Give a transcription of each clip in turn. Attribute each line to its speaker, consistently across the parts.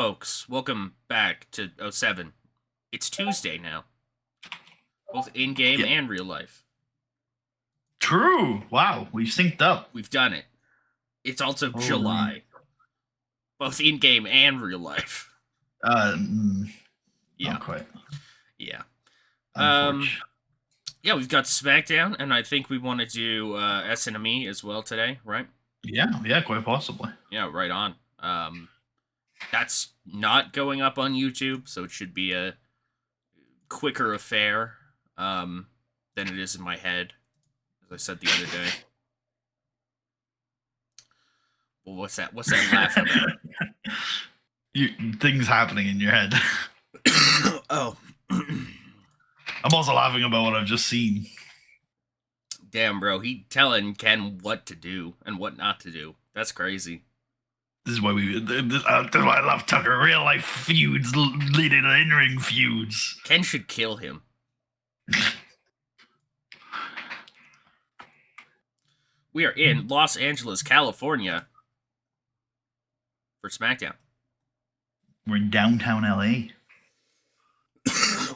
Speaker 1: folks? Welcome back to '07. It's Tuesday now, both in-game
Speaker 2: Yeah.
Speaker 1: and real life.
Speaker 2: True. Wow, we've synced up.
Speaker 1: We've done it. It's also
Speaker 2: Holy.
Speaker 1: July, both in-game and real life.
Speaker 2: Not quite.
Speaker 1: Yeah.
Speaker 2: Unfortunately.
Speaker 1: We've got SmackDown, and I think we want to do SNME as well today, right?
Speaker 2: Yeah, quite possibly.
Speaker 1: Yeah, right on. That's not going up on YouTube, so it should be a quicker affair than it is in my head, as I said the other day. Well, what's that laughing about?
Speaker 2: Things happening in your head.
Speaker 1: Oh.
Speaker 2: I'm also laughing about what I've just seen.
Speaker 1: Damn, bro. He telling Ken what to do and what not to do. That's crazy.
Speaker 2: This is why I love Tucker. Real life feuds leading to in-ring feuds.
Speaker 1: Ken should kill him. We are in Los Angeles, California for SmackDown.
Speaker 2: We're in downtown LA.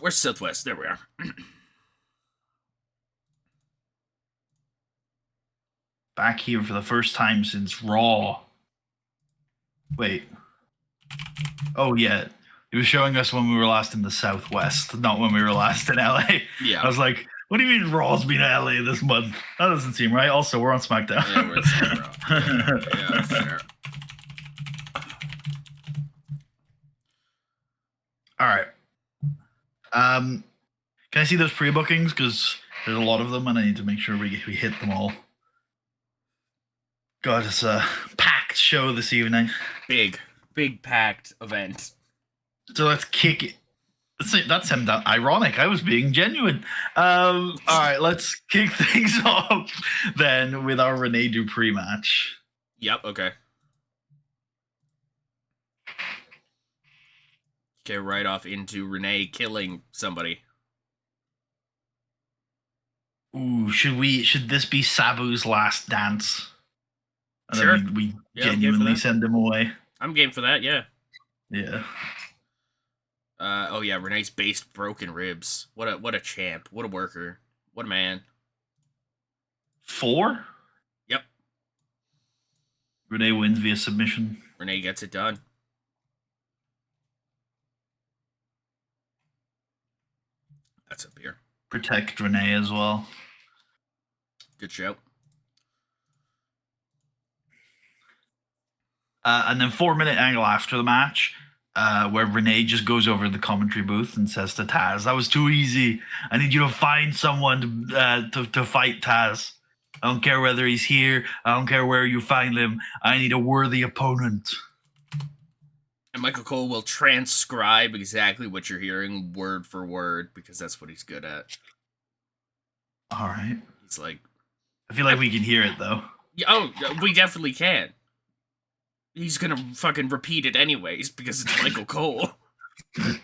Speaker 1: We're Southwest. There we are.
Speaker 2: Back here for the first time since Raw. Wait. Oh, yeah. It was showing us when we were last in the Southwest, not when we were last in LA.
Speaker 1: Yeah.
Speaker 2: I was like, what do you mean Raw's been in LA this month? That doesn't seem right. Also, we're on SmackDown.
Speaker 1: Yeah, we're SmackDown. Yeah, fair.
Speaker 2: All right. Can I see those pre-bookings? Because there's a lot of them, and I need to make sure we hit them all. God, it's a packed show this evening.
Speaker 1: Big packed event.
Speaker 2: So let's kick it. That sounded ironic. I was being genuine. All right, let's kick things off then with our Rene Dupree match.
Speaker 1: Yep, okay. Get right off into Rene killing somebody.
Speaker 2: Ooh, should this be Sabu's last dance? And
Speaker 1: sure.
Speaker 2: Then we genuinely send him away.
Speaker 1: I'm game for that, yeah.
Speaker 2: Yeah.
Speaker 1: Oh yeah, Renee's based broken ribs. What a champ. What a worker. What a man.
Speaker 2: 4?
Speaker 1: Yep.
Speaker 2: Rene wins via submission.
Speaker 1: Rene gets it done. That's a beer.
Speaker 2: Protect Rene as well.
Speaker 1: Good show.
Speaker 2: And then 4-minute angle after the match, where Rene just goes over to the commentary booth and says to Taz, "That was too easy. I need you to find someone to fight Taz. I don't care whether he's here. I don't care where you find him. I need a worthy opponent."
Speaker 1: And Michael Cole will transcribe exactly what you're hearing word for word because that's what he's good at.
Speaker 2: All right.
Speaker 1: He's like...
Speaker 2: I feel like we can hear it, though.
Speaker 1: Oh, we definitely can. He's gonna fucking repeat it anyways because it's Michael Cole. He's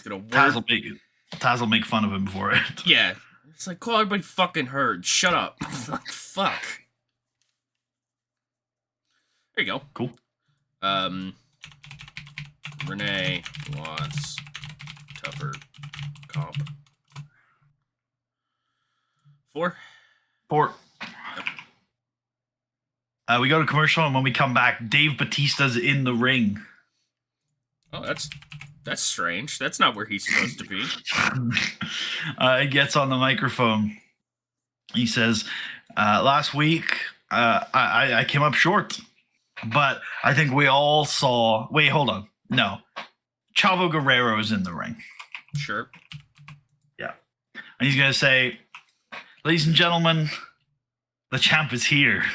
Speaker 1: gonna work.
Speaker 2: Taz will make fun of him for it.
Speaker 1: Yeah. It's like, Cole, everybody fucking heard. Shut up. Fuck. There you go.
Speaker 2: Cool.
Speaker 1: Rene wants tougher comp. 4?
Speaker 2: Yep. We go to commercial, and when we come back, Dave Bautista's in the ring.
Speaker 1: Oh, that's strange. That's not where he's supposed to be.
Speaker 2: He gets on the microphone. He says, last week, I came up short, but I think we all saw... Wait, hold on. No. Chavo Guerrero's in the ring.
Speaker 1: Sure.
Speaker 2: Yeah. And he's going to say, "Ladies and gentlemen, the champ is here."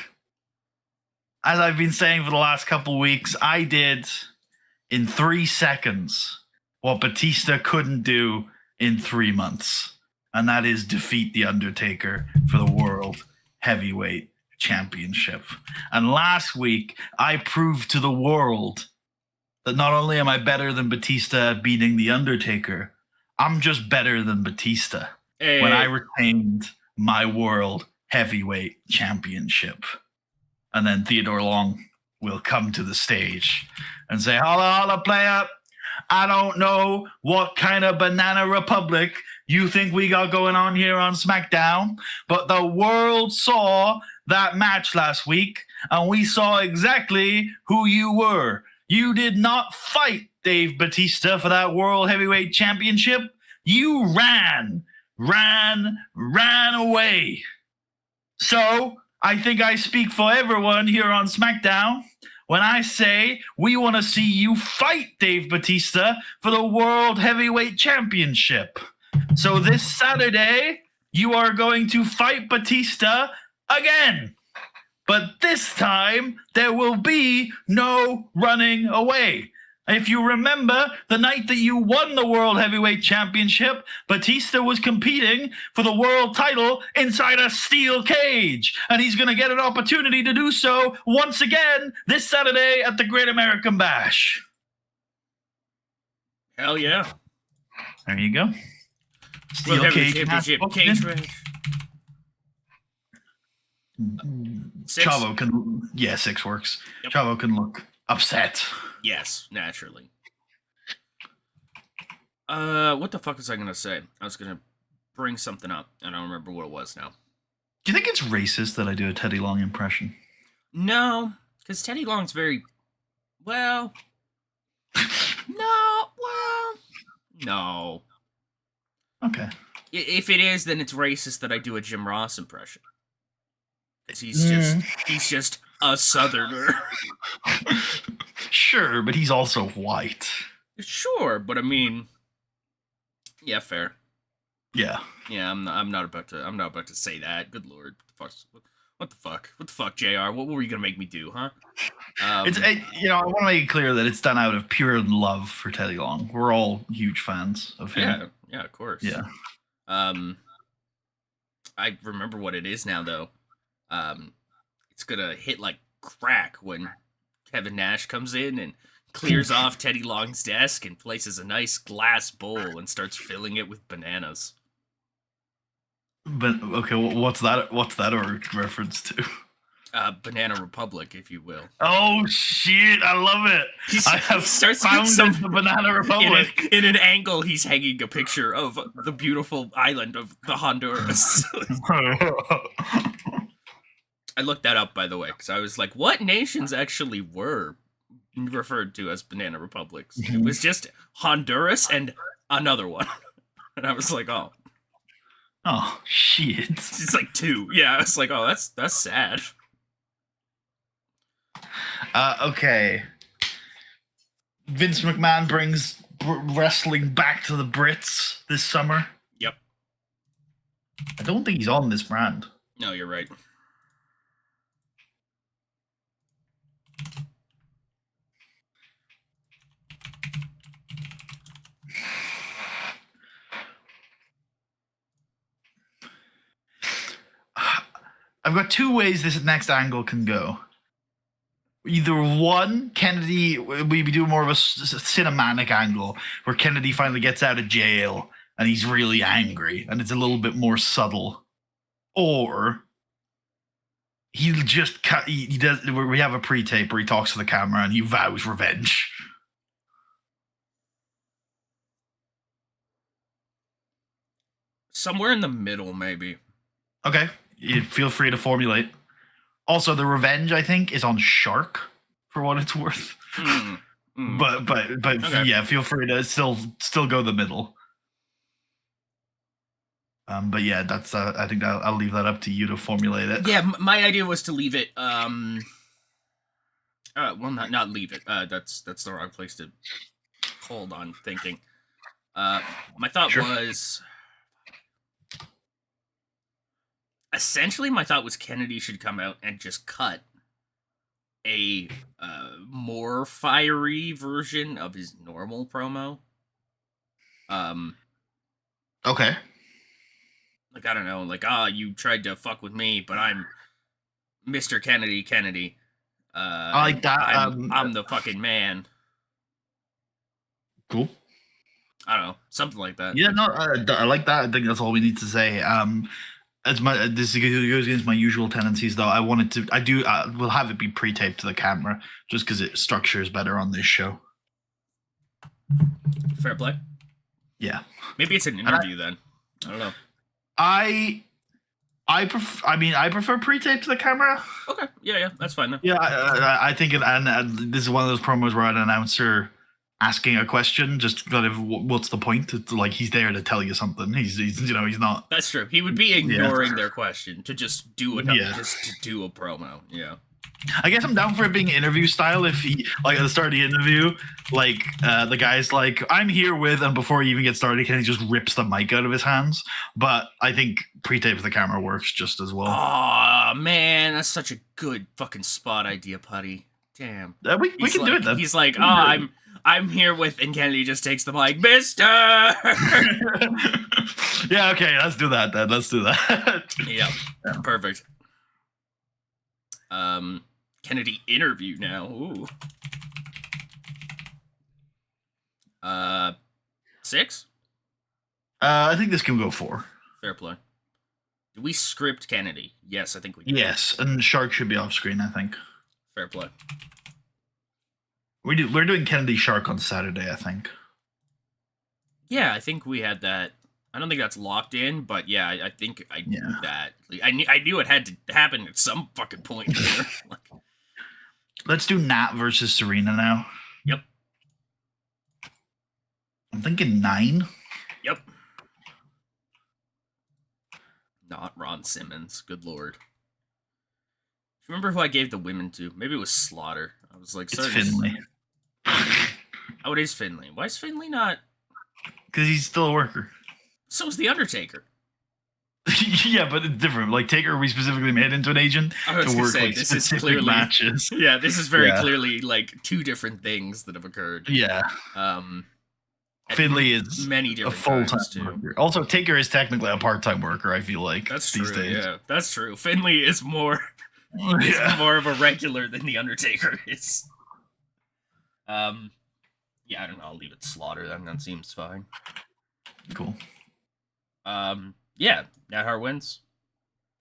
Speaker 2: As I've been saying for the last couple weeks, I did in 3 seconds what Batista couldn't do in 3 months. And that is defeat The Undertaker for the World Heavyweight Championship. And last week, I proved to the world that not only am I better than Batista at beating The Undertaker, I'm just better than Batista when I retained my World Heavyweight Championship. And then Theodore Long will come to the stage and say, "Holla, holla, player. I don't know what kind of banana republic you think we got going on here on SmackDown, but the world saw that match last week, and we saw exactly who you were. You did not fight Dave Batista for that World Heavyweight Championship. You ran away. So I think I speak for everyone here on SmackDown when I say we want to see you fight Dave Batista for the World Heavyweight Championship. So this Saturday, you are going to fight Batista again. But this time, there will be no running away. If you remember, the night that you won the World Heavyweight Championship, Batista was competing for the world title inside a steel cage. And he's going to get an opportunity to do so once again this Saturday at the Great American Bash.
Speaker 1: Hell yeah.
Speaker 2: There you go. Steel
Speaker 1: World
Speaker 2: cage
Speaker 1: Championship
Speaker 2: match.
Speaker 1: cage match. Six?
Speaker 2: Chavo can, 6 works.
Speaker 1: Yep.
Speaker 2: Chavo can look upset.
Speaker 1: Yes, naturally. What the fuck was I gonna say? I was gonna bring something up. I don't remember what it was now.
Speaker 2: Do you think it's racist that I do a Teddy Long impression?
Speaker 1: No, because Teddy Long's very... Well... No.
Speaker 2: Okay.
Speaker 1: If it is, then it's racist that I do a Jim Ross impression. He's just a Southerner.
Speaker 2: Sure, but he's also white.
Speaker 1: Sure, but I mean, yeah, fair.
Speaker 2: Yeah.
Speaker 1: Yeah, I'm not about to say that. Good lord, what the fuck, Jr. What were you gonna make me do, huh?
Speaker 2: I want to make it clear that it's done out of pure love for Teddy Long. We're all huge fans of him.
Speaker 1: Yeah, of course.
Speaker 2: Yeah.
Speaker 1: I remember what it is now though. It's gonna hit like crack when Kevin Nash comes in and clears off Teddy Long's desk and places a nice glass bowl and starts filling it with bananas.
Speaker 2: But okay, what's that a reference to?
Speaker 1: Banana Republic, if you will.
Speaker 2: Oh shit! I love it.
Speaker 1: He
Speaker 2: starts founded the Banana Republic.
Speaker 1: In an angle, he's hanging a picture of the beautiful island of the Honduras. I looked that up, by the way, because I was like, what nations actually were referred to as Banana Republics? It was just Honduras and another one. And I was like, oh.
Speaker 2: Oh, shit.
Speaker 1: It's like 2. Yeah, I was like, oh, that's sad.
Speaker 2: Okay. Vince McMahon brings wrestling back to the Brits this summer.
Speaker 1: Yep.
Speaker 2: I don't think he's on this brand.
Speaker 1: No, you're right.
Speaker 2: I've got 2 ways this next angle can go. Either one, Kennedy, we do more of a cinematic angle where Kennedy finally gets out of jail and he's really angry and it's a little bit more subtle. Or he'll just he does. We have a pre-tape where he talks to the camera and he vows revenge.
Speaker 1: Somewhere in the middle, maybe.
Speaker 2: Okay, you feel free to formulate. Also, the revenge, I think, is on Shark, for what it's worth. But okay. Yeah, feel free to still go the middle. But yeah, that's I think I'll leave that up to you to formulate it.
Speaker 1: Yeah, my idea was to leave it. Well, not leave it. That's the wrong place to hold on thinking. My thought was. Essentially, my thought was Kennedy should come out and just cut a more fiery version of his normal promo.
Speaker 2: Okay.
Speaker 1: Like, I don't know, like, you tried to fuck with me, but I'm Mr. Kennedy.
Speaker 2: I like that.
Speaker 1: I'm the fucking man.
Speaker 2: Cool.
Speaker 1: I don't know, something like that.
Speaker 2: Yeah, no, I like that. I think that's all we need to say. This goes against my usual tendencies, though. I will have it be pre-taped to the camera, just because it structures better on this show.
Speaker 1: Fair play.
Speaker 2: Yeah.
Speaker 1: Maybe it's an interview then. I don't know.
Speaker 2: I prefer pre-tape to the camera.
Speaker 1: Okay. Yeah, that's fine then.
Speaker 2: Yeah, I think this is one of those promos where an announcer asking a question, just kind of what's the point? It's like he's there to tell you something. He's he's not.
Speaker 1: That's true. He would be ignoring their question to just do just to do a promo. Yeah.
Speaker 2: I guess I'm down for it being interview style. If he, like, at the start of the interview, like, the guy's like, I'm here with, and before he even gets started, he just rips the mic out of his hands. But I think pre-tape to the camera works just as well.
Speaker 1: Oh man, that's such a good fucking spot idea, Putty. Damn.
Speaker 2: We can do it then.
Speaker 1: He's like, I'm here with, and Kennedy just takes the mic, Mister.
Speaker 2: Yeah, okay, let's do that then. Let's do that.
Speaker 1: Yeah, perfect. Kennedy interview now. Ooh. 6?
Speaker 2: I think this can go 4.
Speaker 1: Fair play. Did we script Kennedy? Yes, I think we did.
Speaker 2: Yes, and Shark should be off screen, I think.
Speaker 1: Fair play.
Speaker 2: We're doing Kennedy Shark on Saturday, I think.
Speaker 1: Yeah, I think we had that. I don't think that's locked in, but yeah, I think I knew that. I knew it had to happen at some fucking point here.
Speaker 2: Let's do Nat versus Serena now.
Speaker 1: Yep.
Speaker 2: I'm thinking 9.
Speaker 1: Yep. Not Ron Simmons. Good lord. Do you remember who I gave the women to? Maybe it was Slaughter. I was like,
Speaker 2: it's Finlay.
Speaker 1: Oh, it is Finlay. Why is Finlay not?
Speaker 2: Because he's still a worker.
Speaker 1: So is The Undertaker.
Speaker 2: Yeah, but it's different. Like, Taker, we specifically made into an agent to work like
Speaker 1: this
Speaker 2: specific
Speaker 1: is clearly,
Speaker 2: matches.
Speaker 1: Yeah, this is very clearly like 2 different things that have occurred.
Speaker 2: Yeah. Finlay is
Speaker 1: many different
Speaker 2: a full-time worker. Also, Taker is technically a part-time worker, I feel like.
Speaker 1: That's
Speaker 2: these
Speaker 1: true,
Speaker 2: days.
Speaker 1: yeah. That's true. Finlay is more more of a regular than The Undertaker is. Yeah, I don't know. I'll leave it Slaughter then. That seems fine.
Speaker 2: Cool.
Speaker 1: Yeah. Nathar wins.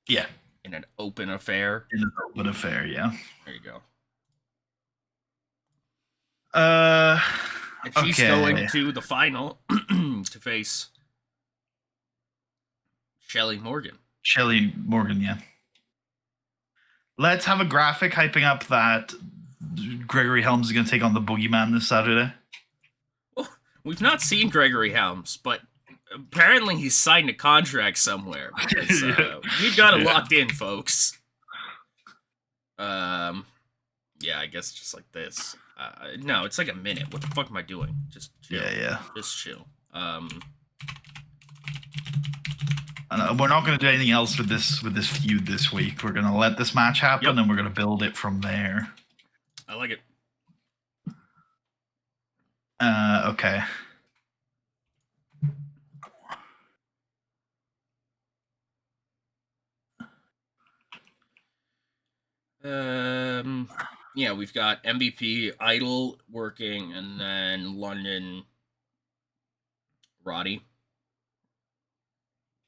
Speaker 2: Yeah.
Speaker 1: In an open affair.
Speaker 2: In an open affair, yeah.
Speaker 1: There you go. And she's going to the final to face Shelly Morgan.
Speaker 2: Shelly Morgan, yeah. Let's have a graphic hyping up that Gregory Helms is going to take on the Boogeyman this Saturday.
Speaker 1: Well, we've not seen Gregory Helms, but apparently he's signed a contract somewhere. Because, we've got it locked in, folks. Yeah, I guess just like this. No, it's like a minute. What the fuck am I doing? Just chill.
Speaker 2: Yeah.
Speaker 1: Just chill.
Speaker 2: We're not going to do anything else with this feud this week. We're going to let this match happen, and we're going to build it from there.
Speaker 1: I like it.
Speaker 2: Okay.
Speaker 1: Yeah, we've got MVP Idol working, and then London Roddy.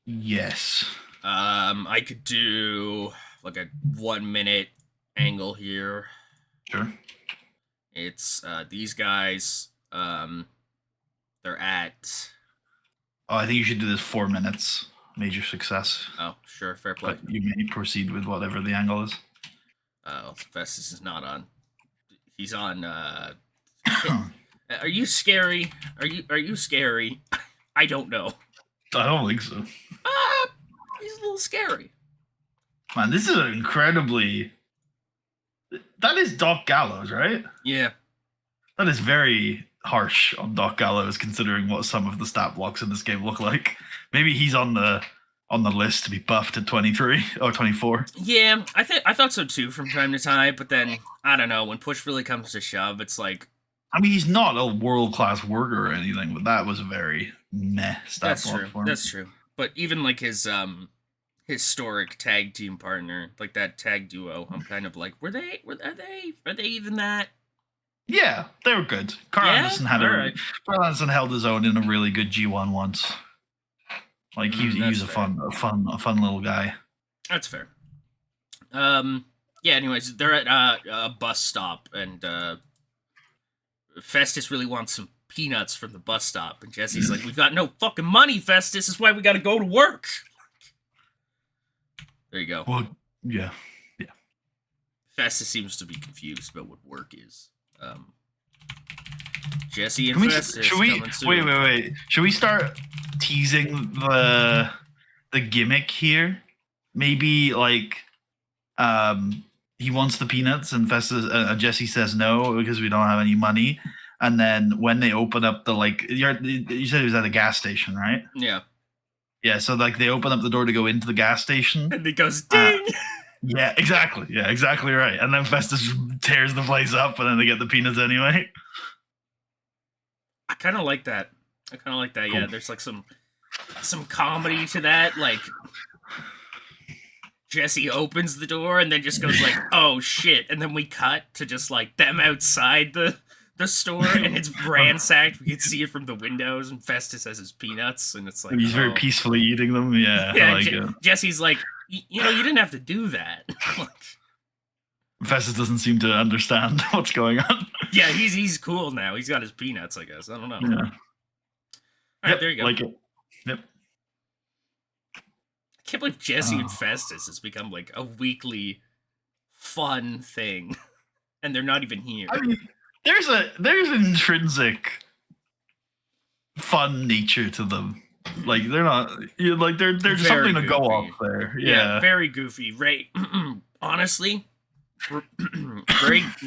Speaker 2: Yes.
Speaker 1: I could do like a 1 minute angle here.
Speaker 2: Sure.
Speaker 1: It's these guys. They're at.
Speaker 2: Oh, I think you should do this 4 minutes. Major success.
Speaker 1: Oh, sure, fair play.
Speaker 2: But you may proceed with whatever the angle is.
Speaker 1: Festus is not on. He's on. Are you scary? Are you scary? I don't know.
Speaker 2: I don't think so.
Speaker 1: He's a little scary.
Speaker 2: Man, this is an incredibly. That is Doc Gallows, right?
Speaker 1: Yeah.
Speaker 2: That is very harsh on Doc Gallows, considering what some of the stat blocks in this game look like. Maybe he's on the list to be buffed at 23 or 24.
Speaker 1: Yeah, I thought so too from time to time, but then I don't know, when push really comes to shove, it's like,
Speaker 2: I mean, he's not a world-class worker or anything, but that was a very meh stat block for him.
Speaker 1: That's true. But even like his historic tag team partner, like that tag duo, I'm kind of like, are they even that?
Speaker 2: Yeah, they were good. Carl Anderson held his own in a really good G1 once. Like he's
Speaker 1: That's
Speaker 2: a
Speaker 1: fair.
Speaker 2: fun little guy.
Speaker 1: That's fair. Yeah. Anyways, they're at a bus stop, and Festus really wants some peanuts from the bus stop, and Jesse's like, "We've got no fucking money, Festus. This is why we got to go to work." There you go.
Speaker 2: Well, yeah.
Speaker 1: Festus seems to be confused about what work is. Jesse and
Speaker 2: Can we,
Speaker 1: Festus
Speaker 2: should we
Speaker 1: coming soon.
Speaker 2: wait? Should we start teasing the gimmick here? Maybe like he wants the peanuts and Festus Jesse says no because we don't have any money. And then when they open up the you said it was at a gas station, right?
Speaker 1: Yeah.
Speaker 2: Yeah, so like they open up the door to go into the gas station.
Speaker 1: And it goes ding.
Speaker 2: Yeah, exactly. Yeah, exactly right. And then Festus tears the place up and then they get the peanuts anyway.
Speaker 1: I kind of like that.
Speaker 2: Cool.
Speaker 1: Yeah, there's like some comedy to that. Like Jesse opens the door and then just goes like, "Oh shit!" And then we cut to just like them outside the store and it's ransacked. We can see it from the windows, and Festus has his peanuts, and it's like
Speaker 2: He's very peacefully eating them. Yeah,
Speaker 1: Yeah,
Speaker 2: I like it.
Speaker 1: Jesse's like, you know, you didn't have to do that.
Speaker 2: Festus doesn't seem to understand what's going on.
Speaker 1: Yeah, he's cool now. He's got his peanuts, I guess. I don't know.
Speaker 2: Yeah.
Speaker 1: All right, there you go.
Speaker 2: Like it. Yep.
Speaker 1: I can't believe Jesse and Festus has become like a weekly fun thing, and they're not even here.
Speaker 2: I mean, there's an intrinsic fun nature to them. Like they're not like they're just something to go off there. Yeah.
Speaker 1: Very goofy. Ray, honestly,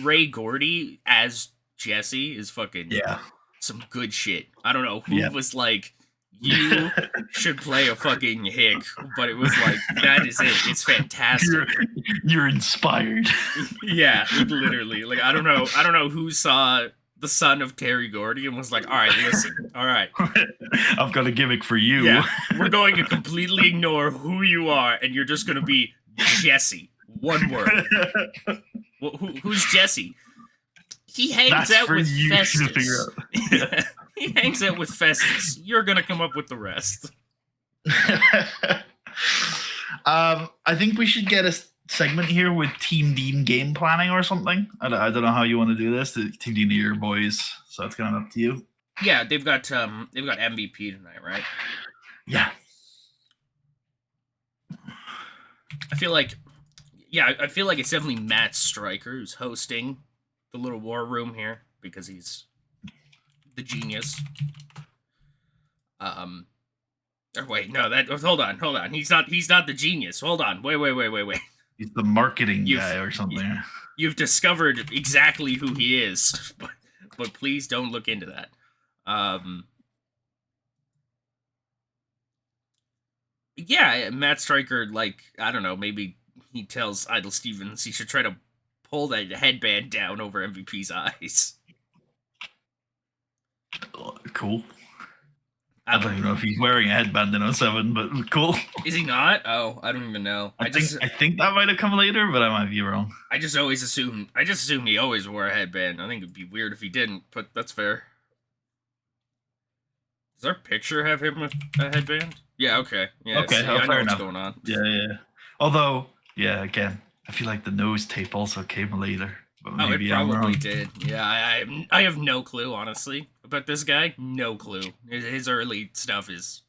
Speaker 1: Ray Gordy as Jesse is fucking some good shit. I don't know who was like, you should play a fucking hick, but it was like, that is it. It's fantastic.
Speaker 2: You're inspired.
Speaker 1: Yeah, literally. Like I don't know who saw the son of Terry Gordy and was like, all right, listen, all right,
Speaker 2: I've got a gimmick for you.
Speaker 1: Yeah, we're going to completely ignore who you are, and you're just going to be Jesse. One word. Well, who's Jesse? He hangs out with Festus. He hangs out with Festus. You're going to come up with the rest.
Speaker 2: I think we should get a segment here with Team Dean game planning or something. I don't know how you want to do this. Team Dean are your boys, so it's kind of up to you.
Speaker 1: Yeah, they've got MVP tonight, right?
Speaker 2: Yeah.
Speaker 1: I feel like it's definitely Matt Stryker who's hosting the little war room here because he's the genius. Or wait, no, hold on. He's not the genius. Hold on. Wait.
Speaker 2: He's the marketing guy or something.
Speaker 1: You've discovered exactly who he is, but please don't look into that. Yeah, Matt Stryker, like, I don't know, maybe he tells Idle Stevens he should try to pull that headband down over MVP's eyes.
Speaker 2: Cool. I don't even know if he's wearing a headband in 07, but cool.
Speaker 1: Is he not? Oh, I don't even know.
Speaker 2: I think that might have come later, but I might be wrong.
Speaker 1: I just assume he always wore a headband. I think it'd be weird if he didn't, but that's fair. Does our picture have him with a headband? Yeah, okay. Yeah,
Speaker 2: okay,
Speaker 1: see, I know
Speaker 2: fair
Speaker 1: what's
Speaker 2: enough.
Speaker 1: going on.
Speaker 2: Yeah. Although, yeah, again, I feel like the nose tape also came later. But maybe
Speaker 1: it probably did. Yeah, I have no clue, honestly, about this guy. No clue. His early stuff is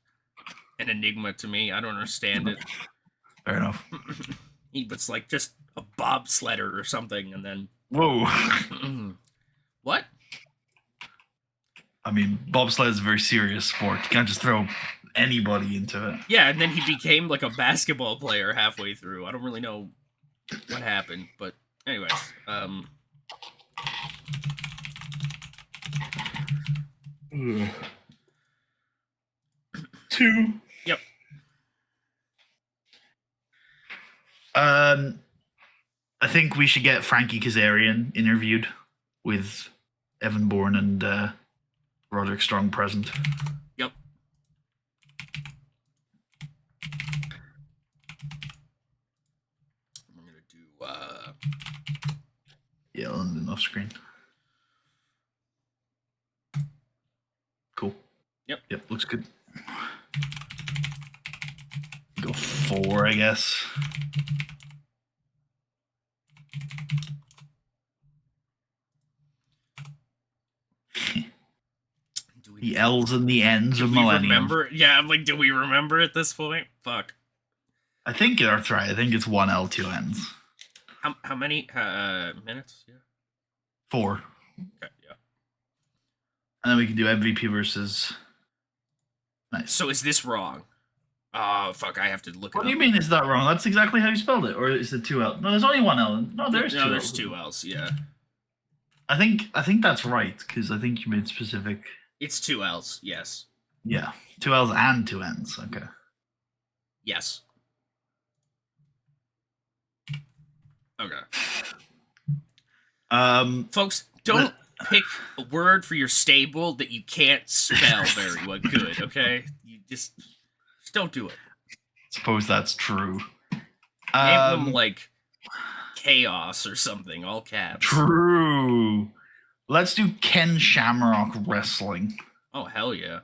Speaker 1: an enigma to me. I don't understand it.
Speaker 2: Fair enough.
Speaker 1: He was like just a bobsledder or something, and then...
Speaker 2: Whoa.
Speaker 1: What?
Speaker 2: I mean, bobsled is a very serious sport. You can't just throw anybody into it.
Speaker 1: Yeah, and then he became like a basketball player halfway through. I don't really know what happened, but anyways,
Speaker 2: 2.
Speaker 1: Yep.
Speaker 2: I think we should get Frankie Kazarian interviewed with Evan Bourne and Roderick Strong present.
Speaker 1: Yep. I'm gonna do
Speaker 2: yeah, London off screen. Cool.
Speaker 1: Yep.
Speaker 2: Looks good. Go 4, I guess. The L's and the N's
Speaker 1: Do
Speaker 2: of
Speaker 1: we
Speaker 2: Millennium.
Speaker 1: remember? Yeah, I'm like, do we remember at this point? Fuck.
Speaker 2: I think that's right. I think it's 1 L, 2 N's.
Speaker 1: How many minutes? Yeah.
Speaker 2: 4.
Speaker 1: Okay, yeah.
Speaker 2: And then we can do MVP versus. Nice.
Speaker 1: So is this wrong? Oh fuck! I have to look.
Speaker 2: What do you mean is that wrong? That's exactly how you spelled it, or is it 2 L? No, there's only 1 L. No, there's 2 L's.
Speaker 1: There's 2 L's. Yeah.
Speaker 2: I think that's right because I think you made specific.
Speaker 1: It's 2 L's. Yes.
Speaker 2: Yeah, 2 L's and 2 N's. Okay.
Speaker 1: Yes. Okay. Folks, don't pick a word for your stable that you can't spell very well good, okay? You just don't do it.
Speaker 2: Suppose that's true.
Speaker 1: Name them like Chaos or something, all caps.
Speaker 2: True. Let's do Ken Shamrock Wrestling.
Speaker 1: Oh, hell yeah.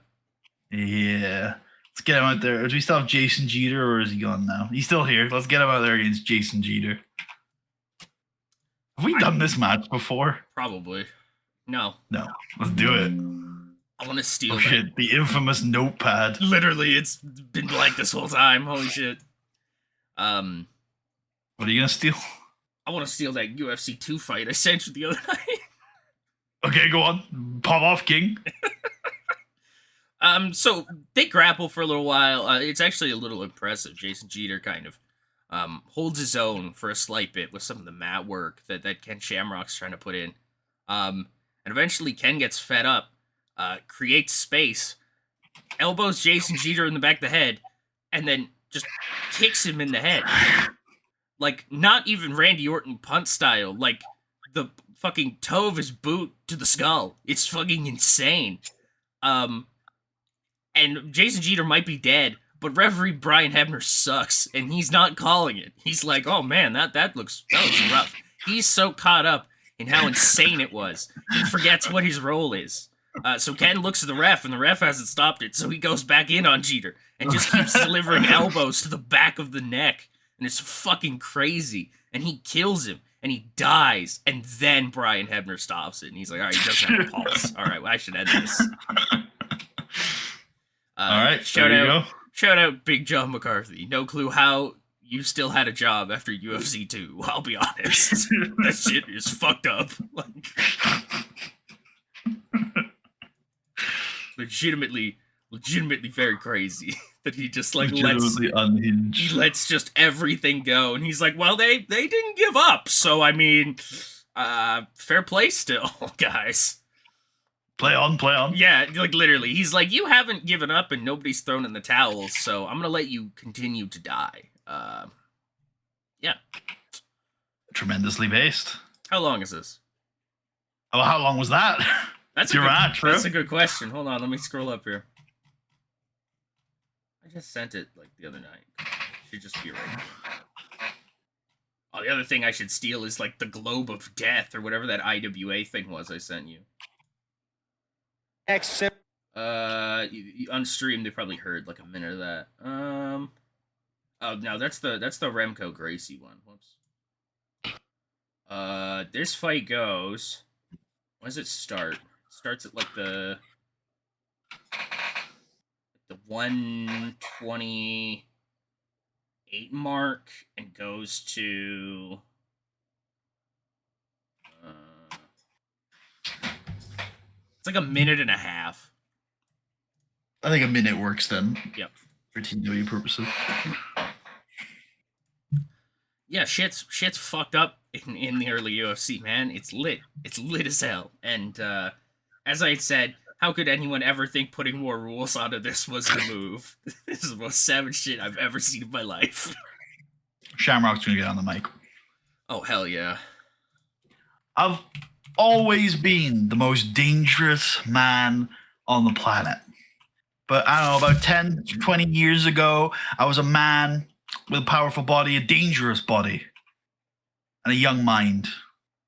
Speaker 2: Yeah. Let's get him out there. Do we still have Jason Jeter or is he gone now? He's still here. Let's get him out there against Jason Jeter. Have we done this match before?
Speaker 1: Probably. No.
Speaker 2: No. Let's do it.
Speaker 1: I want to steal
Speaker 2: Oh shit, the infamous notepad.
Speaker 1: Literally, it's been blank this whole time. Holy shit. What
Speaker 2: are you gonna steal?
Speaker 1: I want to steal that UFC 2 fight I sent you the other night.
Speaker 2: Okay, go on. Pop off, King.
Speaker 1: So they grapple for a little while. It's actually a little impressive. Jason Jeter kind of holds his own for a slight bit with some of the mat work that Ken Shamrock's trying to put in. And eventually Ken gets fed up, creates space, elbows Jason Jeter in the back of the head, and then just kicks him in the head. Like, not even Randy Orton punt style. Like, the fucking toe of his boot to the skull. It's fucking insane. And Jason Jeter might be dead, but referee Brian Hebner sucks, and he's not calling it. He's like, oh man, that looks rough. He's so caught up in how insane it was, he forgets what his role is. So Ken looks at the ref, and the ref hasn't stopped it, so he goes back in on Jeter, and just keeps delivering elbows to the back of the neck, and it's fucking crazy, and he kills him, and he dies, and then Brian Hebner stops it, and he's like, alright, he doesn't have a pulse. Alright, well, I should end this.
Speaker 2: Alright,
Speaker 1: shout
Speaker 2: there you
Speaker 1: out,
Speaker 2: go.
Speaker 1: Shout out Big John McCarthy. No clue how you still had a job after UFC 2, I'll be honest. That shit is fucked up. Like, legitimately very crazy that he just like
Speaker 2: unhinged.
Speaker 1: He lets just everything go, and he's like, well, they didn't give up, so I mean, fair play still, guys.
Speaker 2: Play on.
Speaker 1: Yeah, like literally, he's like, you haven't given up, and nobody's thrown in the towels, so I'm gonna let you continue to die. Yeah.
Speaker 2: Tremendously based.
Speaker 1: How long is this?
Speaker 2: Oh, how long was that?
Speaker 1: That's
Speaker 2: your match, bro.
Speaker 1: That's a good question. Hold on, let me scroll up here. I just sent it like the other night. Should just be right here. Oh, the other thing I should steal is like the Globe of Death or whatever that IWA thing was I sent you. On stream they probably heard like a minute of that. Oh no, that's the Remco Gracie one. Whoops. This fight goes. When does it start? It starts at like the 128 mark and goes to it's like a minute and a half.
Speaker 2: I think a minute works then.
Speaker 1: Yep.
Speaker 2: For TEW purposes.
Speaker 1: Yeah, shit's fucked up in the early UFC, man. It's lit. It's lit as hell. And as I had said, how could anyone ever think putting more rules onto this was the move? This is the most savage shit I've ever seen in my life.
Speaker 2: Shamrock's gonna get on the mic.
Speaker 1: Oh, hell yeah.
Speaker 2: I've always been the most dangerous man on the planet. But I don't know, about 10, 20 years ago, I was a man with a powerful body, a dangerous body, and a young mind.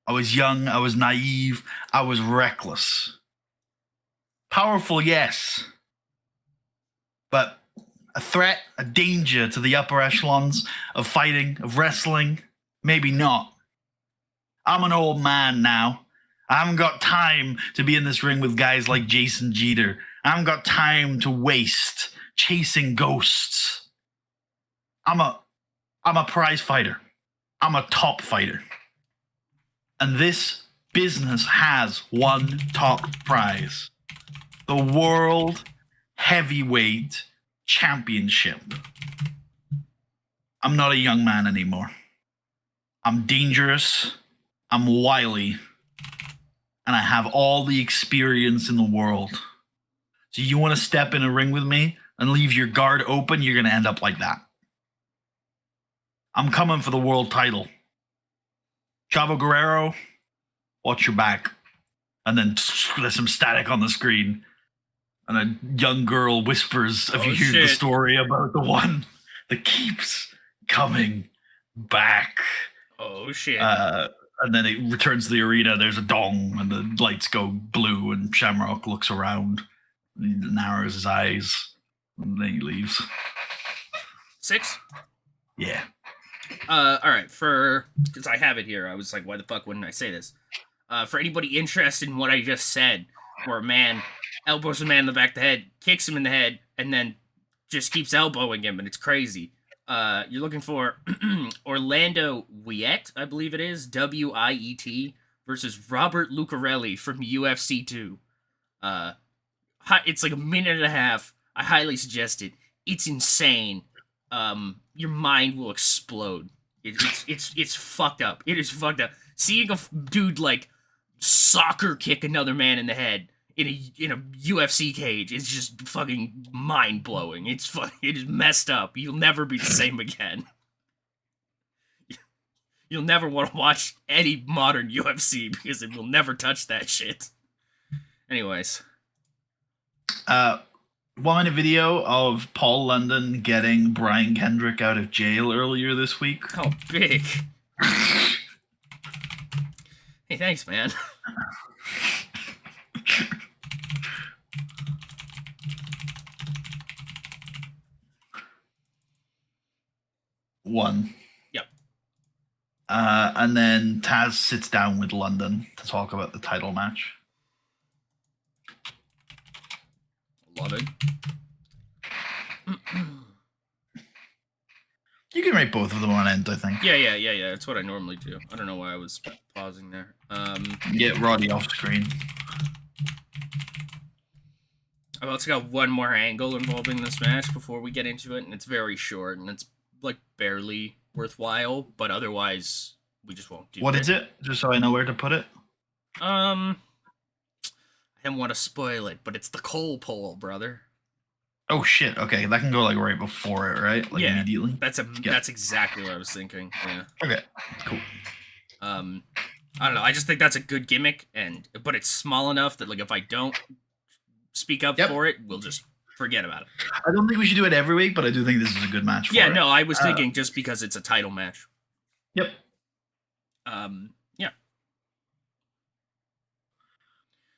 Speaker 2: I was young, I was naive, I was reckless. Powerful, yes. But a threat, a danger to the upper echelons of fighting, of wrestling? Maybe not. I'm an old man now. I haven't got time to be in this ring with guys like Jason Jeter. I haven't got time to waste chasing ghosts. I'm a prize fighter. I'm a top fighter. And this business has one top prize. The World Heavyweight Championship. I'm not a young man anymore. I'm dangerous. I'm wily. And I have all the experience in the world. So you want to step in a ring with me and leave your guard open, you're going to end up like that. I'm coming for the world title. Chavo Guerrero, watch your back. And then there's some static on the screen. And a young girl whispers, if you hear the story about the one that keeps coming back.
Speaker 1: Oh, shit.
Speaker 2: And then it returns to the arena. There's a dong, and the lights go blue, and Shamrock looks around. He narrows his eyes, and then he leaves.
Speaker 1: 6?
Speaker 2: Yeah.
Speaker 1: All right, because I have it here. I was like, why the fuck wouldn't I say this? For anybody interested in what I just said, where a man elbows a man in the back of the head, kicks him in the head, and then just keeps elbowing him, and it's crazy. You're looking for Orlando Wiet, I believe it is, Wiet, versus Robert Lucarelli from UFC 2. It's like a minute and a half. I highly suggest it. It's insane. Your mind will explode. It's fucked up. It is fucked up. Seeing a dude like soccer kick another man in the head in a UFC cage is just fucking mind blowing. It is messed up. You'll never be the same again. You'll never want to watch any modern UFC because it will never touch that shit. Anyways.
Speaker 2: 1-minute video of Paul London getting Brian Kendrick out of jail earlier this week.
Speaker 1: Oh, big. Hey, thanks, man.
Speaker 2: One.
Speaker 1: Yep.
Speaker 2: And then Taz sits down with London to talk about the title match.
Speaker 1: Love it.
Speaker 2: You can rate both of them on end, I think.
Speaker 1: Yeah. That's what I normally do. I don't know why I was pausing there.
Speaker 2: Get Roddy off screen.
Speaker 1: I've also got one more angle involving this match before we get into it, and it's very short, and it's like barely worthwhile, but otherwise we just won't do it.
Speaker 2: What is it? Just so I know where to put it.
Speaker 1: I didn't want to spoil it, but it's the Cole pole, brother.
Speaker 2: Oh shit! Okay, that can go like right before it, right? Like immediately.
Speaker 1: That's exactly what I was thinking. Yeah.
Speaker 2: Okay. Cool.
Speaker 1: I don't know. I just think that's a good gimmick, but it's small enough that like if I don't speak up for it, we'll just forget about it.
Speaker 2: I don't think we should do it every week, but I do think this is a good match for
Speaker 1: it.
Speaker 2: it.
Speaker 1: No, I was thinking just because it's a title match.
Speaker 2: Yep.
Speaker 1: Yeah.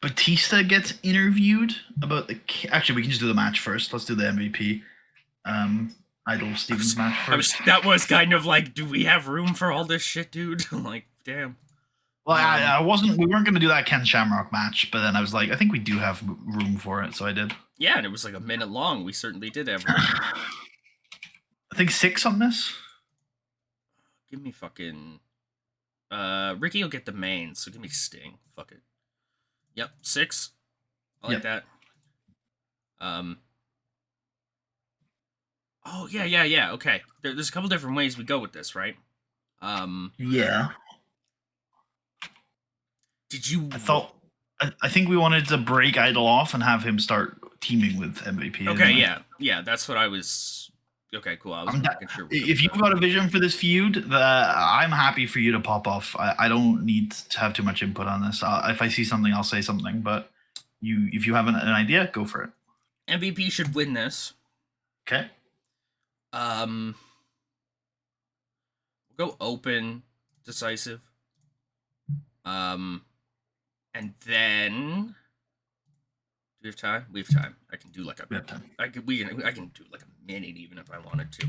Speaker 2: Batista gets interviewed about the. Actually, we can just do the match first. Let's do the MVP. Idol Stevens match first.
Speaker 1: That was kind of like, do we have room for all this shit, dude? Like, damn.
Speaker 2: Well, I wasn't. We weren't going to do that Ken Shamrock match, but then I was like, I think we do have room for it, so I did.
Speaker 1: Yeah, and it was like a minute long. We certainly did have room.
Speaker 2: I think 6 on this.
Speaker 1: Give me fucking. Ricky will get the main, so give me Sting. Fuck it. Yep, 6. I like that. Oh yeah. Okay. There's a couple different ways we go with this, right?
Speaker 2: Yeah.
Speaker 1: Did you?
Speaker 2: I think we wanted to break Idol off and have him start teaming with MVP.
Speaker 1: Okay, yeah. That's what I was. Okay, cool. I was making sure.
Speaker 2: If you've got a vision for this feud, I'm happy for you to pop off. I don't need to have too much input on this. If I see something, I'll say something. But if you have an idea, go for it.
Speaker 1: MVP should win this.
Speaker 2: Okay.
Speaker 1: We'll go open, decisive. And then we have time? We have time. I can do like a.
Speaker 2: We have time.
Speaker 1: I can do like a minute even if I wanted to.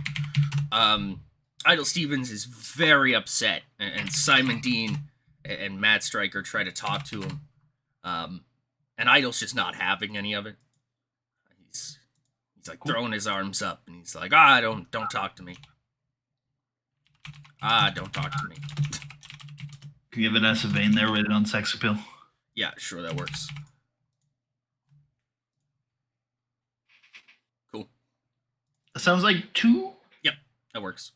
Speaker 1: Idle Stevens is very upset, and Simon Dean and Matt Stryker try to talk to him, and Idle's just not having any of it. He's like throwing his arms up, and he's like, don't talk to me. Don't talk to me.
Speaker 2: Can you give Vanessa Vane there rated on sex appeal?
Speaker 1: Yeah, sure, that works. Cool.
Speaker 2: That sounds like 2.
Speaker 1: Yep, that works.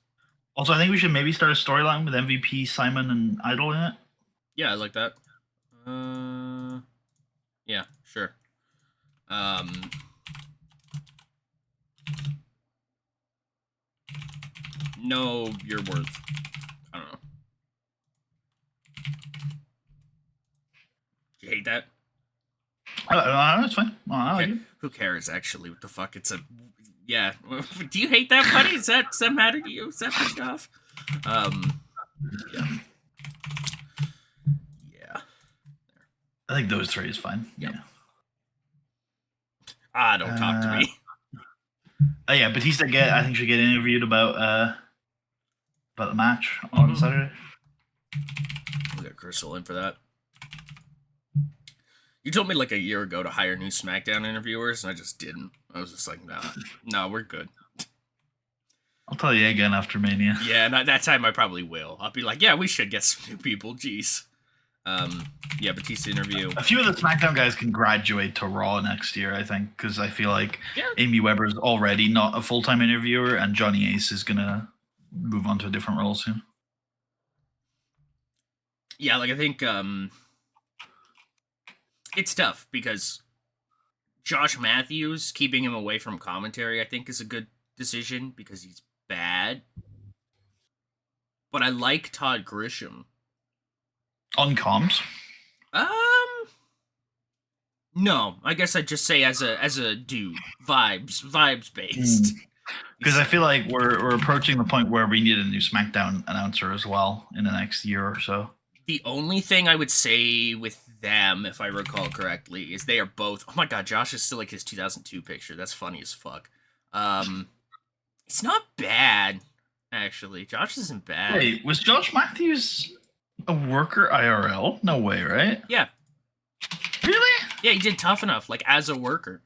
Speaker 2: Also, I think we should maybe start a storyline with MVP, Simon, and Idol in it.
Speaker 1: Yeah, I like that. Yeah, sure. Know your worth. I don't know. Do you hate that?
Speaker 2: That's fine. I like it.
Speaker 1: Who cares, actually? What the fuck? It's a... Yeah. Do you hate that, buddy? Does that matter to you? Is that pissed off? Yeah. Yeah.
Speaker 2: I think those 3 is fine.
Speaker 1: Yep.
Speaker 2: Yeah.
Speaker 1: Don't talk to me.
Speaker 2: Yeah, Batista I think should get interviewed about the match on Saturday.
Speaker 1: We got Crystal in for that. You told me like a year ago to hire new SmackDown interviewers, and I just didn't. I was just like, no, we're good.
Speaker 2: I'll tell you again after Mania.
Speaker 1: Yeah, and that time I probably will. I'll be like, yeah, we should get some new people. Jeez. Yeah, Batista interview.
Speaker 2: A few of the SmackDown guys can graduate to Raw next year, I think, because I feel like Amy Weber's already not a full-time interviewer, and Johnny Ace is going to move on to a different role soon.
Speaker 1: Yeah, like I think it's tough because Josh Matthews, keeping him away from commentary, I think is a good decision because he's bad. But I like Todd Grisham.
Speaker 2: On comms?
Speaker 1: No, I guess I'd just say as a dude, vibes based.
Speaker 2: Because I feel like we're approaching the point where we need a new SmackDown announcer as well in the next year or so.
Speaker 1: The only thing I would say with them, if I recall correctly, is they are both... Oh my god, Josh is still like his 2002 picture. That's funny as fuck. It's not bad, actually. Josh isn't bad.
Speaker 2: Wait, was Josh Matthews a worker IRL? No way, right?
Speaker 1: Yeah.
Speaker 2: Really?
Speaker 1: Yeah, he did Tough Enough, like, as a worker.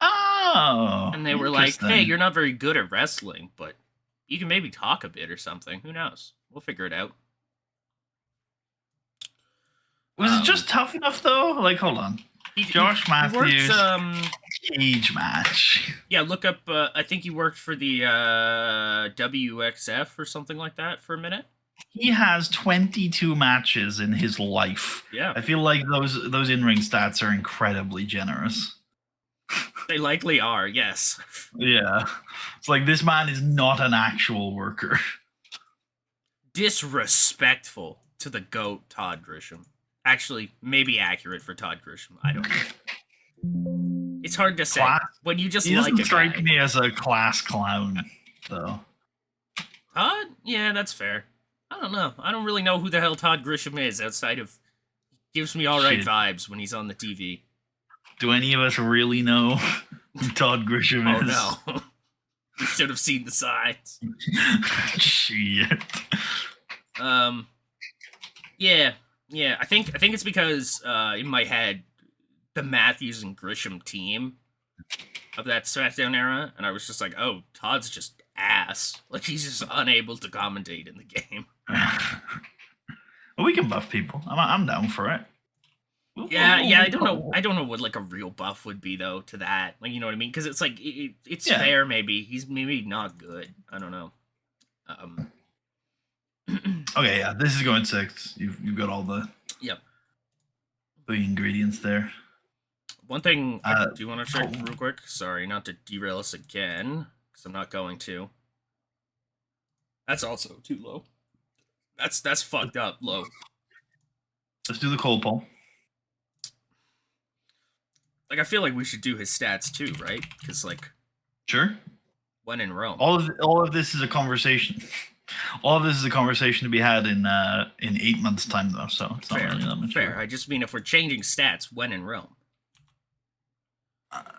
Speaker 2: Oh.
Speaker 1: And they were like, hey, you're not very good at wrestling, but you can maybe talk a bit or something. Who knows? We'll figure it out.
Speaker 2: Was it just Tough Enough, though? Like, hold on. Josh Matthews, cage match.
Speaker 1: Yeah, look up, I think he worked for the WXF or something like that for a minute.
Speaker 2: He has 22 matches in his life.
Speaker 1: Yeah.
Speaker 2: I feel like those in-ring stats are incredibly generous.
Speaker 1: They likely are, yes.
Speaker 2: Yeah. It's like, this man is not an actual worker.
Speaker 1: Disrespectful to the GOAT, Todd Grisham. Actually, maybe accurate for Todd Grisham. I don't know. It's hard to say. When you just
Speaker 2: he
Speaker 1: like
Speaker 2: doesn't strike me as a class clown, though.
Speaker 1: Todd? Yeah, that's fair. I don't know. I don't really know who the hell Todd Grisham is outside of... Gives me all right vibes when he's on the TV.
Speaker 2: Do any of us really know who Todd Grisham is?
Speaker 1: Oh, no. We should have seen the signs.
Speaker 2: Shit.
Speaker 1: Yeah, I think it's because in my head, the Matthews and Grisham team of that SmackDown era, and I was just like, oh, Todd's just ass. Like, he's just unable to commentate in the game.
Speaker 2: Well, we can buff people. I'm down for it.
Speaker 1: I don't know what like a real buff would be though to that. Like, you know what I mean? Because it's like it's fair. Maybe he's maybe not good. I don't know.
Speaker 2: Okay, yeah, this is going 6. You've got all the the ingredients there.
Speaker 1: One thing I do want to check real quick. Sorry, not to derail us again, because I'm not going to. That's also too low. That's fucked up low.
Speaker 2: Let's do the cold poll.
Speaker 1: Like, I feel like we should do his stats too, right? Because like,
Speaker 2: sure.
Speaker 1: When in Rome.
Speaker 2: All of this is a conversation. All of this is a conversation to be had in 8 months' time, though. So it's not really that much.
Speaker 1: Fair. I just mean if we're changing stats, when in Rome.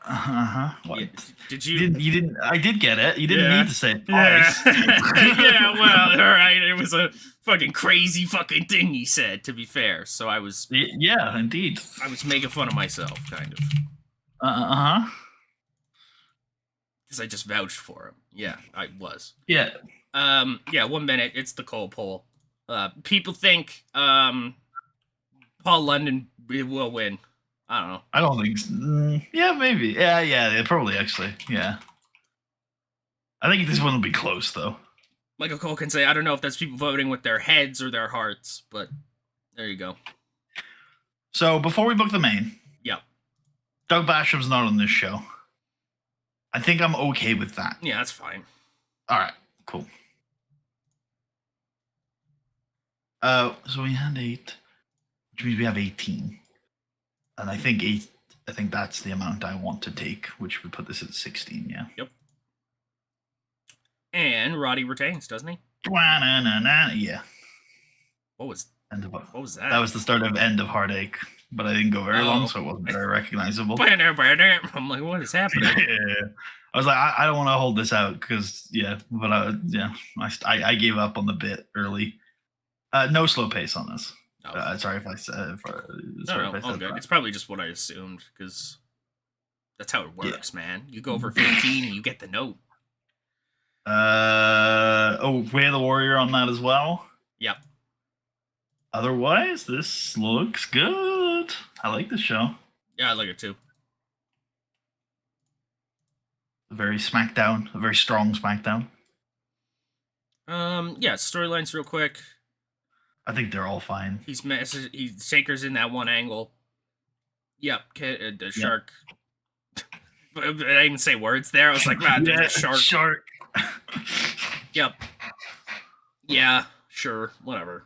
Speaker 2: What?
Speaker 1: Yeah, did
Speaker 2: You
Speaker 1: you?
Speaker 2: didn't. You didn't. I did get it. You didn't
Speaker 1: Yeah.
Speaker 2: need to say it
Speaker 1: Yeah.
Speaker 2: twice.
Speaker 1: Yeah, well, alright, it was a fucking crazy fucking thing he said, to be fair. So I was
Speaker 2: Yeah, indeed.
Speaker 1: making fun of myself, kind of.
Speaker 2: Uh huh.
Speaker 1: Because I just vouched for him. Yeah, I was.
Speaker 2: Yeah.
Speaker 1: Yeah, 1 minute, it's the Cole poll. People think Paul London will win. I don't know.
Speaker 2: I don't think. Yeah, maybe. Yeah, probably actually. Yeah. I think this one will be close though.
Speaker 1: Michael Cole can say, I don't know if that's people voting with their heads or their hearts, but there you go.
Speaker 2: So before we book the main,
Speaker 1: Yeah.
Speaker 2: Doug Basham's not on this show. I think I'm okay with that.
Speaker 1: Yeah, that's fine.
Speaker 2: All right, cool. So we had 8, which means we have 18, and I think 8. I think that's the amount I want to take, which would put this at 16. Yeah.
Speaker 1: Yep. And Roddy retains, doesn't he?
Speaker 2: Yeah.
Speaker 1: What was
Speaker 2: What
Speaker 1: was that?
Speaker 2: That was the start of End of Heartache, but I didn't go very long, so it wasn't very recognizable.
Speaker 1: I'm like, what is happening?
Speaker 2: Yeah. I was like, I don't want to hold this out because I gave up on the bit early. No slow pace on this.
Speaker 1: Oh.
Speaker 2: Sorry if I said.
Speaker 1: No, all good. It's probably just what I assumed because that's how it works, man. You go over 15 and you get the note.
Speaker 2: Way of the Warrior on that as well.
Speaker 1: Yep.
Speaker 2: Otherwise, this looks good. I like this show.
Speaker 1: Yeah, I like it too.
Speaker 2: A very SmackDown, a very strong SmackDown.
Speaker 1: Yeah, storylines real quick.
Speaker 2: I think they're all fine.
Speaker 1: He's Taker's in that one angle. Yep, the shark. I didn't even say words there. I was like, man, the shark. Yep. Yeah, sure, whatever.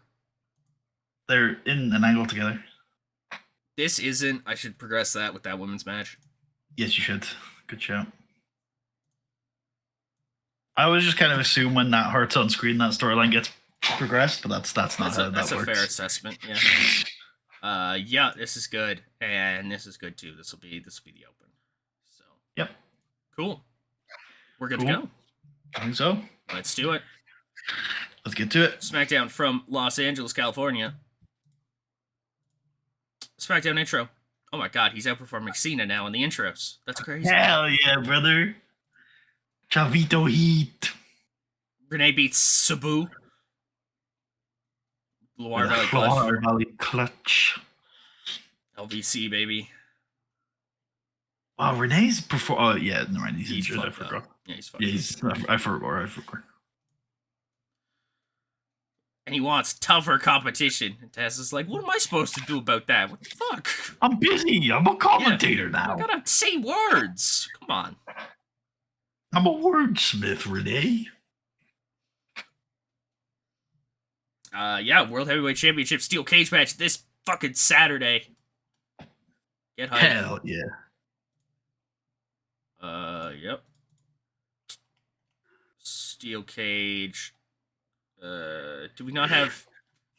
Speaker 2: They're in an angle together.
Speaker 1: This isn't. I should progress that with that women's match.
Speaker 2: Yes, you should. Good show. I always just kind of assume when that hurts on screen, that storyline gets progressed, but that's not how that works.
Speaker 1: That's a fair assessment. Yeah. Yeah, this is good, and this is good too. This will be the open. So.
Speaker 2: Yep.
Speaker 1: Cool. We're good to go.
Speaker 2: I think so.
Speaker 1: Let's do it.
Speaker 2: Let's get to it.
Speaker 1: SmackDown from Los Angeles, California. SmackDown intro. Oh my god, he's outperforming Cena now in the intros. That's crazy.
Speaker 2: Hell yeah, brother. Chavito Heat.
Speaker 1: Renee beats Sabu. Loire Valley Clutch.
Speaker 2: Loire Valley Clutch.
Speaker 1: LVC, baby.
Speaker 2: Wow, Renee's perform. Oh, yeah, no, he's injured. I forgot.
Speaker 1: Up. Yeah, he's
Speaker 2: fucked. I forgot.
Speaker 1: And he wants tougher competition. And Taz is like, what am I supposed to do about that? What the fuck?
Speaker 2: I'm busy. I'm a commentator now.
Speaker 1: I gotta say words. Come on.
Speaker 2: I'm a wordsmith, Renee.
Speaker 1: Yeah, World Heavyweight Championship Steel Cage match this fucking Saturday. Get hyped.
Speaker 2: Hell yeah.
Speaker 1: Yep. Steel Cage. Do we not have...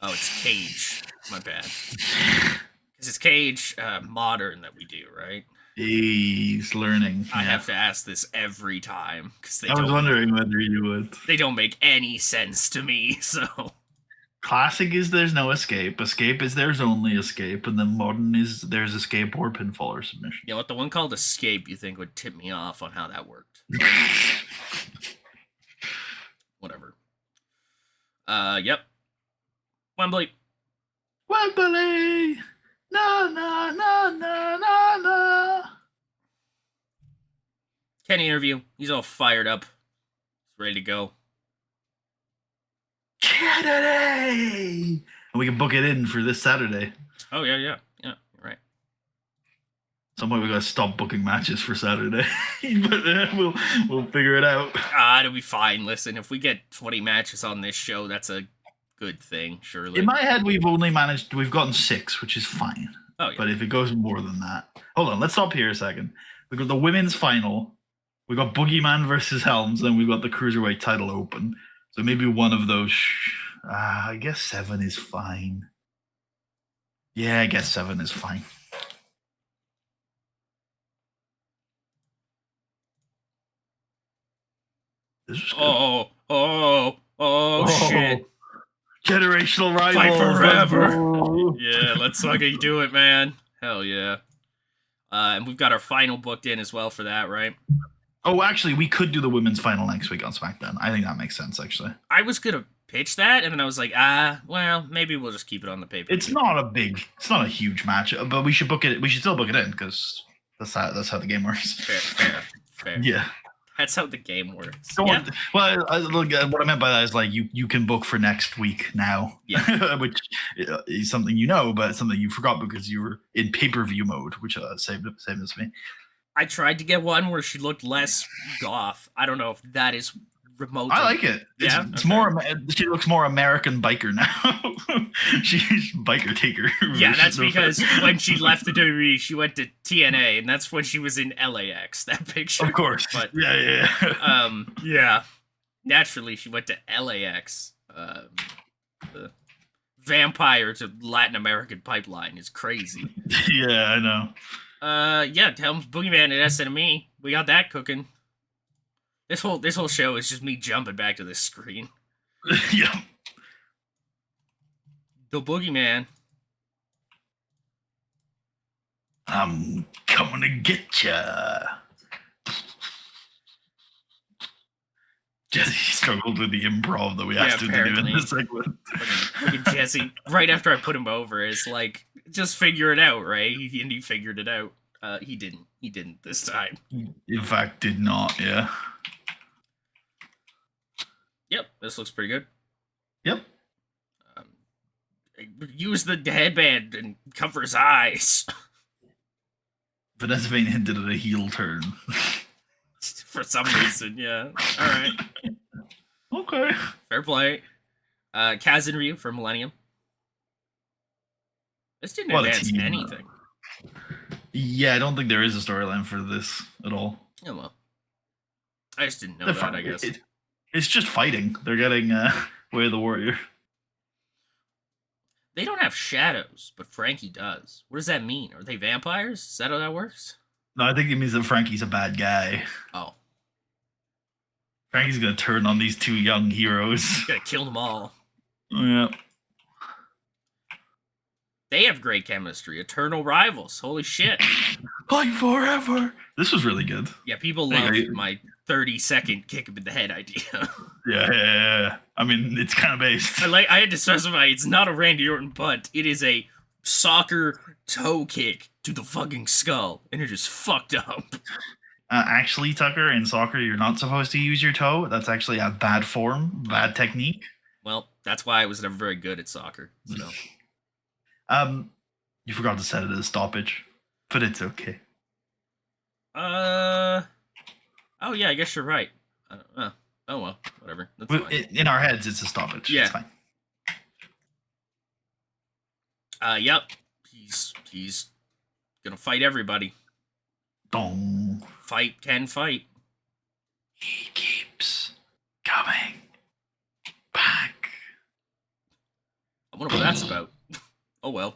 Speaker 1: Oh, it's Cage. My bad. Because it's Cage Modern that we do, right?
Speaker 2: He's learning.
Speaker 1: I have to ask this every time.
Speaker 2: I was wondering whether you would.
Speaker 1: They don't make any sense to me, so...
Speaker 2: Classic is there's no escape. Escape is there's only escape. And then modern is there's escape or pinfall or submission.
Speaker 1: Yeah, what the one called Escape you think would tip me off on how that worked. Whatever. Yep. Wembley.
Speaker 2: Wembley! Na na na na na na.
Speaker 1: Kenny interview. He's all fired up. He's ready to go.
Speaker 2: Kennedy! And we can book it in for this Saturday.
Speaker 1: Oh, yeah, you're right.
Speaker 2: At some point we gotta stop booking matches for Saturday. But we'll figure it out.
Speaker 1: It'll be fine. Listen, if we get 20 matches on this show, that's a good thing, surely.
Speaker 2: In my head, we've gotten 6, which is fine.
Speaker 1: Oh, yeah.
Speaker 2: But if it goes more than that, hold on, let's stop here a second. We got the women's final. We got Boogeyman versus Helms, and we got the Cruiserweight title open. So maybe one of those. I guess 7 is fine. Yeah, I guess 7 is fine. This is good.
Speaker 1: Oh, shit.
Speaker 2: Generational rivals.
Speaker 1: Fight forever.
Speaker 2: Let's
Speaker 1: Yeah, let's fucking do it, man. Hell yeah. And we've got our final booked in as well for that, right?
Speaker 2: Oh, actually, we could do the women's final next week on SmackDown. I think that makes sense, actually.
Speaker 1: I was gonna pitch that, and then I was like, well, maybe we'll just keep it on the paper.
Speaker 2: It's not a huge match, but we should book it. We should still book it in because that's how the game works.
Speaker 1: Fair.
Speaker 2: Yeah.
Speaker 1: That's how the game works.
Speaker 2: Well, look, what I meant by that is like you can book for next week now, which is something but something you forgot because you were in pay-per-view mode, which same as me.
Speaker 1: I tried to get one where she looked less goth. I don't know if that is remote.
Speaker 2: I like it. It's more. She looks more American biker now. She's biker taker.
Speaker 1: Yeah, that's because when she left the WWE, she went to TNA, and that's when she was in LAX. That picture,
Speaker 2: of course.
Speaker 1: But
Speaker 2: yeah.
Speaker 1: Naturally, she went to LAX. The vampire to Latin American pipeline is crazy.
Speaker 2: Yeah, I know.
Speaker 1: Tell him Boogeyman at SNME. We got that cooking. This whole show is just me jumping back to this screen.
Speaker 2: Yeah.
Speaker 1: The Boogeyman.
Speaker 2: I'm coming to get ya. Jesse struggled with the improv that we asked him to do in this segment.
Speaker 1: Fucking Jesse, right after I put him over, is like, just figure it out, right? And he figured it out. He didn't. He didn't this time.
Speaker 2: In fact, did not. Yeah.
Speaker 1: Yep, this looks pretty good.
Speaker 2: Yep.
Speaker 1: Use the headband and cover his eyes.
Speaker 2: Vanessa Vane hinted at a heel turn.
Speaker 1: For some reason, yeah. All right.
Speaker 2: Okay.
Speaker 1: Fair play. Kaz and Ryu for Millennium. This didn't advance anything.
Speaker 2: Yeah, I don't think there is a storyline for this at all.
Speaker 1: Oh, well. I just didn't know that, I guess.
Speaker 2: It's just fighting. They're getting Way of the Warrior.
Speaker 1: They don't have shadows, but Frankie does. What does that mean? Are they vampires? Is that how that works?
Speaker 2: No, I think it means that Frankie's a bad guy.
Speaker 1: Oh.
Speaker 2: Frankie's gonna turn on these two young heroes.
Speaker 1: He's gonna kill them all.
Speaker 2: Yeah.
Speaker 1: They have great chemistry. Eternal rivals. Holy shit.
Speaker 2: Fight forever. This was really good.
Speaker 1: Yeah, people love my 30-second kick him in the head idea.
Speaker 2: Yeah. I mean, it's kind of based.
Speaker 1: I had to specify it's not a Randy Orton butt. It is a soccer toe kick to the fucking skull, and it is fucked up.
Speaker 2: Actually, Tucker, in soccer, you're not supposed to use your toe. That's actually a bad form, bad technique.
Speaker 1: Well, that's why I was never very good at soccer. So.
Speaker 2: You forgot to set it as stoppage, but it's okay.
Speaker 1: Oh yeah, I guess you're right. Oh well, whatever. That's fine.
Speaker 2: In our heads, it's a stoppage.
Speaker 1: Yeah,
Speaker 2: it's fine.
Speaker 1: Yep. He's gonna fight everybody.
Speaker 2: Dong.
Speaker 1: Fight can fight.
Speaker 2: He keeps coming back.
Speaker 1: I wonder what that's about. Oh well.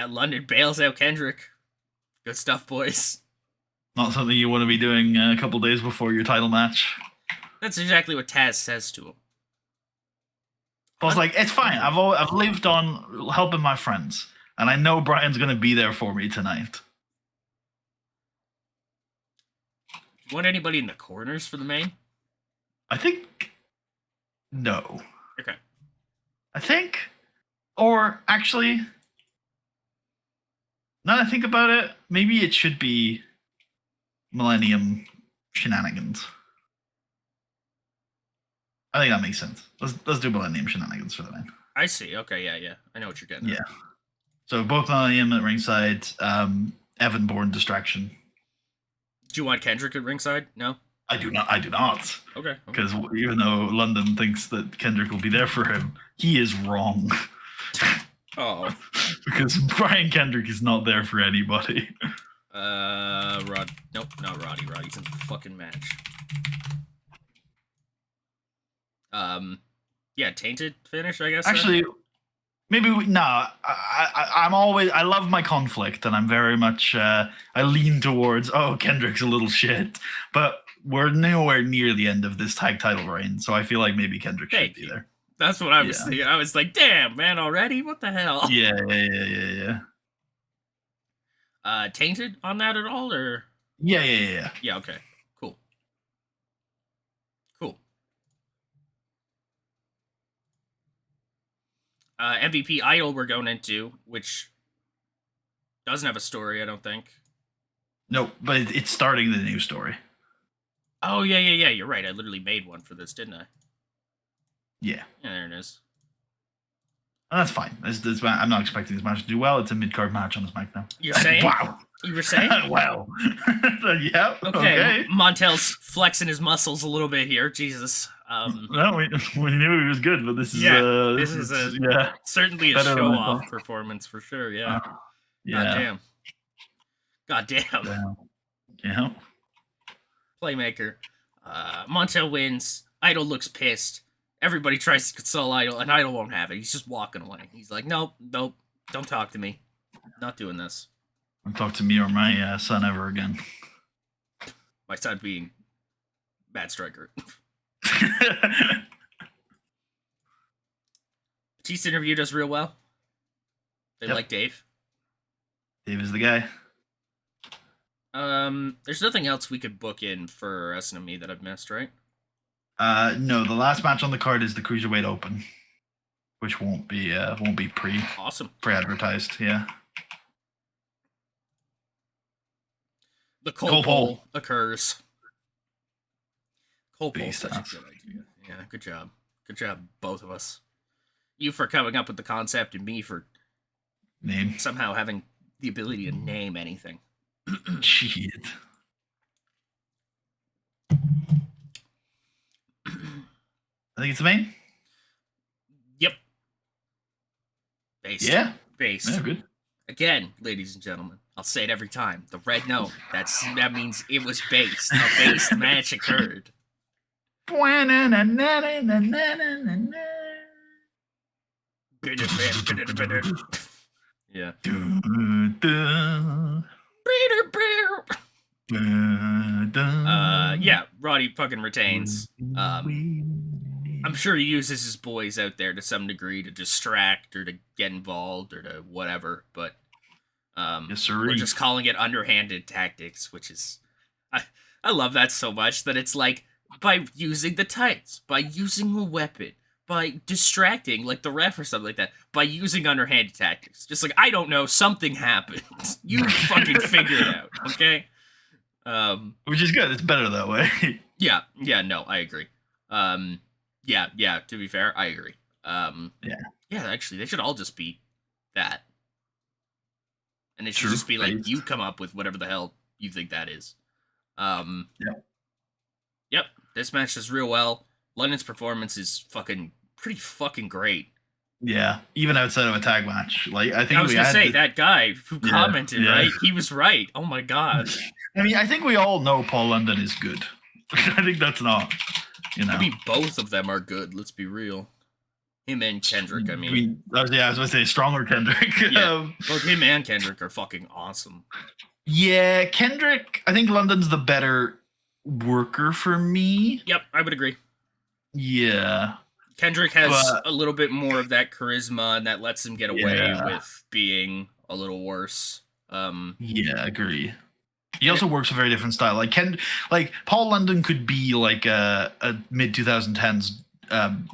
Speaker 1: London bails out Kendrick. Good stuff, boys.
Speaker 2: Not something you want to be doing a couple days before your title match.
Speaker 1: That's exactly what Taz says to him.
Speaker 2: I was like, it's fine. I've lived on helping my friends, and I know Brian's gonna be there for me tonight.
Speaker 1: You want anybody in the corners for the main?
Speaker 2: I think no.
Speaker 1: Okay.
Speaker 2: I think, or actually, now that I think about it, maybe it should be Millennium Shenanigans. I think that makes sense. Let's do Millennium Shenanigans for the main.
Speaker 1: I see. Okay, yeah. I know what you're getting at.
Speaker 2: Yeah. So both Millennium at ringside, Evan Bourne distraction.
Speaker 1: Do you want Kendrick at ringside? No?
Speaker 2: I do not.
Speaker 1: Okay.
Speaker 2: Because even though London thinks that Kendrick will be there for him, he is wrong.
Speaker 1: Oh.
Speaker 2: Because Brian Kendrick is not there for anybody.
Speaker 1: Nope, not Roddy. Roddy's in the fucking match. Yeah, tainted finish, I guess.
Speaker 2: Actually, Maybe no. I'm always. I love my conflict, and I'm very much. I lean towards. Oh, Kendrick's a little shit, but we're nowhere near the end of this tag title reign, so I feel like maybe Kendrick should
Speaker 1: Thank
Speaker 2: be
Speaker 1: you.
Speaker 2: there.
Speaker 1: That's what I was
Speaker 2: Yeah.
Speaker 1: thinking. I was like, damn, man, already? What the hell?
Speaker 2: Yeah.
Speaker 1: Tainted on that at all, or?
Speaker 2: Yeah.
Speaker 1: Yeah, okay. Cool. Cool. MVP Idol we're going into, which doesn't have a story, I don't think.
Speaker 2: No, but it's starting the new story.
Speaker 1: Oh, yeah, you're right. I literally made one for this, didn't I?
Speaker 2: Yeah.
Speaker 1: Yeah, there it is.
Speaker 2: And that's fine. I'm not expecting this match to do well. It's a mid-card match on the SmackDown.
Speaker 1: You're saying?
Speaker 2: Wow.
Speaker 1: You were saying?
Speaker 2: Well. Yeah.
Speaker 1: Okay. Montel's flexing his muscles a little bit here. Jesus.
Speaker 2: No, we knew he was good, but this is
Speaker 1: this is certainly a show-off performance for sure. Yeah.
Speaker 2: Yeah.
Speaker 1: God damn.
Speaker 2: Yeah.
Speaker 1: Playmaker. Montel wins. Idol looks pissed. Everybody tries to console Idol, and Idol won't have it. He's just walking away. He's like, nope, don't talk to me. Not doing this.
Speaker 2: Don't talk to me or my son ever again.
Speaker 1: My son being Matt Striker. Batista interview does real well. They like Dave.
Speaker 2: Dave is the guy.
Speaker 1: There's nothing else we could book in for SNME that I've missed, right?
Speaker 2: No, the last match on the card is the Cruiserweight Open, which won't be pre-advertised. Yeah.
Speaker 1: The Cole poll occurs. Cole poll, such a good idea. Yeah, good job. Good job, both of us. You for coming up with the concept, and me for somehow having the ability to name anything.
Speaker 2: Shit. I think it's the main.
Speaker 1: Yep. Based.
Speaker 2: Yeah.
Speaker 1: Based.
Speaker 2: Yeah, good.
Speaker 1: Again, ladies and gentlemen, I'll say it every time. The red note. That means it was based. A based match occurred. Yeah. Yeah, Roddy fucking retains. I'm sure he uses his boys out there to some degree to distract or to get involved or to whatever, but we're just calling it underhanded tactics, which is I love that so much that it's like by using the tights, by using a weapon, by distracting like the ref or something like that, by using underhanded tactics. Just like, I don't know, something happened. You fucking figure it out, okay?
Speaker 2: Which is good. It's better that way.
Speaker 1: Yeah, no, I agree. Yeah, to be fair, I agree. Yeah, actually, they should all just be that. And it should just be like, you come up with whatever the hell you think that is. Yep, this match does real well. London's performance is pretty fucking great.
Speaker 2: Yeah, even outside of a tag match. Like, I think
Speaker 1: I was gonna say, that guy who commented, right? He was right. Oh my god.
Speaker 2: I mean, I think we all know Paul London is good. I think that's not,
Speaker 1: Maybe both of them are good, let's be real. Him and Kendrick, I mean.
Speaker 2: I was going to say stronger Kendrick.
Speaker 1: Yeah, both him and Kendrick are fucking awesome.
Speaker 2: Yeah, Kendrick, I think London's the better worker for me.
Speaker 1: Yep, I would agree.
Speaker 2: Yeah.
Speaker 1: Kendrick has a little bit more of that charisma, and that lets him get away with being a little worse.
Speaker 2: Yeah, agree. He also works a very different style. Like Paul London could be like a mid 2010s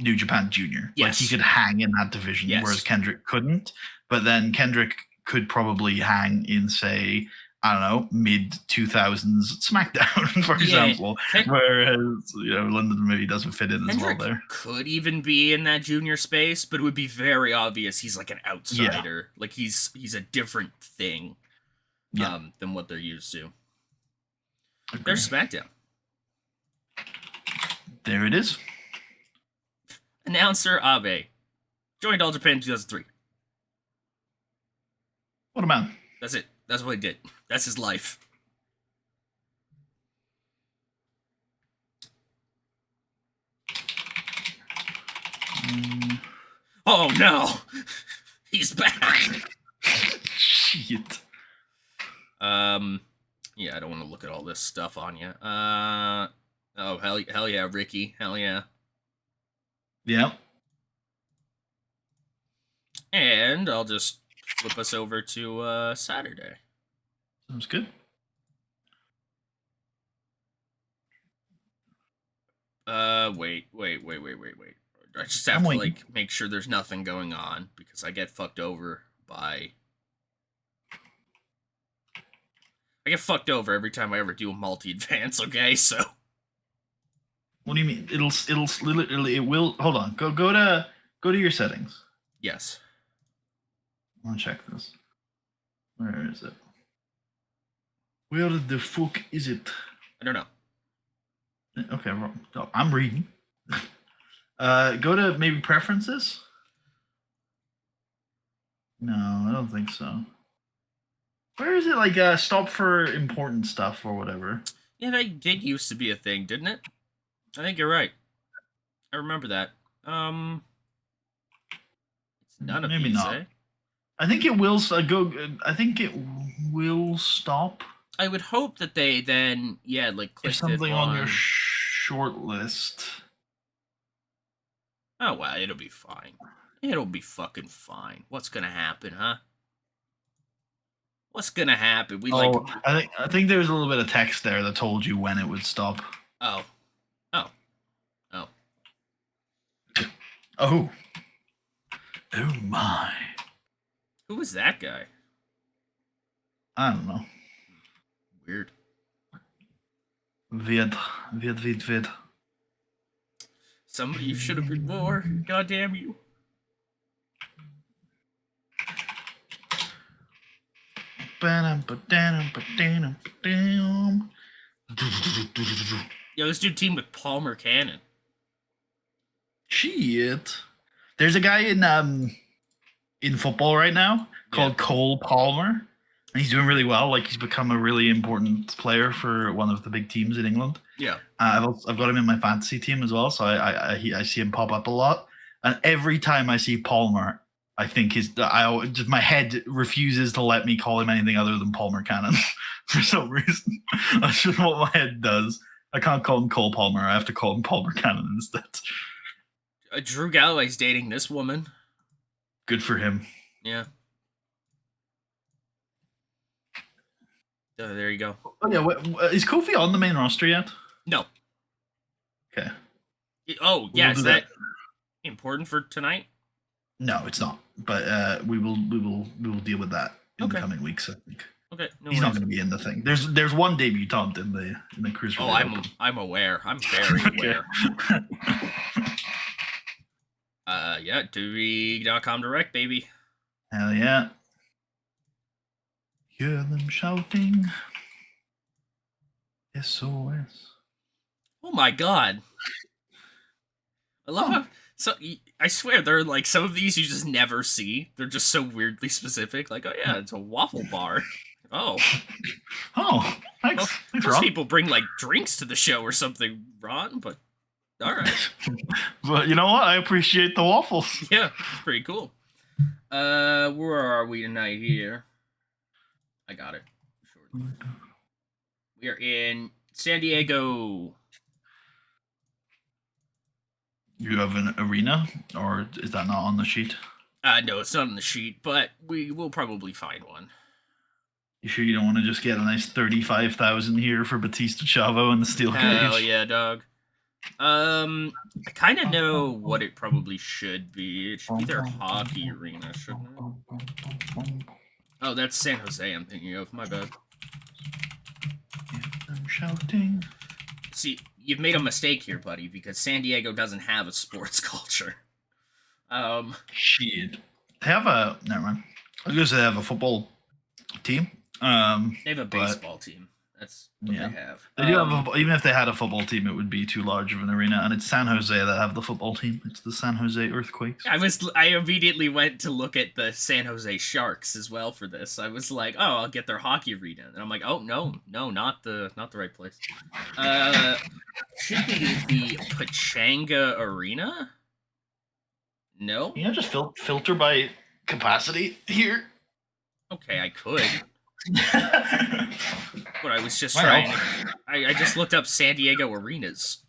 Speaker 2: New Japan Junior.
Speaker 1: Yes.
Speaker 2: Like he could hang in that division, whereas Kendrick couldn't. But then Kendrick could probably hang in, say, I don't know, mid 2000s SmackDown, for example. Whereas London maybe doesn't fit in as well there.
Speaker 1: Could even be in that junior space, but it would be very obvious he's like an outsider. Yeah. Like he's a different thing. Than what they're used to. Agreed. There's SmackDown.
Speaker 2: There it is.
Speaker 1: Announcer Abe joined All Japan in 2003.
Speaker 2: What a man.
Speaker 1: That's it. That's what he did. That's his life. Oh no! He's back.
Speaker 2: Shit.
Speaker 1: Yeah, I don't want to look at all this stuff on you. Oh hell yeah, Ricky, hell yeah.
Speaker 2: Yep.
Speaker 1: And I'll just flip us over to Saturday.
Speaker 2: Sounds good.
Speaker 1: Wait. I just have to like make sure there's nothing going on because I get fucked over by. I get fucked over every time I ever do a multi-advance. Okay, so.
Speaker 2: What do you mean? It will. Hold on. Go to your settings.
Speaker 1: Yes.
Speaker 2: I want to check this. Where is it? Where the fuck is it?
Speaker 1: I don't know.
Speaker 2: Okay, wrong. Oh, I'm reading. Go to maybe preferences. No, I don't think so. Where is it? Like stop for important stuff or whatever.
Speaker 1: Yeah, that did used to be a thing, didn't it? I think you're right. I remember that. It's none of
Speaker 2: Maybe
Speaker 1: these,
Speaker 2: not.
Speaker 1: eh?
Speaker 2: I think it will go. I think it will stop.
Speaker 1: I would hope that they then, like clicked
Speaker 2: If something
Speaker 1: it
Speaker 2: on your short list.
Speaker 1: Oh well, it'll be fine. It'll be fucking fine. What's gonna happen, huh? What's gonna happen?
Speaker 2: I think there's a little bit of text there that told you when it would stop.
Speaker 1: Oh.
Speaker 2: Oh my.
Speaker 1: Who was that guy?
Speaker 2: I don't know.
Speaker 1: Weird.
Speaker 2: Vid.
Speaker 1: Somebody should have been more. God damn you. Yo, this dude teamed with Palmer Cannon.
Speaker 2: Shit. There's a guy in football right now called Cole Palmer. And he's doing really well. Like he's become a really important player for one of the big teams in England.
Speaker 1: Yeah.
Speaker 2: I've got him in my fantasy team as well, so I see him pop up a lot. And every time I see Palmer, I think my head refuses to let me call him anything other than Palmer Cannon for some reason. That's just what my head does. I can't call him Cole Palmer. I have to call him Palmer Cannon instead.
Speaker 1: Drew Galloway's dating this woman.
Speaker 2: Good for him.
Speaker 1: Yeah. There you go.
Speaker 2: Oh yeah, is Kofi on the main roster yet?
Speaker 1: No.
Speaker 2: Okay.
Speaker 1: Oh yeah, is that important for tonight?
Speaker 2: No, it's not. But we will deal with that in the coming weeks. I think.
Speaker 1: Okay.
Speaker 2: He's not going to be in the thing. There's one debutant in the cruiserweight.
Speaker 1: Oh, I'm aware. I'm very aware. Yeah, TEW.com direct, baby.
Speaker 2: Hell yeah. Hear them shouting. SOS.
Speaker 1: Oh my god. I love how I swear they're like some of these you just never see. They're just so weirdly specific. Like, oh yeah, it's a waffle bar. Oh.
Speaker 2: Oh, thanks.
Speaker 1: Most people bring like drinks to the show or something, Ron, but all right.
Speaker 2: But you know what? I appreciate the waffles.
Speaker 1: Yeah, it's pretty cool. Where are we tonight here? I got it. We are in San Diego.
Speaker 2: You have an arena, or is that not on the sheet?
Speaker 1: No, it's not on the sheet, but we will probably find one.
Speaker 2: You sure you don't want to just get a nice 35,000 here for Batista Chavo and the steel cage?
Speaker 1: Hell yeah, dog. I kind of know what it probably should be. It should be their hockey arena, shouldn't it? Oh, that's San Jose I'm thinking of. My bad.
Speaker 2: I'm shouting.
Speaker 1: See, you've made a mistake here, buddy, because San Diego doesn't have a sports culture.
Speaker 2: Shit. They have a... Never mind. I was going to say they have a football team.
Speaker 1: They have a baseball team. That's what they have.
Speaker 2: They do have even if they had a football team, it would be too large of an arena. And it's San Jose that have the football team. It's the San Jose Earthquakes.
Speaker 1: I immediately went to look at the San Jose Sharks as well for this. I was like, oh, I'll get their hockey arena. And I'm like, oh no, not the right place. Should be the Pachanga Arena? No?
Speaker 2: You know, just filter by capacity here.
Speaker 1: Okay, I could. But I was just
Speaker 2: Well.
Speaker 1: trying. I just looked up San Diego arenas.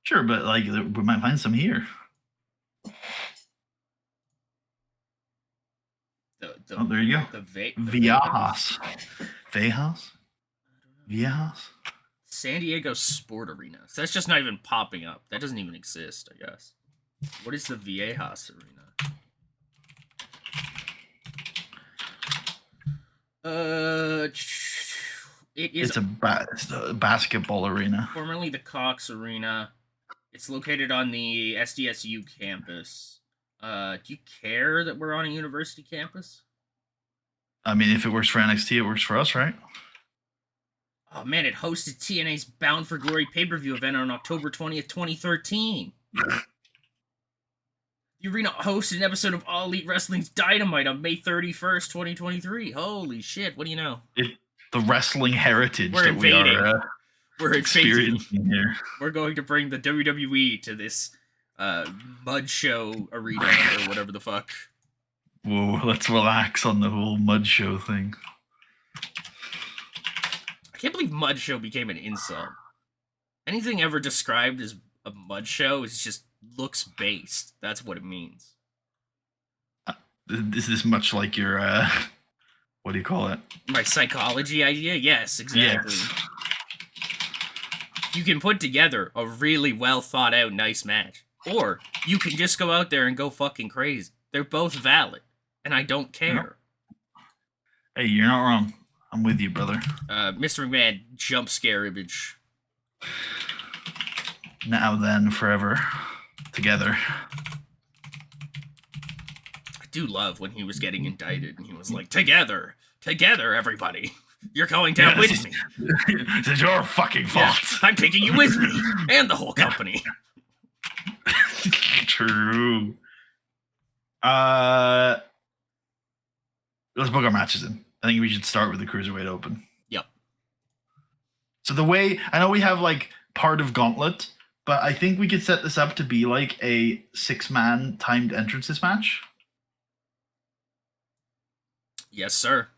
Speaker 2: Sure, but like we might find some here. Oh, there you go.
Speaker 1: The
Speaker 2: Viejas. Vejas? Viejas?
Speaker 1: San Diego Sport Arena. So that's just not even popping up. That doesn't even exist, I guess. What is the Viejas Arena? It is
Speaker 2: It's a basketball arena.
Speaker 1: Formerly the Cox Arena. It's located on the SDSU campus. Do you care that we're on a university campus?
Speaker 2: I mean, if it works for NXT, it works for us, right?
Speaker 1: Oh man, it hosted TNA's Bound for Glory pay-per-view event on October 20th, 2013. The arena hosted an episode of All Elite Wrestling's Dynamite on May 31st, 2023. Holy shit, what do you know?
Speaker 2: The wrestling heritage
Speaker 1: We're
Speaker 2: that
Speaker 1: invading.
Speaker 2: we are
Speaker 1: We're
Speaker 2: experiencing here.
Speaker 1: We're going to bring the WWE to this mud show arena or whatever the fuck.
Speaker 2: Whoa, let's relax on the whole mud show thing.
Speaker 1: I can't believe mud show became an insult. Anything ever described as a mud show is just looks based. That's what it means.
Speaker 2: Is this much like your what do you call it?
Speaker 1: My psychology idea? Yes, exactly.
Speaker 2: Yes.
Speaker 1: You can put together a really well thought out nice match. Or you can just go out there and go fucking crazy. They're both valid. And I don't care.
Speaker 2: Hey, you're not wrong. I'm with you, brother.
Speaker 1: Mr. McMahon, jump scare image.
Speaker 2: Now then, forever. Together.
Speaker 1: I do love when he was getting indicted and he was like, together, everybody. You're going down with me.
Speaker 2: It's your fucking fault.
Speaker 1: Yeah, I'm taking you with me. And the whole company.
Speaker 2: True. Let's book our matches in. I think we should start with the Cruiserweight Open.
Speaker 1: Yep.
Speaker 2: So the way, I know we have like part of Gauntlet, but I think we could set this up to be like a 6-man timed entrances match.
Speaker 1: Yes, sir.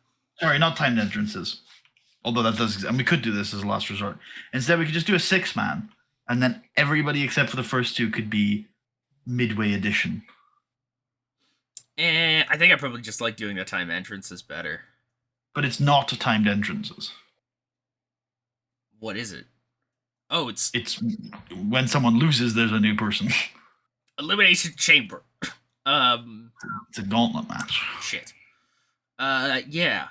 Speaker 2: Sorry, not timed entrances. Although that does, and we could do this as a last resort. Instead, we could just do a 6-man, and then everybody except for the first two could be midway edition.
Speaker 1: I think I probably just like doing the time entrances better.
Speaker 2: But it's not timed entrances.
Speaker 1: What is it? Oh, it's
Speaker 2: when someone loses, there's a new person.
Speaker 1: Elimination Chamber.
Speaker 2: It's a gauntlet match.
Speaker 1: Shit. Yeah.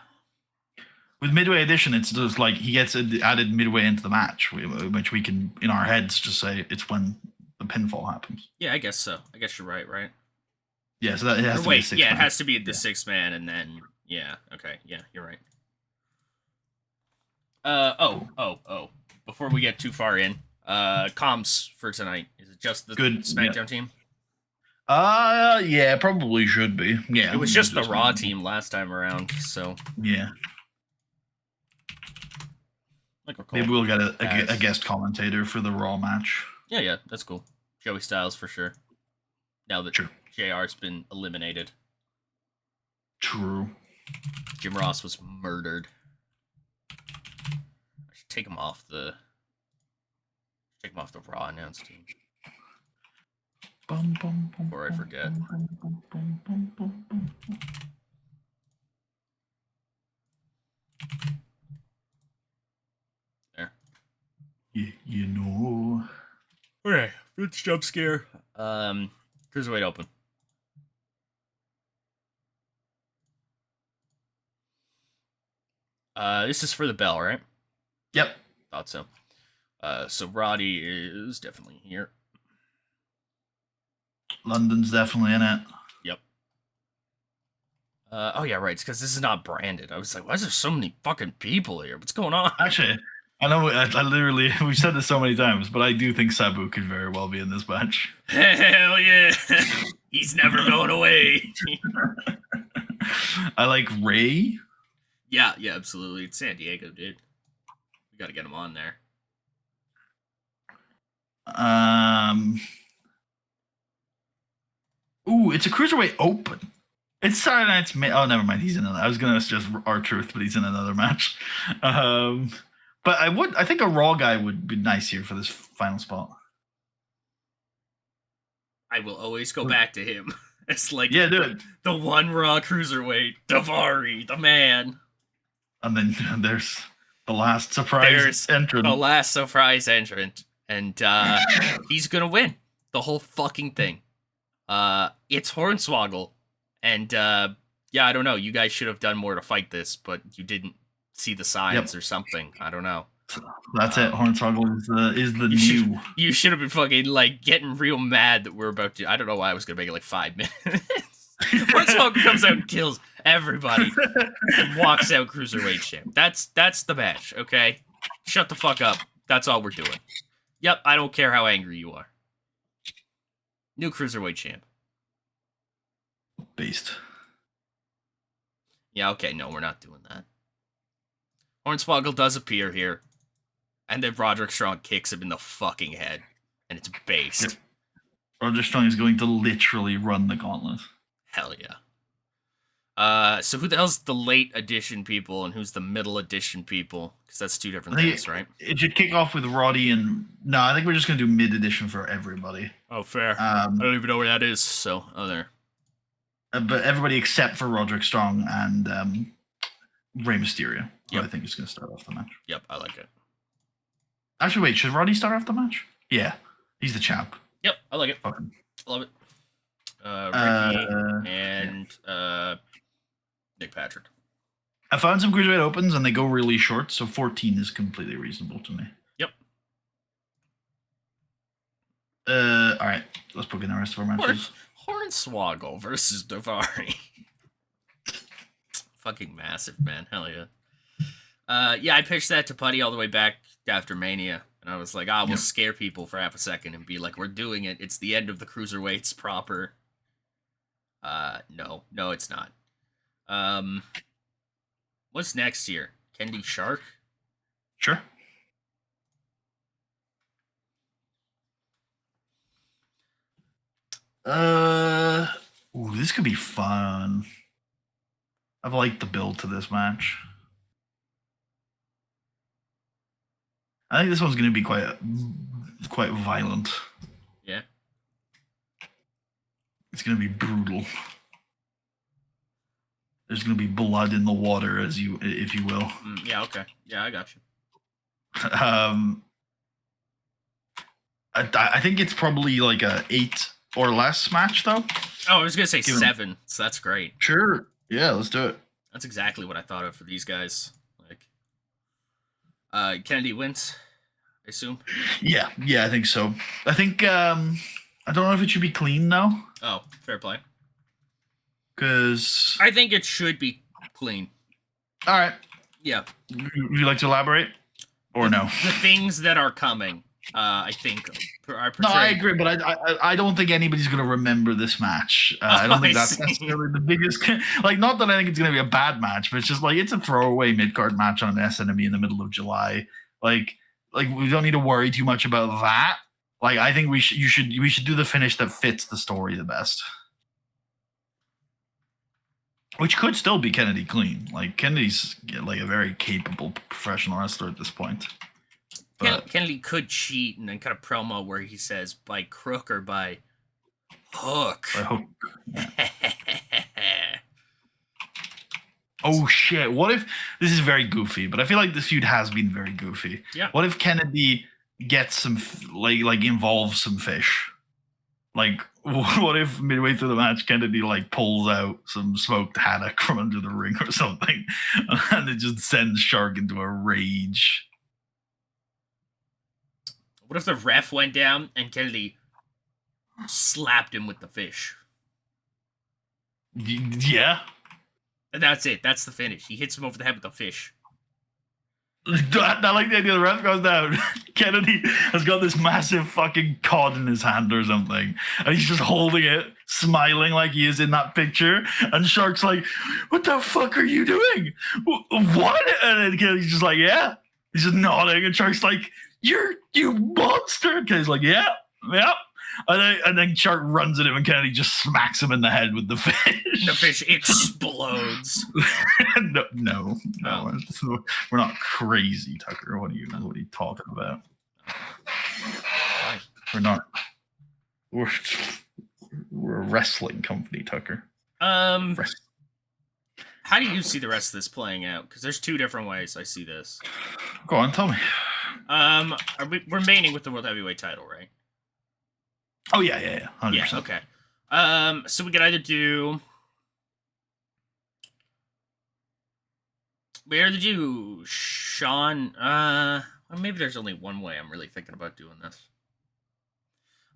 Speaker 2: With midway edition, it's just like he gets added midway into the match, which we can, in our heads, just say it's when the pinfall happens.
Speaker 1: Yeah, I guess so. I guess you're right?
Speaker 2: Yeah, so that it has to be a 6-man.
Speaker 1: Yeah, it has to be the 6-man, and then yeah, okay, yeah, you're right. Oh. Before we get too far in, comms for tonight. Is it just the SmackDown team?
Speaker 2: Yeah, probably should be. Yeah.
Speaker 1: It was just the Raw team last time around, so
Speaker 2: yeah. Maybe we'll get a guest commentator for the Raw match.
Speaker 1: Yeah, that's cool. Joey Styles for sure. Now that JR's been eliminated.
Speaker 2: True.
Speaker 1: Jim Ross was murdered. I should take him off the Raw announce team. Before I forget. There.
Speaker 2: You know.
Speaker 1: Okay, Fritz jump scare. Cruiserweight Open. This is for the bell, right?
Speaker 2: Yep.
Speaker 1: Thought so. So Roddy is definitely here.
Speaker 2: London's definitely in it.
Speaker 1: Yep. Oh yeah, right. It's because this is not branded. I was like, why is there so many fucking people here? What's going on?
Speaker 2: Actually, I know. I literally, we've said this so many times, but I do think Sabu could very well be in this match.
Speaker 1: Hell yeah, he's never going away.
Speaker 2: I like Ray.
Speaker 1: Yeah, absolutely. It's San Diego, dude. We got to get him on there.
Speaker 2: Ooh, it's a Cruiserweight Open. It's Saturday night's. Oh, never mind. He's in another. I was gonna suggest R-Truth, but he's in another match. But I think a Raw guy would be nice here for this final spot.
Speaker 1: I will always go back to him. It's like
Speaker 2: Yeah, do it.
Speaker 1: The one Raw cruiserweight, Davari, the man.
Speaker 2: And then there's the last surprise entrant.
Speaker 1: The last surprise entrant, and he's gonna win the whole fucking thing. It's Hornswoggle, and yeah, I don't know. You guys should have done more to fight this, but you didn't see the signs or something. I don't know.
Speaker 2: That's it. Hornswoggle is the
Speaker 1: new. You should have been fucking like getting real mad that we're about to. I don't know why I was gonna make it like 5 minutes. Hornswoggle comes out and kills everybody and walks out cruiserweight champ. That's the match. Okay, shut the fuck up. That's all we're doing. Yep, I don't care how angry you are. New cruiserweight champ.
Speaker 2: Beast.
Speaker 1: Yeah, okay, no, we're not doing that. Hornswoggle does appear here. And then Roderick Strong kicks him in the fucking head. And it's based. Yep.
Speaker 2: Roderick Strong is going to literally run the gauntlet.
Speaker 1: Hell yeah. So who the hell's the late edition people and who's the middle edition people? Because that's two different things, right?
Speaker 2: It should kick off with Roddy and... No, I think we're just going to do mid edition for everybody.
Speaker 1: Oh, fair. I don't even know where that is, so... Oh, there.
Speaker 2: But everybody except for Roderick Strong and Rey Mysterio. Yep. I think is going to start off the match.
Speaker 1: Yep, I like it.
Speaker 2: Actually, wait, should Roddy start off the match? Yeah, he's the champ.
Speaker 1: Yep, I like it.
Speaker 2: Fucking.
Speaker 1: Love it. Ricky and Nick Patrick.
Speaker 2: I found some cruiserweight opens and they go really short, so 14 is completely reasonable to me.
Speaker 1: Yep.
Speaker 2: All right, let's book in the rest of our matches.
Speaker 1: Hornswoggle versus Davari. Fucking massive, man. Hell yeah. Yeah, I pitched that to Putty all the way back after Mania. And I was like, we'll scare people for half a second and be like, we're doing it. It's the end of the cruiserweights proper. No, it's not. What's next year? Kendi Shark?
Speaker 2: Sure. Ooh, this could be fun. I've liked the build to this match. I think this one's going to be quite violent.
Speaker 1: Yeah.
Speaker 2: It's going to be brutal. There's going to be blood in the water, if you will.
Speaker 1: Yeah. Okay. Yeah, I got you.
Speaker 2: I think it's probably like a 8 or less match, though.
Speaker 1: Oh, I was gonna say 7. So that's great.
Speaker 2: Sure. Yeah, let's do it.
Speaker 1: That's exactly what I thought of for these guys. Like, Kennedy wins, I assume.
Speaker 2: Yeah, I think so. I think I don't know if it should be clean though.
Speaker 1: Oh, fair play.
Speaker 2: Because
Speaker 1: I think it should be clean.
Speaker 2: All right.
Speaker 1: Yeah.
Speaker 2: Would you like to elaborate, or no?
Speaker 1: The things that are coming, I think, are portrayed.
Speaker 2: No, I agree, but I don't think anybody's going to remember this match. I don't think that's necessarily the biggest. Like, not that I think it's going to be a bad match, but it's just like it's a throwaway mid-card match on an SNME in the middle of July. Like we don't need to worry too much about that. Like, I think we should do the finish that fits the story the best. Which could still be Kennedy clean. Like, Kennedy's like a very capable professional wrestler at this point. But
Speaker 1: Kennedy could cheat and then cut a promo where he says by crook or by hook.
Speaker 2: By hook. Yeah. Oh shit! What if this is very goofy? But I feel like this feud has been very goofy.
Speaker 1: Yeah.
Speaker 2: What if Kennedy gets some like involves some fish? Like, what if midway through the match, Kennedy like pulls out some smoked haddock from under the ring or something, and it just sends Shark into a rage?
Speaker 1: What if the ref went down and Kennedy slapped him with the fish?
Speaker 2: Yeah.
Speaker 1: And that's it. That's the finish. He hits him over the head with the fish.
Speaker 2: I like the idea the ref goes down. Kennedy has got this massive fucking cod in his hand or something, and he's just holding it, smiling like he is in that picture. And Shark's like, "What the fuck are you doing? What?" And then Kennedy's just like, "Yeah." He's just nodding, and Shark's like, "You monster!" And Kennedy's like, "Yeah." And then Shark runs at him, and Kennedy just smacks him in the head with the fish.
Speaker 1: The fish explodes.
Speaker 2: No.
Speaker 1: Oh.
Speaker 2: We're not crazy, Tucker. What are you talking about?
Speaker 1: Fine.
Speaker 2: We're not. We're a wrestling company, Tucker.
Speaker 1: How do you see the rest of this playing out? Because there's two different ways I see this.
Speaker 2: Go on, tell me.
Speaker 1: Are we remaining with the World Heavyweight title, right?
Speaker 2: Oh yeah. 100%.
Speaker 1: Yeah, okay. So we could either do... We either do Sean... Or maybe there's only one way I'm really thinking about doing this.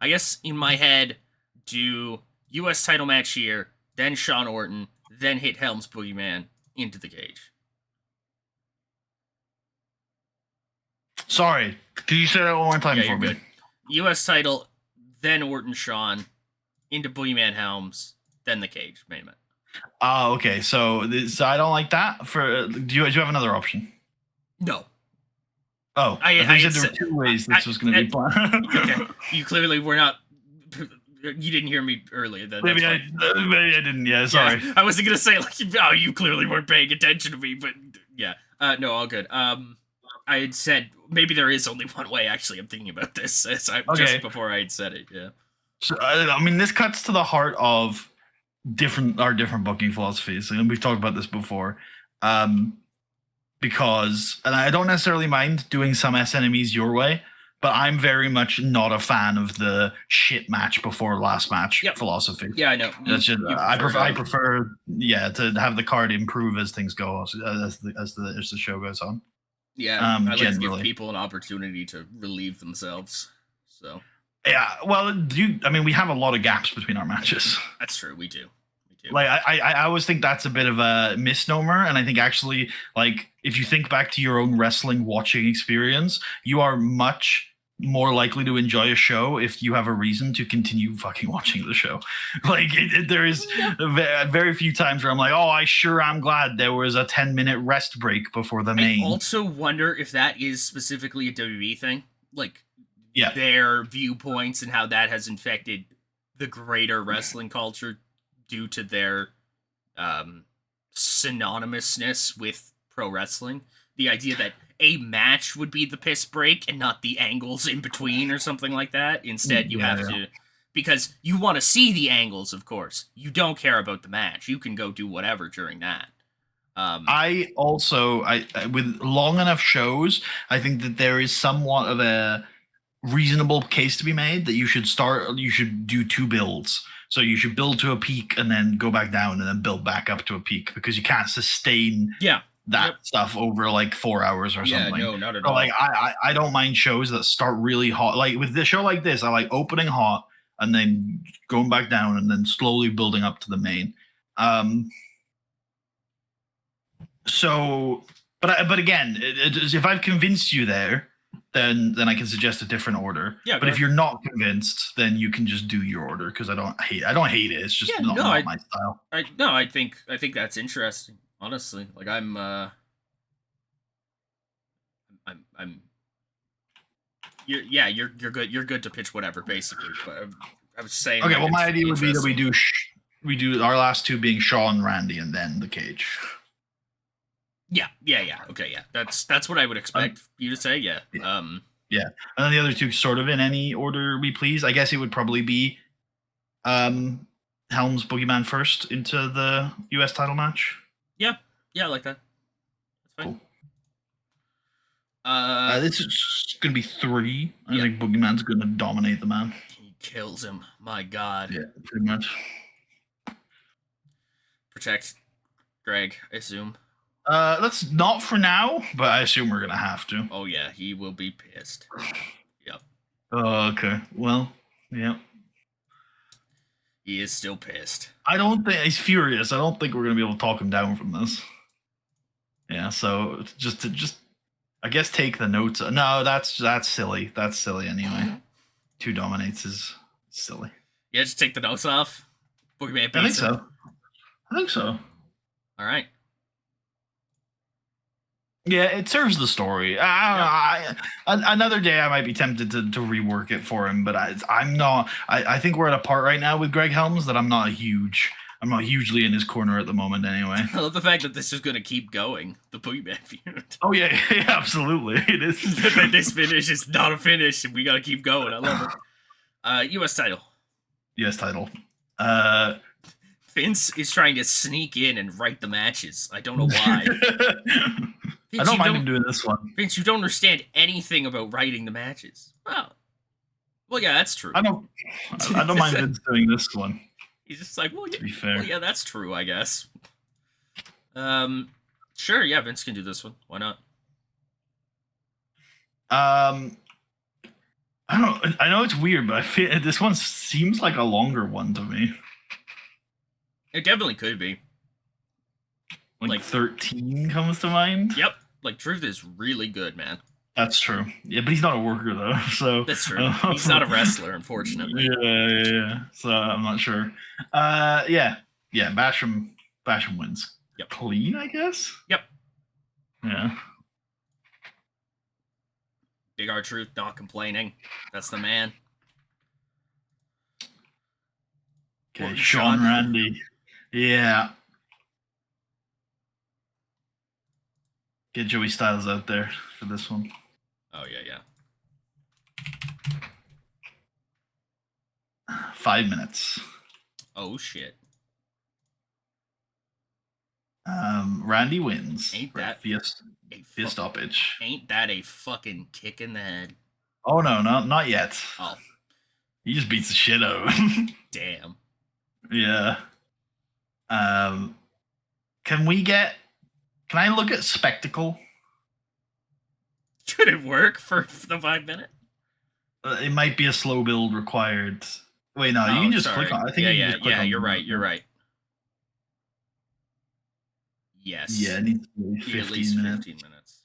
Speaker 1: I guess in my head, do U.S. title match here, then Sean Orton, then hit Helms Boogeyman into the cage.
Speaker 2: Sorry, can you say that one more time
Speaker 1: Yeah,
Speaker 2: for
Speaker 1: you're
Speaker 2: me?
Speaker 1: good. U.S. title, then Orton Sean, into Boogeyman Helms, then the cage main event.
Speaker 2: Oh, okay. So I don't like that. Do you have another option?
Speaker 1: No.
Speaker 2: Oh, I said there were two ways this was going to be planned.
Speaker 1: Okay, you clearly were not. You didn't hear me earlier.
Speaker 2: Maybe I didn't. Yeah, sorry.
Speaker 1: Yeah, I wasn't gonna say like, oh, you clearly weren't paying attention to me, but yeah, no, all good. I had said maybe there is only one way. Actually, I'm thinking about this just before I had said it. Yeah.
Speaker 2: So I mean, this cuts to the heart of our different booking philosophies, and we've talked about this before. Because, and I don't necessarily mind doing some SNMEs your way, but I'm very much not a fan of the shit match before last match philosophy.
Speaker 1: Yeah, I know.
Speaker 2: That's just, I prefer, to have the card improve as things go, as the show goes on.
Speaker 1: Yeah, I like to give people an opportunity to relieve themselves. So. Yeah,
Speaker 2: well, we have a lot of gaps between our matches.
Speaker 1: That's true. We do.
Speaker 2: Like I always think that's a bit of a misnomer, and I think actually, like, if you think back to your own wrestling watching experience, you are much more likely to enjoy a show if you have a reason to continue fucking watching the show. Like there is very few times where I'm like, oh, I'm glad there was a 10-minute rest break before the main.
Speaker 1: I also wonder if that is specifically a WWE thing, like their viewpoints and how that has infected the greater wrestling culture due to their synonymousness with pro wrestling. The idea that a match would be the piss break and not the angles in between or something like that. Instead, you have to, because you want to see the angles, of course. You don't care about the match. You can go do whatever during that.
Speaker 2: I with long enough shows, I think that there is somewhat of a reasonable case to be made that you should do two builds. So you should build to a peak and then go back down and then build back up to a peak, because you can't sustain that stuff over like 4 hours or something.
Speaker 1: Yeah, no, not at all.
Speaker 2: Like I don't mind shows that start really hot. Like with the show like this, I like opening hot and then going back down and then slowly building up to the main. But again, if I've convinced you there, then I can suggest a different order. Yeah, but if you're not convinced, then you can just do your order, because I don't hate it. It's just not my style.
Speaker 1: I think that's interesting. Honestly, like you're good. You're good to pitch whatever, basically. But I was saying.
Speaker 2: Okay, well, my idea would be that we do our last two being Shawn, Randy, and then the cage.
Speaker 1: Yeah. Okay, yeah. That's what I would expect you to say. Yeah.
Speaker 2: Yeah, and then the other two sort of in any order we please. I guess it would probably be Helms Boogeyman first into the U.S. title match.
Speaker 1: Yeah, I like that. That's fine.
Speaker 2: Cool. This is gonna be 3. I think Boogeyman's gonna dominate the man.
Speaker 1: He kills him. My God.
Speaker 2: Yeah, pretty much.
Speaker 1: Protect Greg, I assume.
Speaker 2: That's not for now, but I assume we're gonna have to.
Speaker 1: Oh yeah, he will be pissed. Yep.
Speaker 2: Oh, okay. Well, yeah.
Speaker 1: He is still pissed.
Speaker 2: I don't think he's furious. I don't think we're gonna be able to talk him down from this. Yeah. So just I guess take the notes. No, that's silly. That's silly anyway. 2 dominates is silly.
Speaker 1: Yeah, just take the notes off. Boogeyman
Speaker 2: I think so.
Speaker 1: All right.
Speaker 2: Yeah, it serves the story. Another day, I might be tempted to rework it for him, but I'm not. I think we're at a part right now with Greg Helms that I'm not hugely in his corner at the moment. Anyway,
Speaker 1: I love the fact that this is going to keep going. The Boogeyman feud.
Speaker 2: oh yeah, yeah, absolutely, it is.
Speaker 1: That this finish is not a finish, and we got to keep going. I love it. U.S. title.
Speaker 2: U.S. title.
Speaker 1: Vince is trying to sneak in and write the matches. I don't know why. Vince,
Speaker 2: I don't mind him doing this one.
Speaker 1: Vince, you don't understand anything about writing the matches. Well, yeah, that's true.
Speaker 2: I don't mind Vince doing this one.
Speaker 1: He's just like, well,
Speaker 2: to be fair,
Speaker 1: well, yeah, that's true, I guess. Sure, yeah, Vince can do this one. Why not?
Speaker 2: I know it's weird, but I feel this one seems like a longer one to me.
Speaker 1: It definitely could be.
Speaker 2: Like 13 comes to mind.
Speaker 1: Yep. Like, Truth is really good, man.
Speaker 2: That's true. Yeah, but he's not a worker though, so
Speaker 1: that's true. He's not a wrestler, unfortunately.
Speaker 2: Yeah. So I'm not sure. Yeah. Basham wins.
Speaker 1: Yep.
Speaker 2: Clean, I guess.
Speaker 1: Yep.
Speaker 2: Yeah.
Speaker 1: Big R Truth not complaining. That's the man.
Speaker 2: Okay, Sean Randy. Yeah. Get Joey Styles out there for this one.
Speaker 1: Oh, yeah.
Speaker 2: 5 minutes.
Speaker 1: Oh, shit.
Speaker 2: Randy wins.
Speaker 1: Ain't that
Speaker 2: via stoppage?
Speaker 1: Ain't that a fucking kick in the head?
Speaker 2: Oh, no, not yet.
Speaker 1: Oh.
Speaker 2: He just beats the shit out of him.
Speaker 1: Damn.
Speaker 2: Yeah. Can I look at spectacle?
Speaker 1: Could it work for the 5 minute?
Speaker 2: It might be a slow build required. Wait, no, you can just click on. I think
Speaker 1: yeah. You're right. Yes.
Speaker 2: Yeah, it needs to be 15
Speaker 1: at least
Speaker 2: 15
Speaker 1: minutes.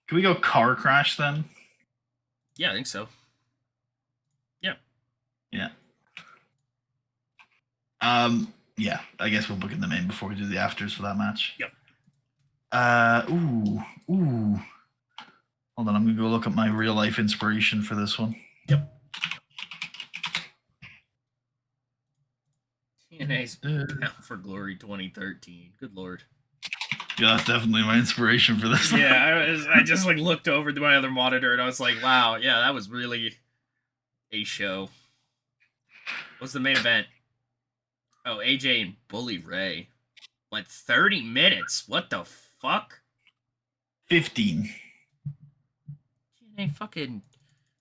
Speaker 2: Can we go car crash then?
Speaker 1: Yeah, I think so. Yeah.
Speaker 2: Yeah. Yeah, I guess we'll book in the main before we do the afters for that match.
Speaker 1: Yep.
Speaker 2: Ooh. Hold on, I'm gonna go look at my real life inspiration for this one.
Speaker 1: Yep. TNA's Bound for Glory 2013. Good lord.
Speaker 2: Yeah, that's definitely my inspiration for this.
Speaker 1: Yeah, I just like looked over to my other monitor and I was like, wow, yeah, that was really a show. What's the main event? Oh, AJ and Bully Ray. Went 30 minutes. What the fuck?
Speaker 2: 15.
Speaker 1: TNA fucking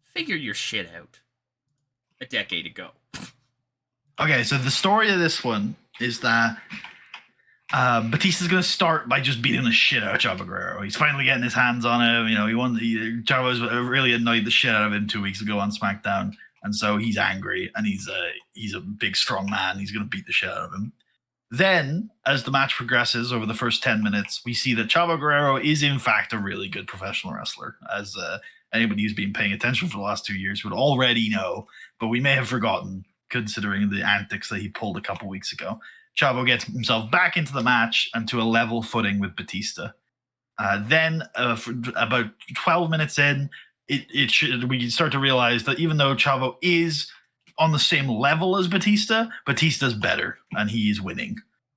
Speaker 1: figured your shit out a decade ago.
Speaker 2: Okay, so the story of this one is that Batista's going to start by just beating the shit out of Chavo Guerrero. He's finally getting his hands on him. You know, Chavo's really annoyed the shit out of him 2 weeks ago on SmackDown. And so he's angry, and he's a big, strong man. He's going to beat the shit out of him. Then, as the match progresses over the first 10 minutes, we see that Chavo Guerrero is, in fact, a really good professional wrestler, as anybody who's been paying attention for the last 2 years would already know, but we may have forgotten, considering the antics that he pulled a couple weeks ago. Chavo gets himself back into the match and to a level footing with Batista. Then, for about 12 minutes in, we start to realize that even though Chavo is on the same level as Batista's better, and he is winning.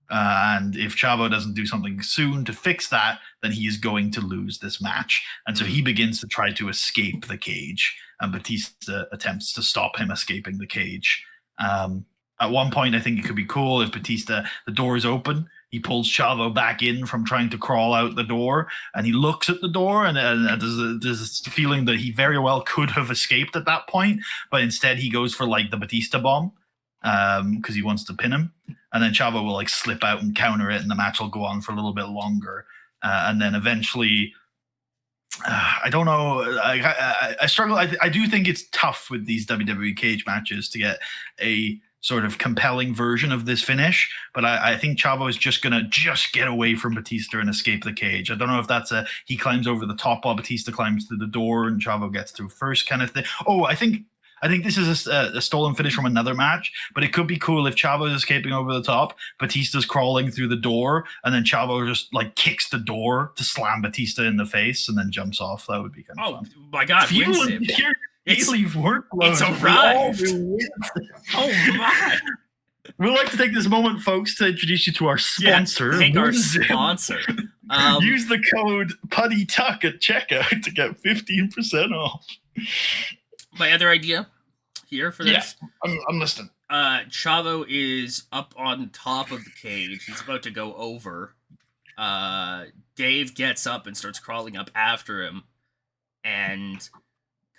Speaker 2: And if Chavo doesn't do something soon to fix that, then he is going to lose this match. And so he begins to try to escape the cage, and Batista attempts to stop him escaping the cage. At one point, I think it could be cool if Batista, the door is open, he pulls Chavo back in from trying to crawl out the door, and he looks at the door, and there's this feeling that he very well could have escaped at that point, but instead he goes for like the Batista bomb because he wants to pin him, and then Chavo will like slip out and counter it, and the match will go on for a little bit longer, and then eventually. I don't know. I struggle. I do think it's tough with these WWE cage matches to get a sort of compelling version of this finish, but I think Chavo is just gonna get away from Batista and escape the cage. I don't know if that's he climbs over the top while Batista climbs through the door and Chavo gets through first kind of thing. Oh, I think I think this is a stolen finish from another match, but it could be cool if Chavo's escaping over the top, Batista's crawling through the door, and then Chavo just like kicks the door to slam Batista in the face and then jumps off. That would be kind of fun.
Speaker 1: Oh my god,
Speaker 2: Fuel
Speaker 1: Winston.
Speaker 2: your daily workload.
Speaker 1: It's arrived.
Speaker 2: Oh
Speaker 1: my.
Speaker 2: We'd like to take this moment, folks, to introduce you to our sponsor.
Speaker 1: Yeah, thank our sponsor.
Speaker 2: Use the code PUDDYTUCK at checkout to get 15% off.
Speaker 1: My other idea here for this.
Speaker 2: Yeah, I'm listening.
Speaker 1: Chavo is up on top of the cage. He's about to go over. Dave gets up and starts crawling up after him and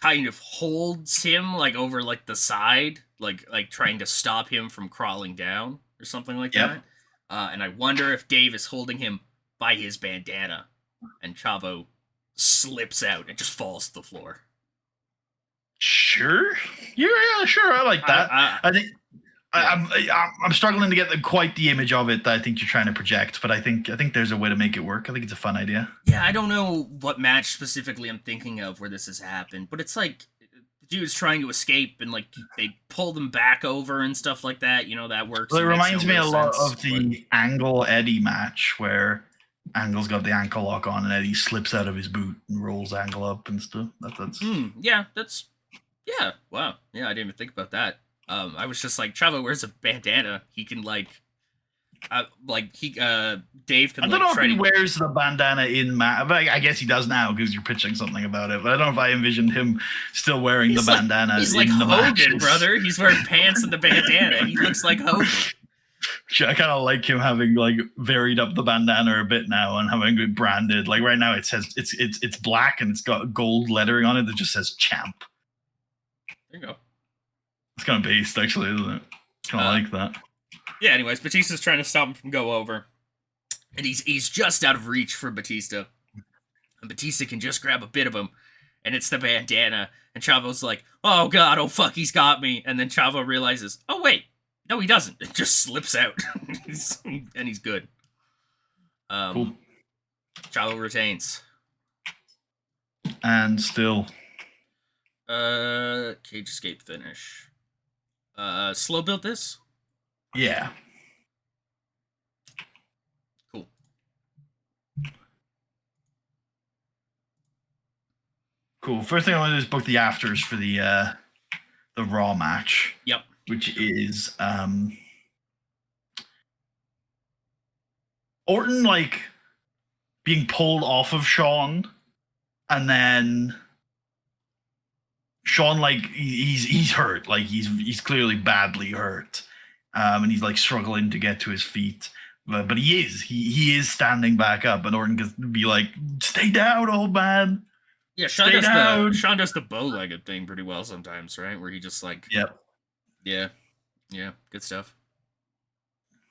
Speaker 1: kind of holds him like over like the side, like trying to stop him from crawling down or something like that. And I wonder if Dave is holding him by his bandana and Chavo slips out and just falls to the floor.
Speaker 2: Sure. Yeah, sure. I like that. I think I'm struggling to get quite the image of it that I think you're trying to project, but I think there's a way to make it work. I think it's a fun idea.
Speaker 1: Yeah, I don't know what match specifically I'm thinking of where this has happened, but it's like the dude's trying to escape and like they pull them back over and stuff like that. You know, that works.
Speaker 2: Well, it reminds me a lot of the Angle Eddie match where Angle's got the ankle lock on and Eddie slips out of his boot and rolls Angle up and stuff.
Speaker 1: Yeah, wow. Yeah, I didn't even think about that. I was just like, Chavo wears a bandana. He can Dave can.
Speaker 2: I don't know if he wears the bandana in match, but I guess he does now because you're pitching something about it. But I don't know if I envisioned him still wearing the bandana.
Speaker 1: He's like Hogan, brother. He's wearing pants and the bandana. He looks like Hogan.
Speaker 2: I kind of like him having like varied up the bandana a bit now and having it branded. Like right now, it says it's black and it's got gold lettering on it that just says Champ.
Speaker 1: There you go.
Speaker 2: It's kind of based, actually, isn't it? Kind of like that.
Speaker 1: Yeah. Anyways, Batista's trying to stop him from go over, and he's just out of reach for Batista, and Batista can just grab a bit of him, and it's the bandana. And Chavo's like, "Oh God, oh fuck, he's got me!" And then Chavo realizes, "Oh wait, no, he doesn't." It just slips out, and he's good.
Speaker 2: Cool.
Speaker 1: Chavo retains,
Speaker 2: and still.
Speaker 1: Cage escape finish. Slow built this?
Speaker 2: Yeah.
Speaker 1: Cool.
Speaker 2: Cool. First thing I want to do is book the afters for the Raw match.
Speaker 1: Yep.
Speaker 2: Which is Orton like being pulled off of Shawn, and then Shawn like he's hurt, like he's clearly badly hurt, and he's like struggling to get to his feet, but he is standing back up, and Orton can be like, "Stay down, old man."
Speaker 1: Yeah, Shawn does the bow-legged thing pretty well sometimes, right? Where he just like,
Speaker 2: yep,
Speaker 1: yeah, good stuff.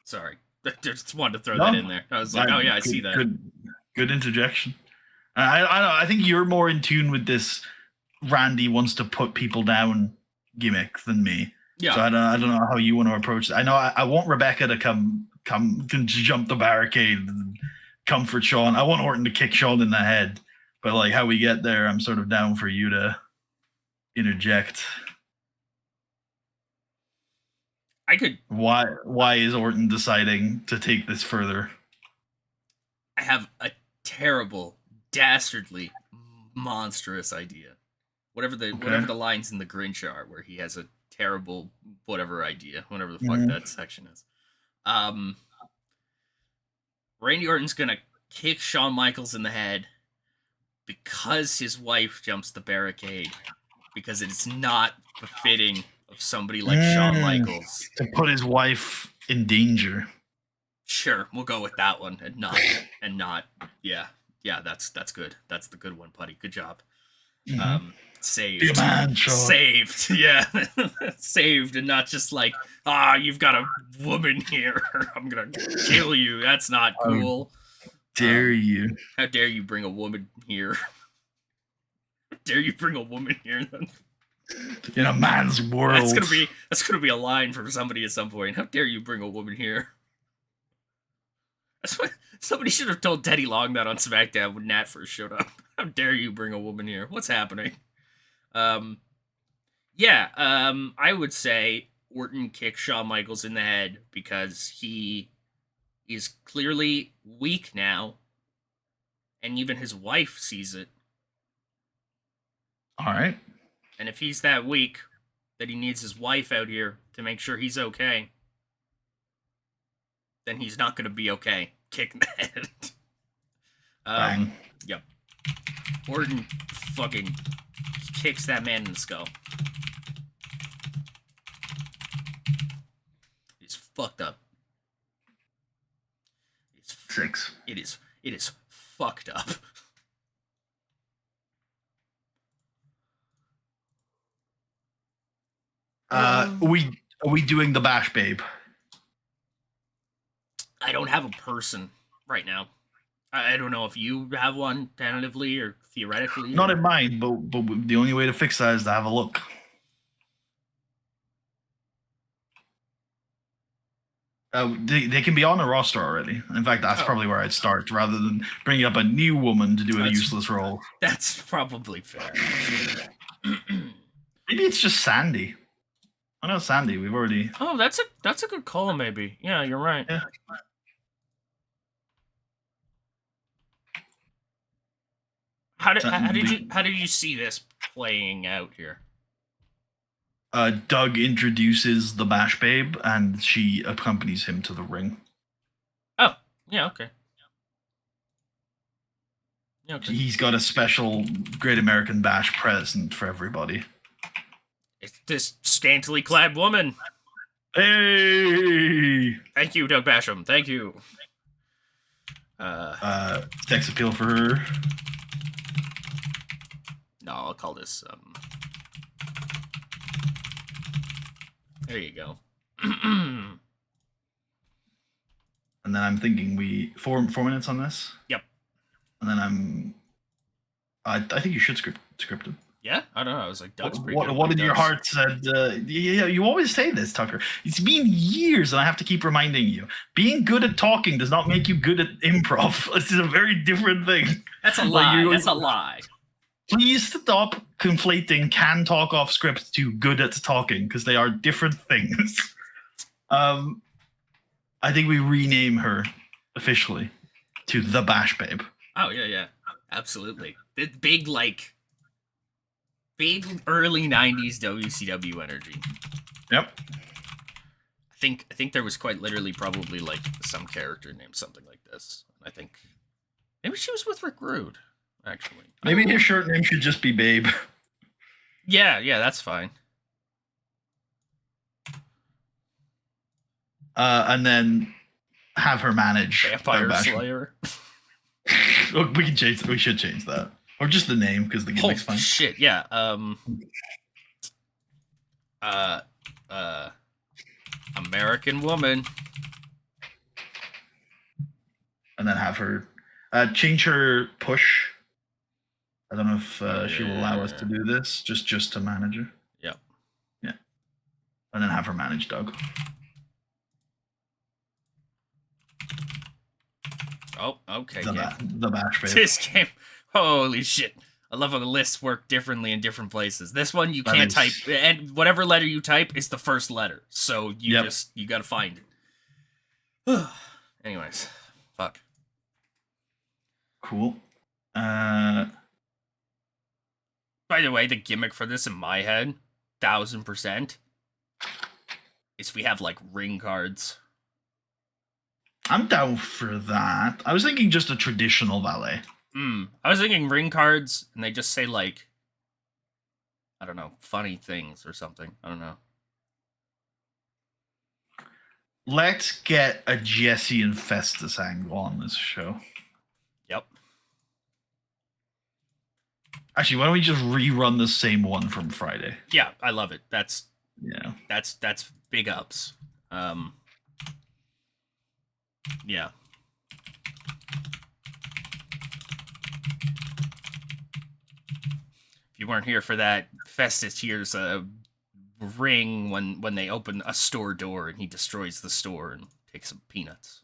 Speaker 1: Sorry, just wanted to throw that in there. I was like, oh yeah, I see that.
Speaker 2: Good interjection. I think you're more in tune with this Randy wants to put people down gimmick than me.
Speaker 1: Yeah.
Speaker 2: So I don't know how you want to approach it. I know I want Rebecca to come to jump the barricade and comfort Shawn. I want Orton to kick Shawn in the head. But like how we get there, I'm sort of down for you to interject.
Speaker 1: I could.
Speaker 2: Why is Orton deciding to take this further?
Speaker 1: I have a terrible, dastardly, monstrous idea. Whatever the lines in the Grinch are, where he has a terrible whatever idea, whatever the fuck that section is. Randy Orton's gonna kick Shawn Michaels in the head because his wife jumps the barricade, because it's not befitting of somebody like Shawn Michaels
Speaker 2: to put his wife in danger.
Speaker 1: Sure, we'll go with that one and not. Yeah, that's good. That's the good one, Putty. Good job. Saved. Saved. Yeah. Saved, and not just like, you've got a woman here. I'm gonna kill you. That's not cool.
Speaker 2: Dare you?
Speaker 1: How dare you bring a woman here? How dare you bring a woman here?
Speaker 2: In a man's world.
Speaker 1: That's gonna be a line from somebody at some point. How dare you bring a woman here? That's what somebody should have told Teddy Long that on SmackDown when Nat first showed up. How dare you bring a woman here? What's happening? Yeah, I would say Orton kicks Shawn Michaels in the head because he is clearly weak now, and even his wife sees it.
Speaker 2: All right.
Speaker 1: And if he's that weak that he needs his wife out here to make sure he's okay, then he's not going to be okay. Kick in the head.
Speaker 2: Bang.
Speaker 1: Yep. Orton fucking kicks that man in the skull. He's fucked up. It's
Speaker 2: 6.
Speaker 1: It is fucked up.
Speaker 2: Are we doing the Bash Babe?
Speaker 1: I don't have a person right now. I don't know if you have one tentatively or theoretically.
Speaker 2: Not
Speaker 1: or...
Speaker 2: in mind, but the only way to fix that is to have a look. They can be on a roster already. In fact, that's probably where I'd start, rather than bringing up a new woman to do a useless role.
Speaker 1: That's probably fair.
Speaker 2: Maybe it's just Sandy. I know Sandy. We've already.
Speaker 1: Oh, that's a good call. Maybe. Yeah, you're right.
Speaker 2: Yeah.
Speaker 1: How did you see this playing out here?
Speaker 2: Doug introduces the Bash Babe, and she accompanies him to the ring.
Speaker 1: Oh, yeah, okay. Yeah, okay.
Speaker 2: He's got a special Great American Bash present for everybody.
Speaker 1: It's this scantily clad woman.
Speaker 2: Hey!
Speaker 1: Thank you, Doug Basham. Thank you.
Speaker 2: Sex appeal for her.
Speaker 1: No, I'll call this. There you go.
Speaker 2: And then I'm thinking we 4 minutes on this.
Speaker 1: Yep.
Speaker 2: And then I think you should script it.
Speaker 1: Yeah, I don't know. I was like, Doug's pretty
Speaker 2: What in your heart said? Yeah, you always say this, Tucker. It's been years, and I have to keep reminding you. Being good at talking does not make you good at improv. This is a very different thing.
Speaker 1: That's a lie. That's a lie.
Speaker 2: Please stop conflating can talk off script to good at talking, because they are different things. I think we rename her officially to the Bash Babe.
Speaker 1: Oh yeah, absolutely. The big early '90s WCW energy.
Speaker 2: Yep.
Speaker 1: I think there was quite literally probably like some character named something like this. I think maybe she was with Rick Rude. Actually,
Speaker 2: maybe his shirt name should just be Babe.
Speaker 1: Yeah, that's fine.
Speaker 2: And then have her manage
Speaker 1: Vampire Slayer.
Speaker 2: We can change. We should change that, or just the name, because the gimmick's fine.
Speaker 1: Shit, yeah. American woman.
Speaker 2: And then have her change her push. I don't know if she will allow us to do this. Just to manage her.
Speaker 1: Yep.
Speaker 2: Yeah. And then have her manage Doug.
Speaker 1: Oh, okay.
Speaker 2: The Bash Babe.
Speaker 1: This game. Holy shit. I love how the lists work differently in different places. This one you can't type, and whatever letter you type is the first letter. So you gotta find it. Anyways, fuck.
Speaker 2: Cool.
Speaker 1: By the way, the gimmick for this in my head, 1000%, is we have like ring cards.
Speaker 2: I'm down for that. I was thinking just a traditional valet.
Speaker 1: I was thinking ring cards, and they just say like, I don't know, funny things or something. I don't know.
Speaker 2: Let's get a Jesse and Festus angle on this show.
Speaker 1: Yep.
Speaker 2: Actually, why don't we just rerun the same one from Friday?
Speaker 1: Yeah, I love it. That's big ups. Yeah. If you weren't here for that, Festus hears a ring when they open a store door, and he destroys the store and takes some peanuts.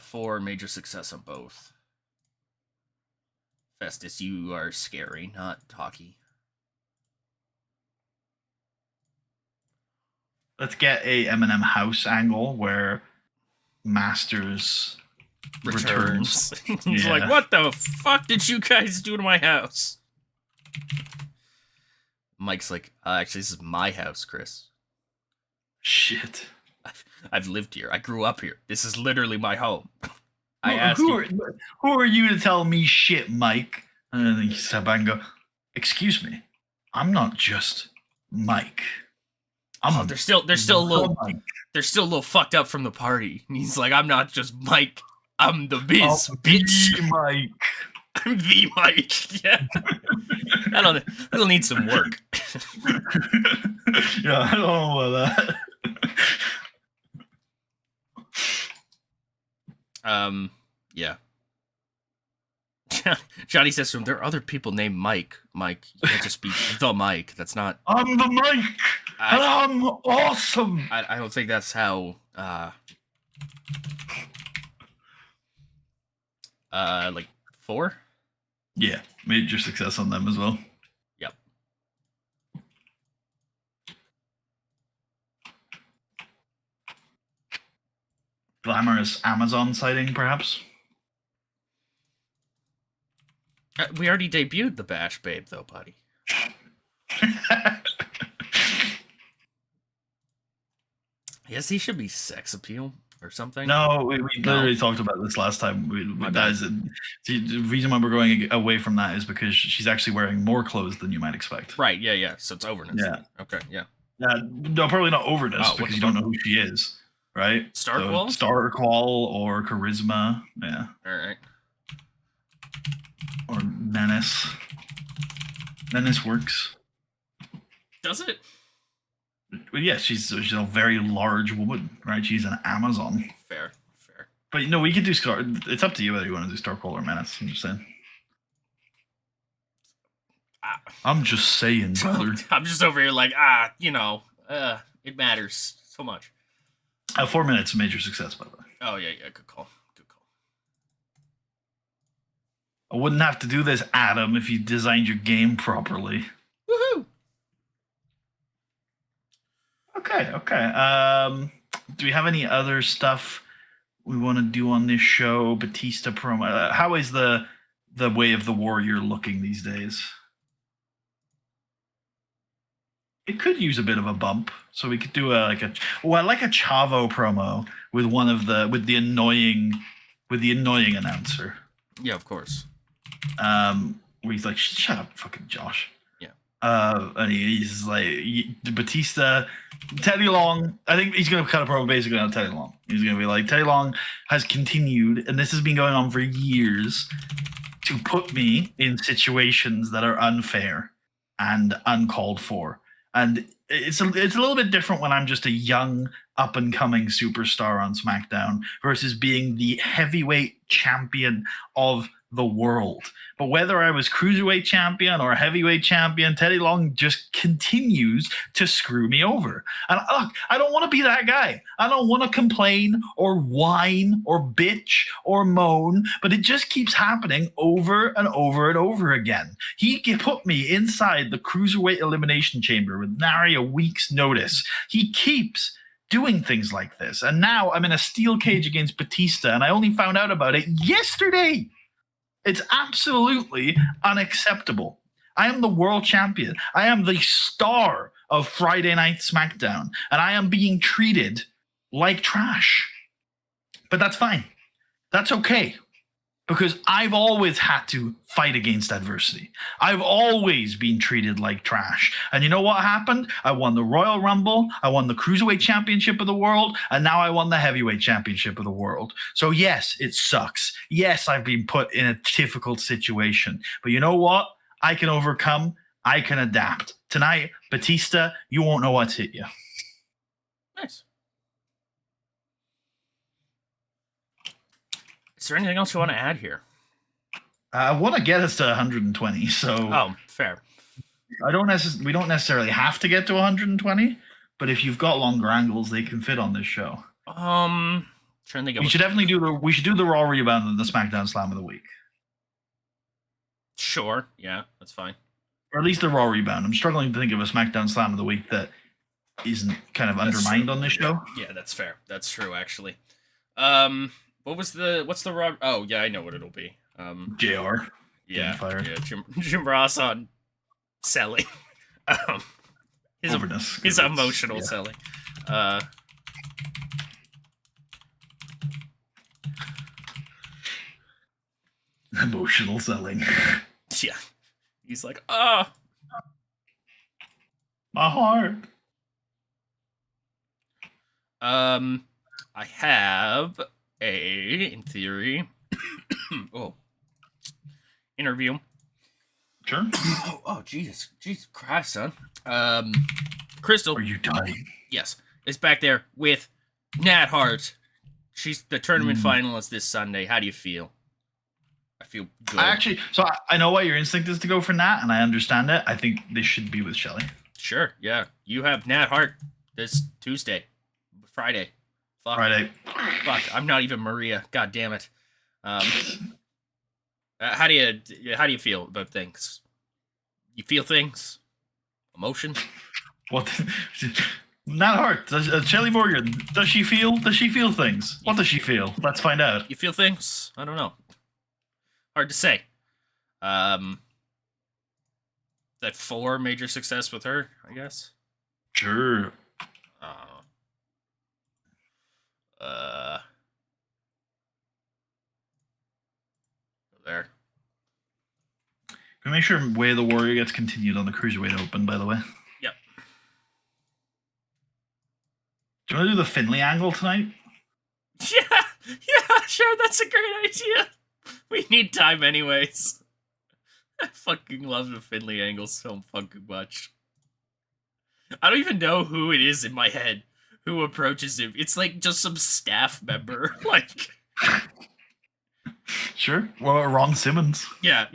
Speaker 1: 4 major success on both. Festus, you are scary, not talky.
Speaker 2: let's get a Eminem House angle where Masters returns.
Speaker 1: He's like, what the fuck did you guys do to my house? Mike's like, actually, this is my house, Chris.
Speaker 2: Shit.
Speaker 1: I've lived here. I grew up here. This is literally my home.
Speaker 2: Who are you to tell me shit, Mike? And then he step back and go, excuse me, I'm not just Mike.
Speaker 1: They're still a little fucked up from the party. And he's like, I'm not just Mike. I'm the biz, bitch.
Speaker 2: Mike.
Speaker 1: I'm the Mike. Yeah. That'll need some work.
Speaker 2: Yeah, I don't know about that.
Speaker 1: Yeah. Johnny says to him, there are other people named Mike. Mike, you can't just be the Mike. That's not...
Speaker 2: I'm the Mike, and I'm awesome.
Speaker 1: I don't think that's how, like, 4?
Speaker 2: Yeah, major success on them as well.
Speaker 1: Yep.
Speaker 2: Glamorous Amazon sighting, perhaps?
Speaker 1: We already debuted the Bash Babe, though, buddy. Yes, he should be sex appeal or something.
Speaker 2: No, we literally talked about this last time. The reason why we're going away from that is because she's actually wearing more clothes than you might expect.
Speaker 1: Right, yeah. So it's overness.
Speaker 2: Yeah.
Speaker 1: Okay, yeah.
Speaker 2: No, probably not overness because you don't know who she is, right?
Speaker 1: Starqual?
Speaker 2: So Starqual or Charisma, yeah.
Speaker 1: All right.
Speaker 2: Or Menace. Menace works.
Speaker 1: Does it?
Speaker 2: Well, yes, she's a very large woman, right? She's an Amazon.
Speaker 1: Fair.
Speaker 2: But we could do Star. It's up to you whether you want to do Starqual or Menace. I'm just saying. I'm just saying, brother.
Speaker 1: I'm just over here like, it matters so much.
Speaker 2: 4 minutes, major success, by the way.
Speaker 1: Oh, yeah, good call.
Speaker 2: I wouldn't have to do this, Adam, if you designed your game properly.
Speaker 1: Woohoo!
Speaker 2: Okay. Do we have any other stuff we want to do on this show? Batista promo. How is the Way of the Warrior looking these days? It could use a bit of a bump, so we could do I like a Chavo promo with the annoying announcer.
Speaker 1: Yeah, of course.
Speaker 2: Where he's like, shut up, fucking Josh.
Speaker 1: Yeah.
Speaker 2: And he's like, Batista, Teddy Long. I think he's gonna cut a promo basically on Teddy Long. He's gonna be like, Teddy Long has continued, and this has been going on for years, to put me in situations that are unfair and uncalled for. And it's a little bit different when I'm just a young up and coming superstar on SmackDown versus being the heavyweight champion of the world. But whether I was cruiserweight champion or heavyweight champion, Teddy Long just continues to screw me over. And look, I don't want to be that guy. I don't want to complain or whine or bitch or moan, but it just keeps happening over and over and over again. He put me inside the cruiserweight elimination chamber with nary a week's notice. He keeps doing things like this. And now I'm in a steel cage against Batista, and I only found out about it yesterday. It's absolutely unacceptable. I am the world champion. I am the star of Friday Night SmackDown, and I am being treated like trash. But that's fine. That's okay. Because I've always had to fight against adversity. I've always been treated like trash. And you know what happened? I won the Royal Rumble, I won the Cruiserweight Championship of the world, and now I won the Heavyweight Championship of the world. So yes, it sucks. Yes, I've been put in a difficult situation. But you know what? I can overcome. I can adapt. Tonight, Batista, you won't know what's hit you.
Speaker 1: Nice. Is there anything else you want to add here?
Speaker 2: I want to get us to 120, so...
Speaker 1: Oh, fair.
Speaker 2: We don't necessarily have to get to 120, but if you've got longer angles, they can fit on this show.
Speaker 1: Trying to think of...
Speaker 2: We should do the Raw Rebound and the SmackDown Slam of the Week.
Speaker 1: Sure, yeah, that's fine.
Speaker 2: Or at least the Raw Rebound. I'm struggling to think of a SmackDown Slam of the Week that isn't kind of
Speaker 1: That's
Speaker 2: undermined
Speaker 1: true.
Speaker 2: on this show.
Speaker 1: Yeah, that's fair. That's true, actually. What's the Rob? Oh, yeah, I know what it'll be.
Speaker 2: JR getting
Speaker 1: Yeah,
Speaker 2: fired.
Speaker 1: yeah, Jim Ross on selling. Um,
Speaker 2: Overness.
Speaker 1: his emotional selling.
Speaker 2: Emotional selling.
Speaker 1: Yeah, he's like, oh,
Speaker 2: My heart.
Speaker 1: I have in theory, interview.
Speaker 2: Sure.
Speaker 1: Oh, Jesus Christ, son. Crystal.
Speaker 2: Are you dying?
Speaker 1: Yes, is back there with Nat Hart. She's the tournament finalist this Sunday. How do you feel? I feel good.
Speaker 2: I know why your instinct is to go for Nat, and I understand it. I think this should be with Shelly.
Speaker 1: Sure, yeah. You have Nat Hart this Friday. Fuck.
Speaker 2: Friday.
Speaker 1: Fuck, I'm not even Maria. God damn it. How do you feel about things? You feel things? Emotions?
Speaker 2: What? Nat Hart. Shelly Morgan. Does she feel things? What does she feel? Let's find out.
Speaker 1: You feel things? I don't know. Hard to say. That 4 major success with her, I guess.
Speaker 2: Sure.
Speaker 1: There.
Speaker 2: Can we make sure Way of the Warrior gets continued on the Cruiserweight Open, by the way?
Speaker 1: Yep.
Speaker 2: Do you want to do the Finley angle tonight?
Speaker 1: Yeah, sure, that's a great idea. We need time anyways. I fucking love the Finley angle so fucking much. I don't even know who it is in my head who approaches him. It's like just some staff member. Like,
Speaker 2: sure. Well, Ron Simmons.
Speaker 1: Yeah.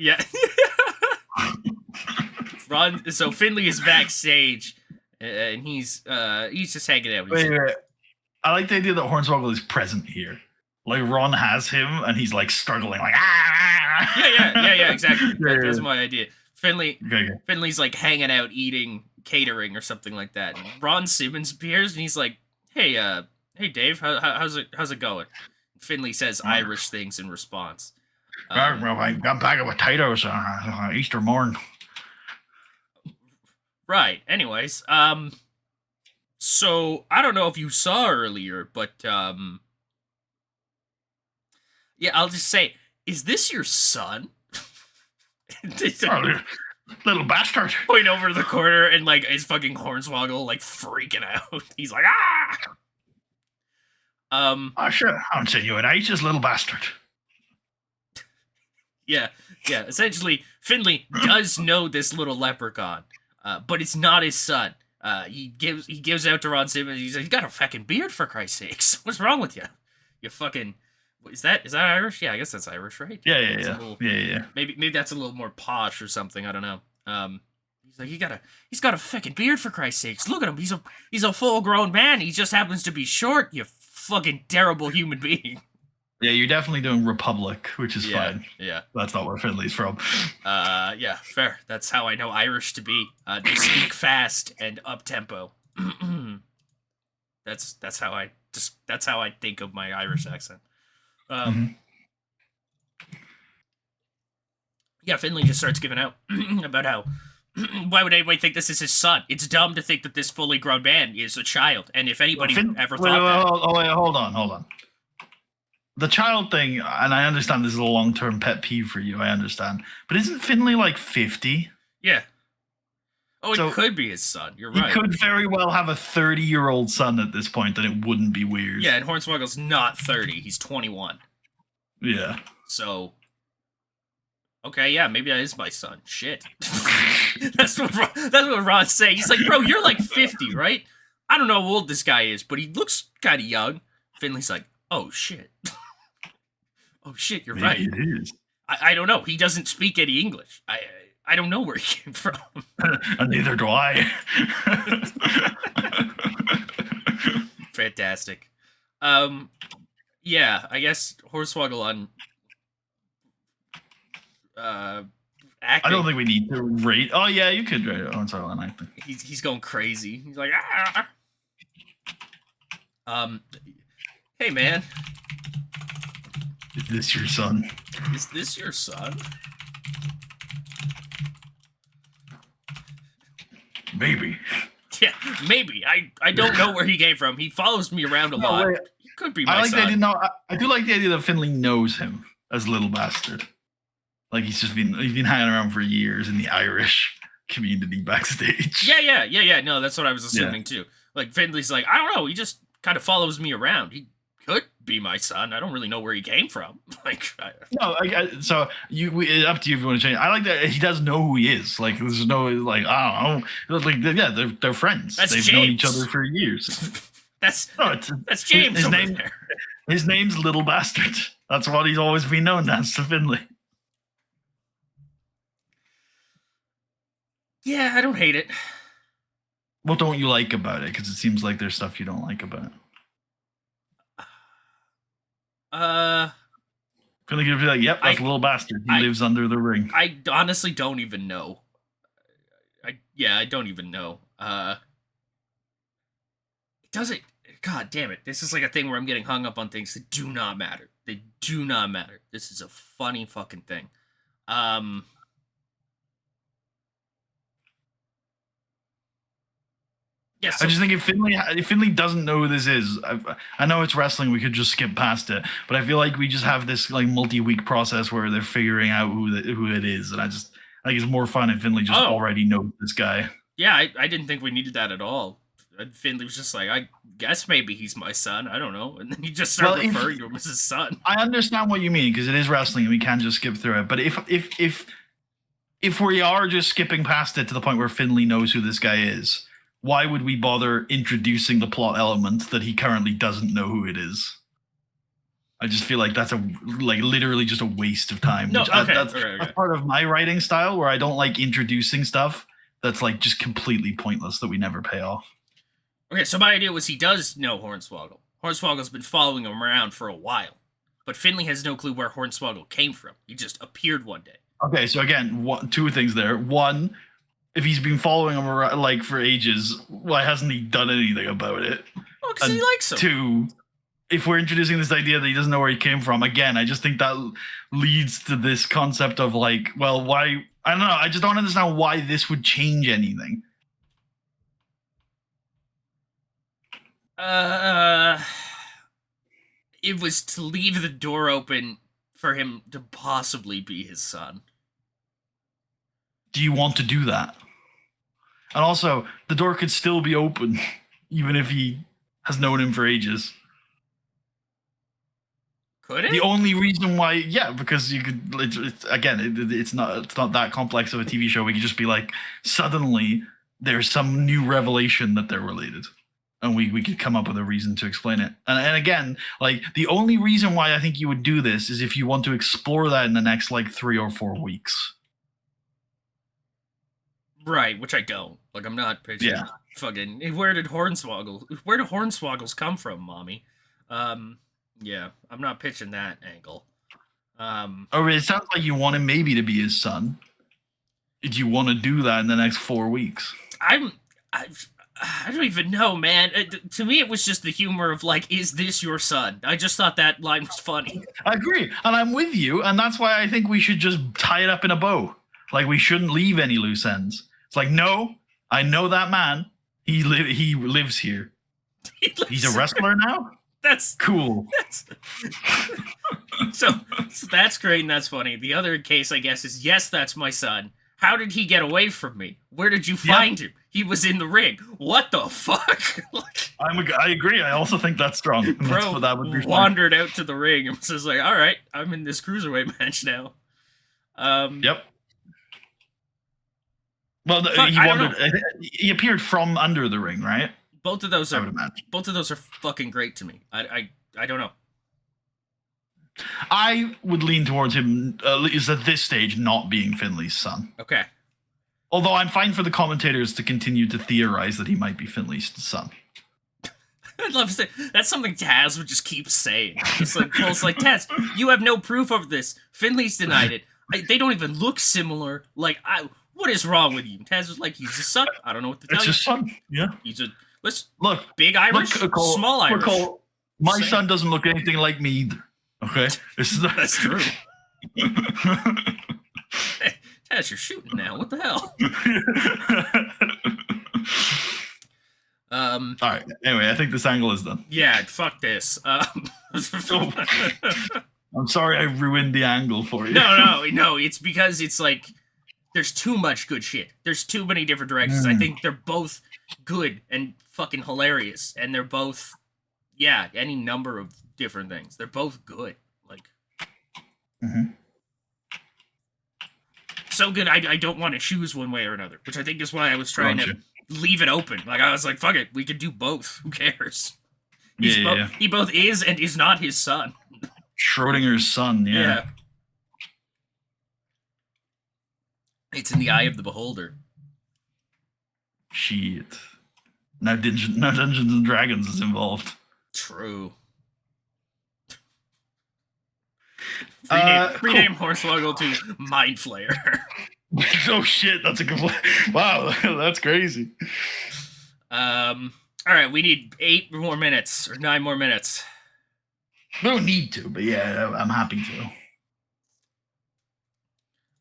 Speaker 1: So Finley is backstage, and he's just hanging out.
Speaker 2: Wait. I like the idea that Hornswoggle is present here. Like Ron has him, and he's like struggling, like
Speaker 1: Yeah, exactly. That's my idea. Finley's like hanging out, eating, catering, or something like that. And Ron Simmons appears, and he's like, "Hey, Dave, how's it going?" Finley says Irish things in response.
Speaker 2: I got back of potatoes Easter morn.
Speaker 1: Right. Anyways, so I don't know if you saw earlier, but yeah, I'll just say, is this your son?
Speaker 2: Little bastard.
Speaker 1: Point over to the corner and like is fucking Hornswoggle like freaking out. He's like, ah.
Speaker 2: Oh shit, I haven't seen you in ages, little bastard.
Speaker 1: Yeah. Essentially, Finley does know this little leprechaun, but it's not his son. He gives out to Ron Simmons. He's like, "You got a fucking beard, for Christ's sakes. What's wrong with you? You fucking is that Irish? Yeah, I guess that's Irish, right?
Speaker 2: Yeah.
Speaker 1: Maybe that's a little more posh or something. I don't know. He's like, he's got a fucking beard, for Christ's sakes. Look at him. He's a full grown man. He just happens to be short. You fucking terrible human being."
Speaker 2: Yeah, you're definitely doing Republic, which is fine.
Speaker 1: Yeah.
Speaker 2: That's not where Finley's from.
Speaker 1: Yeah, fair. That's how I know Irish to be. They speak fast and up tempo. That's how I think of my Irish accent. Yeah, Finley just starts giving out about how why would anybody think this is his son? It's dumb to think that this fully grown man is a child. And if anybody ever thought
Speaker 2: wait, hold on. The child thing, and I understand this is a long-term pet peeve for you, I understand. But isn't Finley like 50?
Speaker 1: Yeah. Oh, it could be his son. You're right.
Speaker 2: He could very well have a 30-year-old son at this point, and it wouldn't be weird.
Speaker 1: Yeah, and Hornswoggle's not 30. He's 21.
Speaker 2: Yeah.
Speaker 1: So, okay, yeah, maybe that is my son. Shit. That's what Ron's saying. He's like, bro, you're like 50, right? I don't know how old this guy is, but he looks kind of young. Finley's like, oh, shit. Oh, shit, you're right.
Speaker 2: It is.
Speaker 1: I don't know. He doesn't speak any English. I don't know where he came from.
Speaker 2: And neither do I.
Speaker 1: Fantastic. Yeah, I guess Hornswoggle on acting.
Speaker 2: I don't think we need to rate. Oh yeah, you could rate it on silent acting.
Speaker 1: He's going crazy. He's like, ah. Hey man,
Speaker 2: Is this your son?
Speaker 1: is this your son?
Speaker 2: Maybe.
Speaker 1: Yeah, maybe. I don't know where he came from. He follows me around a lot.
Speaker 2: Wait.
Speaker 1: He could be my
Speaker 2: I like
Speaker 1: son.
Speaker 2: the idea. No, I do like the idea that Finley knows him as Little Bastard. Like he's been hanging around for years in the Irish community backstage.
Speaker 1: Yeah. No, that's what I was assuming too. Like Finley's like, I don't know. He just kind of follows me around. He could be my son. I don't really know where he came from. Like,
Speaker 2: No, so up to you if you want to change. I like that he does know who he is. Like, there's no like I don't know. Like, yeah, they're friends.
Speaker 1: That's
Speaker 2: They've
Speaker 1: James.
Speaker 2: known each other for years.
Speaker 1: that's James.
Speaker 2: His
Speaker 1: over
Speaker 2: name.
Speaker 1: there.
Speaker 2: His name's Little Bastard. That's what he's always been known as to Finley.
Speaker 1: Yeah, I don't hate it.
Speaker 2: What don't you like about it? Because it seems like there's stuff you don't like about it. Finley could be like, "Yep, that's Little Bastard. He lives under the ring."
Speaker 1: I honestly don't even know. I don't even know. It doesn't. God damn it! This is like a thing where I'm getting hung up on things that do not matter. They do not matter. This is a funny fucking thing. Yeah, so
Speaker 2: I just think if Finley doesn't know who this is, I know it's wrestling. We could just skip past it, but I feel like we just have this like multi-week process where they're figuring out who it is, and I think it's more fun if Finley just already knows this guy.
Speaker 1: Yeah, I didn't think we needed that at all. Finley was just like, I guess maybe he's my son. I don't know, and then he just started referring to him as his son.
Speaker 2: I understand what you mean because it is wrestling and we can just skip through it. But if we are just skipping past it to the point where Finley knows who this guy is, why would we bother introducing the plot element that he currently doesn't know who it is? I just feel like that's literally just a waste of time.
Speaker 1: No,
Speaker 2: That's part of my writing style where I don't like introducing stuff that's like just completely pointless that we never pay off.
Speaker 1: Okay, so my idea was he does know Hornswoggle. Hornswoggle's been following him around for a while, but Finley has no clue where Hornswoggle came from. He just appeared one day.
Speaker 2: Okay, so again, two things there. One, if he's been following him around, like for ages, why hasn't he done anything about it?
Speaker 1: Oh, because he likes him.
Speaker 2: Two, if we're introducing this idea that he doesn't know where he came from, again, I just think that leads to this concept of like, well, why? I don't know. I just don't understand why this would change anything.
Speaker 1: It was to leave the door open for him to possibly be his son.
Speaker 2: Do you want to do that? And also, the door could still be open, even if he has known him for ages.
Speaker 1: Could it?
Speaker 2: The only reason why, yeah, because you could. It's not that complex of a TV show. We could just be like, suddenly there's some new revelation that they're related, and we could come up with a reason to explain it. And again, like the only reason why I think you would do this is if you want to explore that in the next like 3 or 4 weeks.
Speaker 1: Right, which I don't. Like, I'm not pitching.
Speaker 2: Yeah.
Speaker 1: Fucking. Where do Hornswoggles come from, mommy? Yeah, I'm not pitching that angle.
Speaker 2: It sounds like you want him maybe to be his son. Do you want to do that in the next 4 weeks?
Speaker 1: I don't even know, man. To me, it was just the humor of like, is this your son? I just thought that line was funny.
Speaker 2: I agree, and I'm with you, and that's why I think we should just tie it up in a bow. Like, we shouldn't leave any loose ends. It's like, no, I know that man. He lives here. He's a wrestler now?
Speaker 1: That's
Speaker 2: cool.
Speaker 1: So that's great and that's funny. The other case, I guess, is yes, that's my son. How did he get away from me? Where did you find him? He was in the ring. What the fuck?
Speaker 2: I agree. I also think that's strong.
Speaker 1: Bro
Speaker 2: that would be
Speaker 1: wandered out to the ring and was like, all right, I'm in this cruiserweight match now.
Speaker 2: Yep. Well, he appeared from under the ring, right?
Speaker 1: Both of those are fucking great to me. I don't know.
Speaker 2: I would lean towards him, at least at this stage, not being Finley's son.
Speaker 1: Okay.
Speaker 2: Although I'm fine for the commentators to continue to theorize that he might be Finley's son.
Speaker 1: I'd love to say that's something Taz would just keep saying. It's like Taz, you have no proof of this. Finley's denied it. They don't even look similar. Like, what is wrong with you? Taz was like, he's his son. I don't know what to tell
Speaker 2: It's
Speaker 1: you.
Speaker 2: his son. Yeah.
Speaker 1: He's a let's
Speaker 2: Look,
Speaker 1: big Irish,
Speaker 2: look, Cole,
Speaker 1: small Irish.
Speaker 2: Cole, my
Speaker 1: Same.
Speaker 2: son doesn't look anything like me either. Okay,
Speaker 1: That's true. Hey, Taz, you're shooting now. What the hell?
Speaker 2: All right. Anyway, I think this angle is done.
Speaker 1: Yeah, fuck this.
Speaker 2: I'm sorry I ruined the angle for you.
Speaker 1: No. It's because it's like there's too much good shit. There's too many different directions. I think they're both good and fucking hilarious, and they're both, any number of different things. They're both good. Like, so good. I don't want to choose one way or another, which I think is why I was trying to leave it open. Like, I was like, fuck it, we could do both. Who cares? He both is and is not his son.
Speaker 2: Schrodinger's son, yeah.
Speaker 1: It's in the eye of the beholder.
Speaker 2: Shit. Now Dungeons and Dragons is involved.
Speaker 1: True. Rename Hornswoggle to Mind Flayer.
Speaker 2: Oh shit, that's a good one. Wow, that's crazy.
Speaker 1: All right, we need 8 more minutes or 9 more minutes.
Speaker 2: We don't need to, but yeah, I'm happy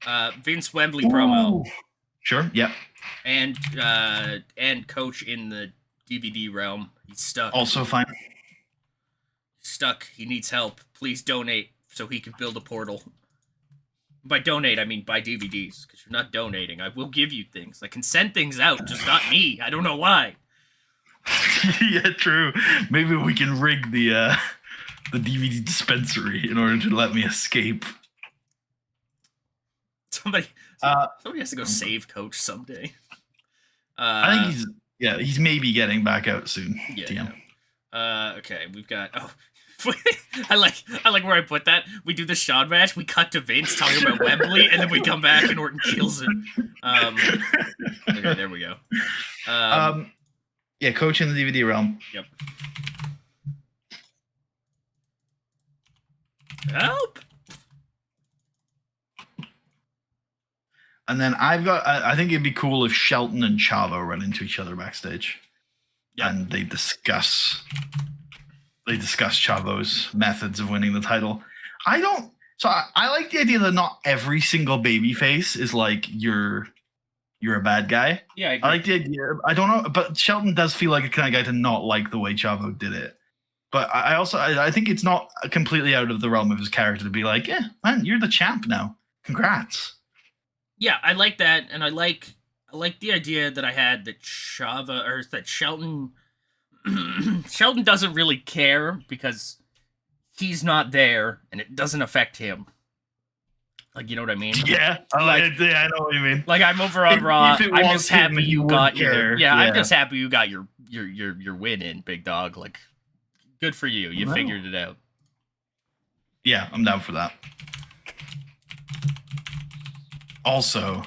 Speaker 2: to.
Speaker 1: Vince Wembley promo.
Speaker 2: Sure, yeah.
Speaker 1: And Coach in the DVD realm. He's stuck.
Speaker 2: Also fine.
Speaker 1: Stuck. He needs help. Please donate so he can build a portal. By donate, I mean buy DVDs, because you're not donating. I will give you things. I can send things out, just not me. I don't know why.
Speaker 2: Yeah, true. Maybe we can rig the DVD dispensary in order to let me escape.
Speaker 1: Somebody has to go save Coach someday.
Speaker 2: I think he's maybe getting back out soon.
Speaker 1: Yeah. Okay, we've got I like where I put that. We do the Sean match, we cut to Vince talking about Wembley, and then we come back and Orton kills him. Okay, there we go.
Speaker 2: Yeah, Coach in the DVD realm.
Speaker 1: Yep. Help!
Speaker 2: And then I think it'd be cool if Shelton and Chavo run into each other backstage. Yep. And they discuss Chavo's methods of winning the title. I like the idea that not every single babyface is like you're a bad guy.
Speaker 1: Yeah,
Speaker 2: I like the idea. I don't know, but Shelton does feel like a kind of guy to not like the way Chavo did it. But I think it's not completely out of the realm of his character to be like, yeah, man, you're the champ now. Congrats.
Speaker 1: Yeah, I like that, and I like the idea that I had that Shelton Shelton doesn't really care because he's not there and it doesn't affect him. Like, you know what I mean?
Speaker 2: Yeah, I know what you mean.
Speaker 1: Like, I'm over on Raw. I'm just happy you got your I'm just happy you got your win in, big dog. Like, good for you. You figured it out.
Speaker 2: Yeah, I'm down for that. Also,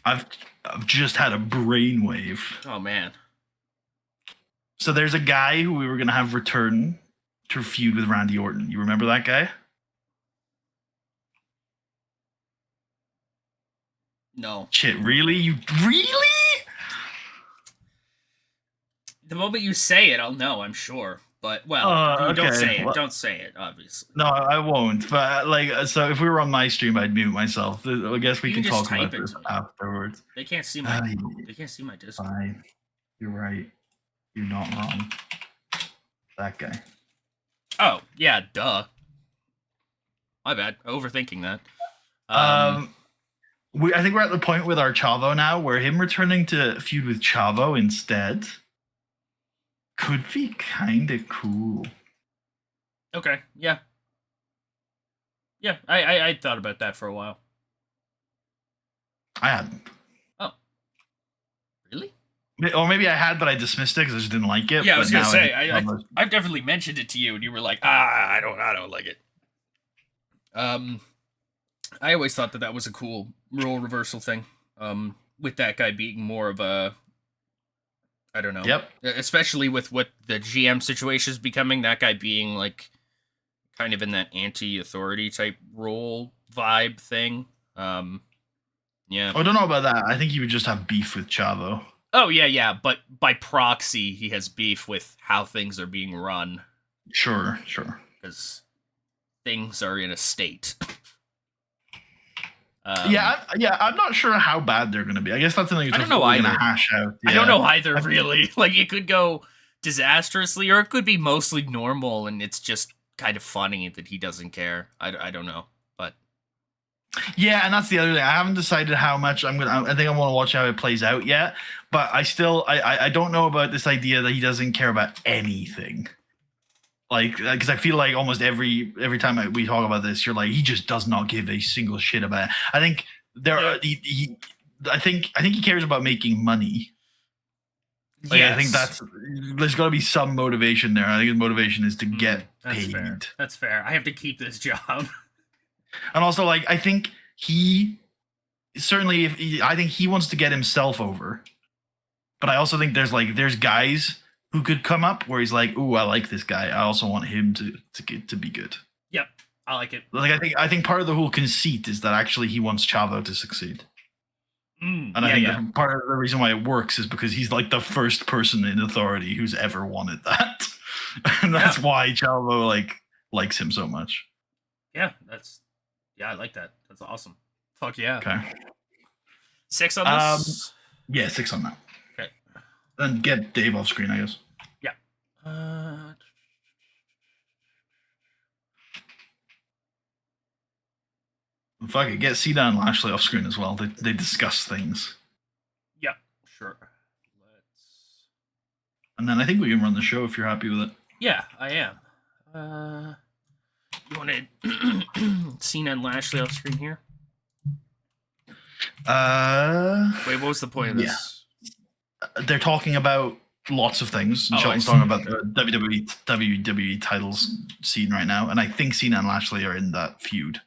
Speaker 2: I've just had a brainwave.
Speaker 1: Oh man.
Speaker 2: So there's a guy who we were gonna have return to feud with Randy Orton. You remember that guy?
Speaker 1: No.
Speaker 2: Shit, really? You really?
Speaker 1: The moment you say it, I'll know, I'm sure. But, don't say it. Don't say it, obviously.
Speaker 2: No, I won't. But, so if we were on my stream, I'd mute myself. I guess we can talk about this afterwards.
Speaker 1: They can't see my Discord.
Speaker 2: Fine. You're right. You're not wrong. That guy.
Speaker 1: Oh, yeah, duh. My bad. Overthinking that.
Speaker 2: I think we're at the point with our Chavo now where him returning to feud with Chavo instead could be kind of cool.
Speaker 1: Okay, yeah. Yeah, I thought about that for a while.
Speaker 2: I hadn't.
Speaker 1: Oh. Really?
Speaker 2: Or maybe I had, but I dismissed it because I just didn't like it.
Speaker 1: Yeah, I was gonna say I've definitely mentioned it to you, and you were like, I don't like it. I always thought that was a cool role reversal thing. With that guy being more of a, I don't know.
Speaker 2: Yep.
Speaker 1: Especially with what the GM situation is becoming, that guy being like kind of in that anti-authority type role vibe thing. Yeah.
Speaker 2: I don't know about that. I think he would just have beef with Chavo.
Speaker 1: Oh yeah. But by proxy, he has beef with how things are being run
Speaker 2: Sure.
Speaker 1: because things are in a state.
Speaker 2: I'm not sure how bad they're going to be. I guess that's something
Speaker 1: I don't know
Speaker 2: we're going
Speaker 1: either.
Speaker 2: to hash out. Yeah.
Speaker 1: I don't know either, really. Like, it could go disastrously, or it could be mostly normal, and it's just kind of funny that he doesn't care. I don't know, but
Speaker 2: Yeah, and that's the other thing. I haven't decided how much I'm gonna. I think I want to watch how it plays out yet. But I don't know about this idea that he doesn't care about anything. Like, because I feel like almost every time we talk about this, you're like, he just does not give a single shit about it. I think I think he cares about making money. Like, yes. I think there's got to be some motivation there. I think his motivation is to get paid.
Speaker 1: Fair. That's fair. I have to keep this job.
Speaker 2: And also, like, I think he certainly, I think he wants to get himself over. But I also think there's guys who could come up where he's like, ooh, I like this guy. I also want him to be good.
Speaker 1: Yep, I like it.
Speaker 2: Like, I think part of the whole conceit is that actually he wants Chavo to succeed. And I think part of the reason why it works is because he's like the first person in authority who's ever wanted that. And that's why Chavo likes him so much.
Speaker 1: Yeah, I like that. That's awesome. Fuck yeah.
Speaker 2: Okay.
Speaker 1: 6 on this?
Speaker 2: Yeah, 6 on that.
Speaker 1: Okay.
Speaker 2: Then get Dave off screen, I guess.
Speaker 1: Yeah.
Speaker 2: Fuck it, get Cena and Lashley off screen as well. They discuss things.
Speaker 1: Yeah, sure.
Speaker 2: And then I think we can run the show if you're happy with it.
Speaker 1: Yeah, I am. You wanted Cena and Lashley off screen here? Wait, what was the point of this?
Speaker 2: They're talking about lots of things. And Shelton's talking about the WWE titles scene right now, and I think Cena and Lashley are in that feud.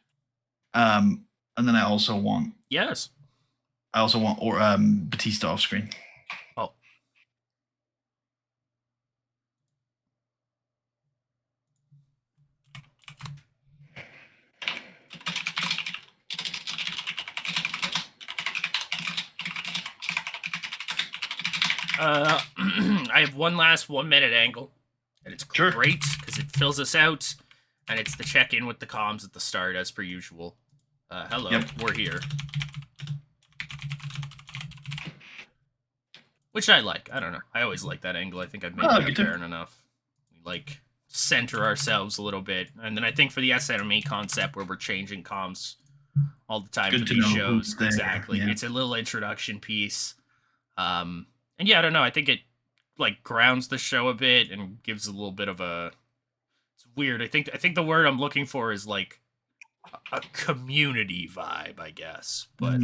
Speaker 2: And then I also want Batista off screen.
Speaker 1: Oh. I have one last 1 minute angle, and it's great because it fills us out, and it's the check-in with the comms at the start as per usual. Hello, we're here. Which I like. I don't know. I always like that angle. I think I've made it apparent enough. We like center ourselves a little bit, and then I think for the SNME concept where we're changing comms all the time for these shows, exactly. Yeah. It's a little introduction piece. And yeah, I don't know. I think it like grounds the show a bit and gives a little bit of a. It's weird. I think the word I'm looking for is like a community vibe, I guess. But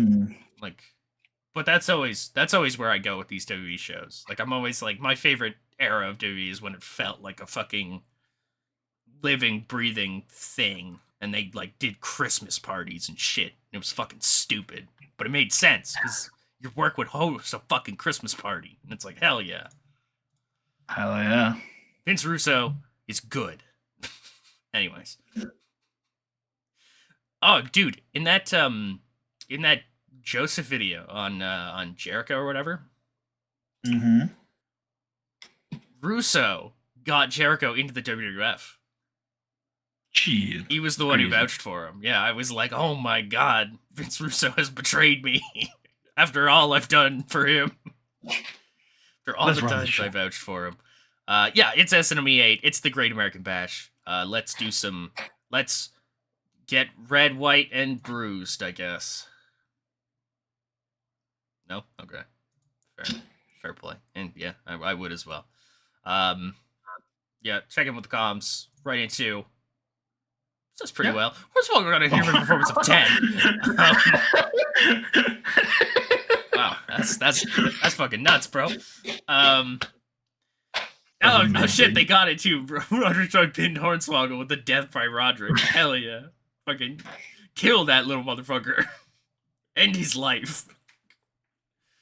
Speaker 1: but that's always where I go with these WWE shows. Like, I'm always like, my favorite era of WWE is when it felt like a fucking living, breathing thing, and they like did Christmas parties and shit. It was fucking stupid, but it made sense because your work would host a fucking Christmas party. And it's like, hell yeah.
Speaker 2: Hell yeah.
Speaker 1: Vince Russo is good. Anyways. Oh, dude, in that Joseph video on Jericho or whatever, Russo got Jericho into the WWF.
Speaker 2: Gee,
Speaker 1: he was the one who vouched for him. Yeah, I was like, oh my god, Vince Russo has betrayed me. After all I've done for him. After all the times I vouched for him. Yeah, it's SNME 8. It's the Great American Bash. Let's get red, white, and bruised, I guess. No? Okay. Fair play. And yeah, I would as well. Yeah, check in with the comms. Right into. Does pretty well. First of all, we're going to hear a performance of 10. Wow, that's fucking nuts, bro. Oh shit, they got it too, bro. Roderick Strong pinned Hornswoggle with the death by Roderick. Hell yeah. Fucking kill that little motherfucker. End his life.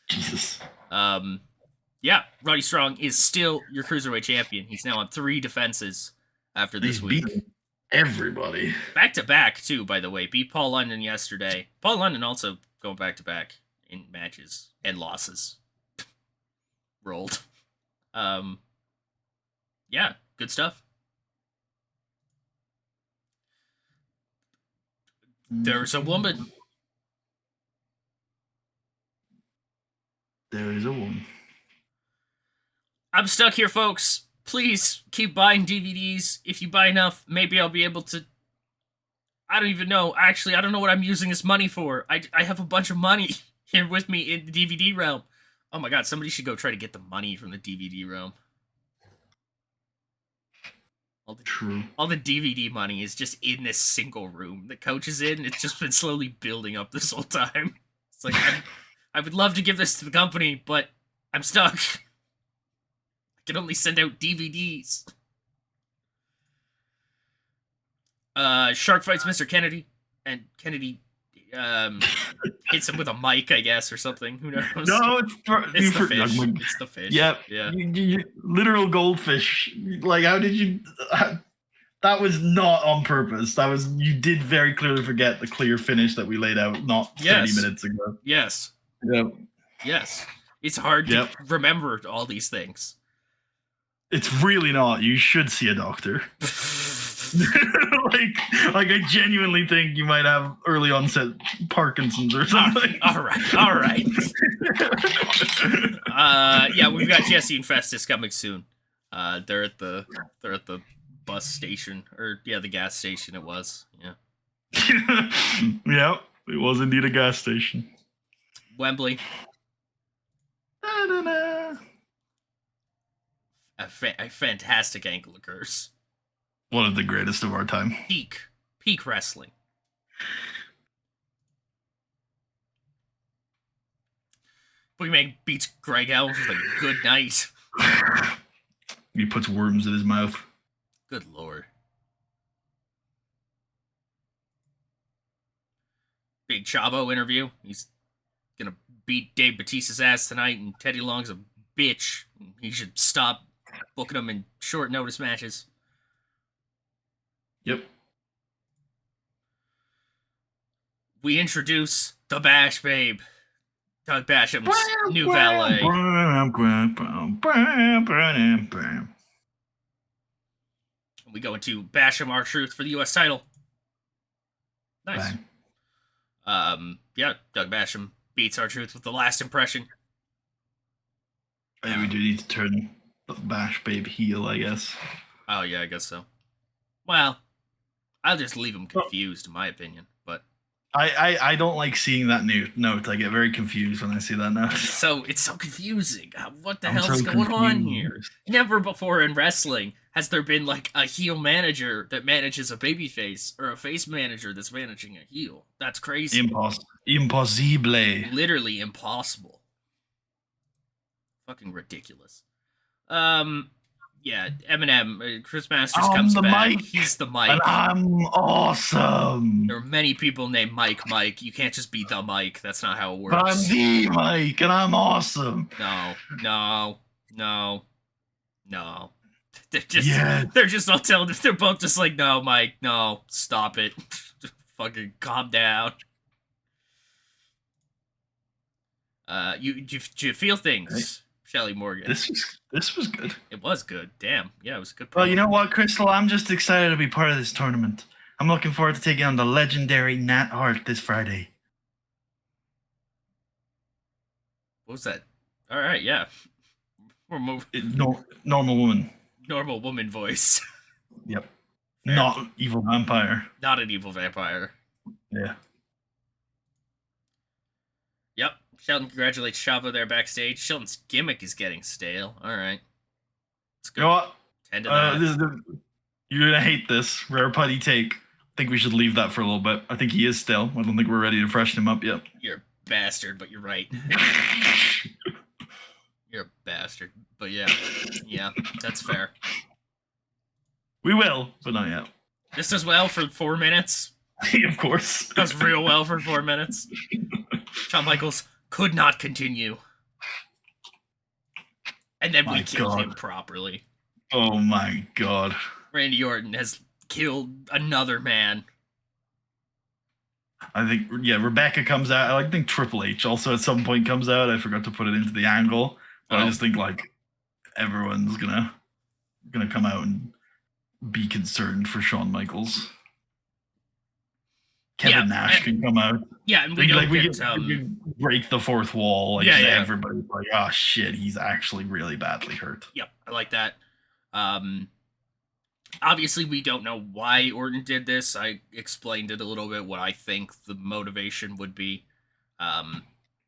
Speaker 2: Jesus.
Speaker 1: Yeah, Roddy Strong is still your Cruiserweight champion. He's now on 3 defenses after this week.
Speaker 2: Everybody.
Speaker 1: Back to back, too, by the way. Beat Paul London yesterday. Paul London also going back to back in matches and losses. Rolled. Yeah, good stuff. There's a woman.
Speaker 2: There is a woman.
Speaker 1: I'm stuck here, folks. Please keep buying DVDs. If you buy enough, maybe I'll be able to. I don't even know. Actually, I don't know what I'm using this money for. I have a bunch of money here with me in the DVD realm. Oh my god, somebody should go try to get the money from the DVD realm.
Speaker 2: True.
Speaker 1: All the DVD money is just in this single room. The coach is in. It's just been slowly building up this whole time. It's like, I would love to give this to the company, but I'm stuck. I can only send out DVDs. Shark fights Mr. Kennedy, and Kennedy hits him with a mic, I guess, or something. Who knows?
Speaker 2: No,
Speaker 1: it's the fish. It's the fish.
Speaker 2: Yep.
Speaker 1: Yeah.
Speaker 2: Literal goldfish. Like, how did you? That was not on purpose. You did very clearly forget the clear finish that we laid out not 30 minutes ago.
Speaker 1: Yes.
Speaker 2: Yep.
Speaker 1: Yes. It's hard to remember all these things.
Speaker 2: It's really not. You should see a doctor. like I genuinely think you might have early onset Parkinson's or something.
Speaker 1: All right. Yeah, we've got Jesse and Festus coming soon. They're at the bus station, or the gas station. It was,
Speaker 2: yeah, it was indeed a gas station.
Speaker 1: Wembley. A fantastic angle occurs.
Speaker 2: One of the greatest of our time.
Speaker 1: Peak wrestling. Boogeyman beats Greg Helms with a good night.
Speaker 2: He puts worms in his mouth.
Speaker 1: Good lord. Big Chavo interview. He's gonna beat Dave Batista's ass tonight, and Teddy Long's a bitch. He should stop booking him in short notice matches.
Speaker 2: Yep.
Speaker 1: We introduce the Bash Babe, Doug Basham's new valet. We go into Basham R-Truth for the U.S. title. Nice. Bang. Doug Basham beats R-Truth with the last impression.
Speaker 2: We do need to turn the Bash Babe heel, I guess.
Speaker 1: Oh yeah, I guess so. Well, I'll just leave him confused, in my opinion. But
Speaker 2: I don't like seeing that note. I get very confused when I see that note.
Speaker 1: So it's so confusing. What the hell's going on here? Never before in wrestling has there been like a heel manager that manages a babyface, or a face manager that's managing a heel. That's crazy.
Speaker 2: Impossible.
Speaker 1: Literally impossible. Fucking ridiculous. Yeah, Eminem, Chris Masters comes back.
Speaker 2: Mic.
Speaker 1: He's the Mike.
Speaker 2: And I'm awesome.
Speaker 1: There are many people named Mike. You can't just be the Mike. That's not how it works.
Speaker 2: But I'm the Mike, and I'm awesome.
Speaker 1: No. They're just all telling. They're both just like, no, Mike, no, stop it. Fucking calm down. Do you feel things? Right. Shelley Morgan.
Speaker 2: This was good.
Speaker 1: It was good. Damn. Yeah, it was a good.
Speaker 2: Well, you know what, Crystal? I'm just excited to be part of this tournament. I'm looking forward to taking on the legendary Nat Hart this Friday.
Speaker 1: What was that? All right, yeah. We're moving.
Speaker 2: Normal woman.
Speaker 1: Normal woman voice.
Speaker 2: Yep. Fair. Not evil vampire.
Speaker 1: Not an evil vampire.
Speaker 2: Yeah.
Speaker 1: Yep. Sheldon congratulates Chavo there backstage. Sheldon's gimmick is getting stale. All right. Let's go.
Speaker 2: You know what? You're going to hate this. Rare putty take. I think we should leave that for a little bit. I think he is still. I don't think we're ready to freshen him up yet.
Speaker 1: You're a bastard, but you're right. You're a bastard. But yeah, that's fair.
Speaker 2: We will, but not yet.
Speaker 1: This does well for 4 minutes.
Speaker 2: Of course.
Speaker 1: Does real well for 4 minutes. Shawn Michaels could not continue. And then we killed him properly.
Speaker 2: Oh my god.
Speaker 1: Randy Orton has killed another man.
Speaker 2: I think, yeah, Rebecca comes out. I think Triple H also at some point comes out. I forgot to put it into the angle, but I just think like everyone's gonna come out and be concerned for Shawn Michaels. Kevin Nash can come out.
Speaker 1: Yeah, and we
Speaker 2: can break the fourth wall. Like, everybody's like, oh shit, he's actually really badly hurt.
Speaker 1: Yep, I like that. Obviously, we don't know why Orton did this. I explained it a little bit, what I think the motivation would be. And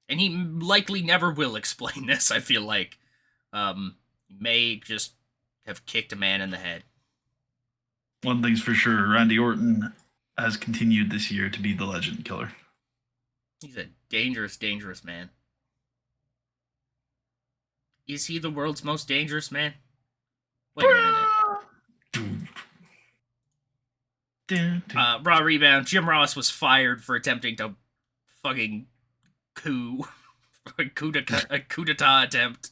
Speaker 1: he likely never will explain this, I feel like. May just have kicked a man in the head.
Speaker 2: One thing's for sure, Randy Orton has continued this year to be the legend killer.
Speaker 1: He's a dangerous, dangerous man. Is he the world's most dangerous man? Wait a minute. Raw rebound. Jim Ross was fired for attempting to fucking coup. A coup d'etat attempt.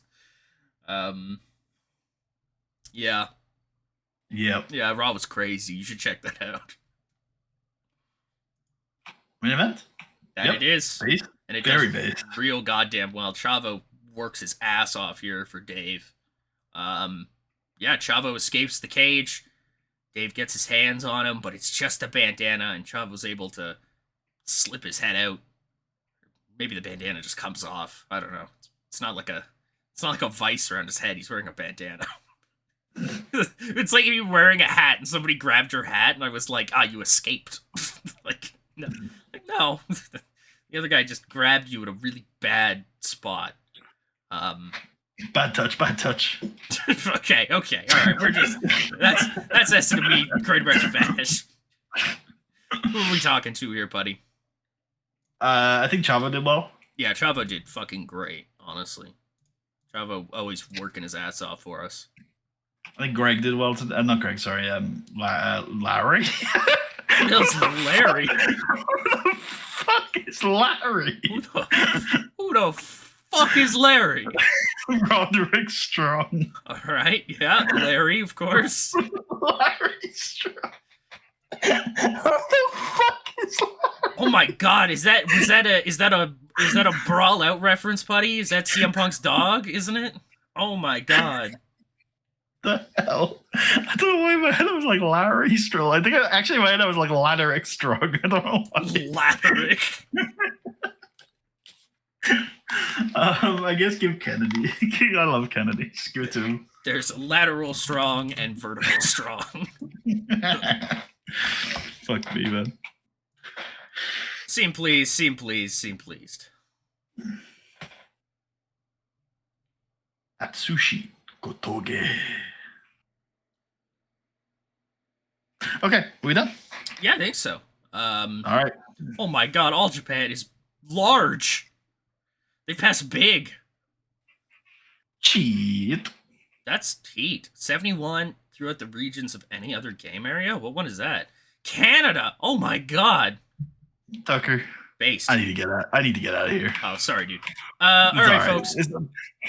Speaker 1: Yeah.
Speaker 2: Yep.
Speaker 1: Yeah, Raw was crazy. You should check that out.
Speaker 2: Main event?
Speaker 1: It is.
Speaker 2: Based?
Speaker 1: And it
Speaker 2: very
Speaker 1: does
Speaker 2: based.
Speaker 1: Real goddamn well. Chavo works his ass off here for Dave. Yeah, Chavo escapes the cage. Dave gets his hands on him, but it's just a bandana, and Chavo's able to slip his head out. Maybe the bandana just comes off. I don't know. It's not like a vice around his head. He's wearing a bandana. It's like if you were wearing a hat and somebody grabbed your hat, and I was like, you escaped. Like, no. Like, no. The other guy just grabbed you at a really bad spot.
Speaker 2: Bad touch.
Speaker 1: Okay. All right, we're just that's SNME Great American Bash. Who are we talking to here, buddy?
Speaker 2: I think Chavo did well.
Speaker 1: Yeah, Chavo did fucking great, honestly. Chavo always working his ass off for us.
Speaker 2: I think Greg did well today. Not Greg, sorry. Larry.
Speaker 1: Who's Larry?
Speaker 2: Who the fuck is Larry?
Speaker 1: Who the fuck is Larry?
Speaker 2: Roderick Strong.
Speaker 1: All right, yeah, Larry, of course.
Speaker 2: Larry Strong. Who the fuck is Larry?
Speaker 1: Oh my god, is that a Brawl Out reference, buddy? Is that CM Punk's dog, isn't it? Oh my god.
Speaker 2: The hell? I don't know why in my head I was like Larry Strong. I think actually in my head I was like Laderick Strong. I don't know why.
Speaker 1: Laderick.
Speaker 2: I guess give Kennedy. I love Kennedy. Just give it to him.
Speaker 1: There's lateral strong and vertical strong.
Speaker 2: Fuck me, man.
Speaker 1: Seem pleased.
Speaker 2: Atsushi Kotoge. Okay, we done?
Speaker 1: Yeah, I think so.
Speaker 2: All right.
Speaker 1: Oh my god, All Japan is large. They pass big.
Speaker 2: Cheat.
Speaker 1: That's heat. 71 throughout the regions of any other game area? What one is that? Canada! Oh my god.
Speaker 2: Tucker.
Speaker 1: Based.
Speaker 2: I need to get out of here.
Speaker 1: Oh, sorry, dude. All right, folks.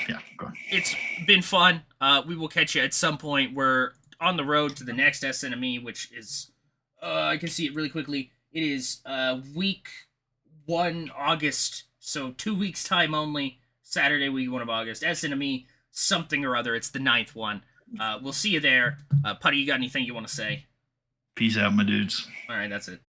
Speaker 2: Yeah, go on.
Speaker 1: It's been fun. We will catch you at some point. We're on the road to the next SNME, which is, I can see it really quickly. It is week 1 August, so 2 weeks time only. Saturday, week 1 of August. SNME something or other. It's the 9th one. We'll see you there. Putty, you got anything you want to say?
Speaker 2: Peace out, my dudes.
Speaker 1: All right, that's it.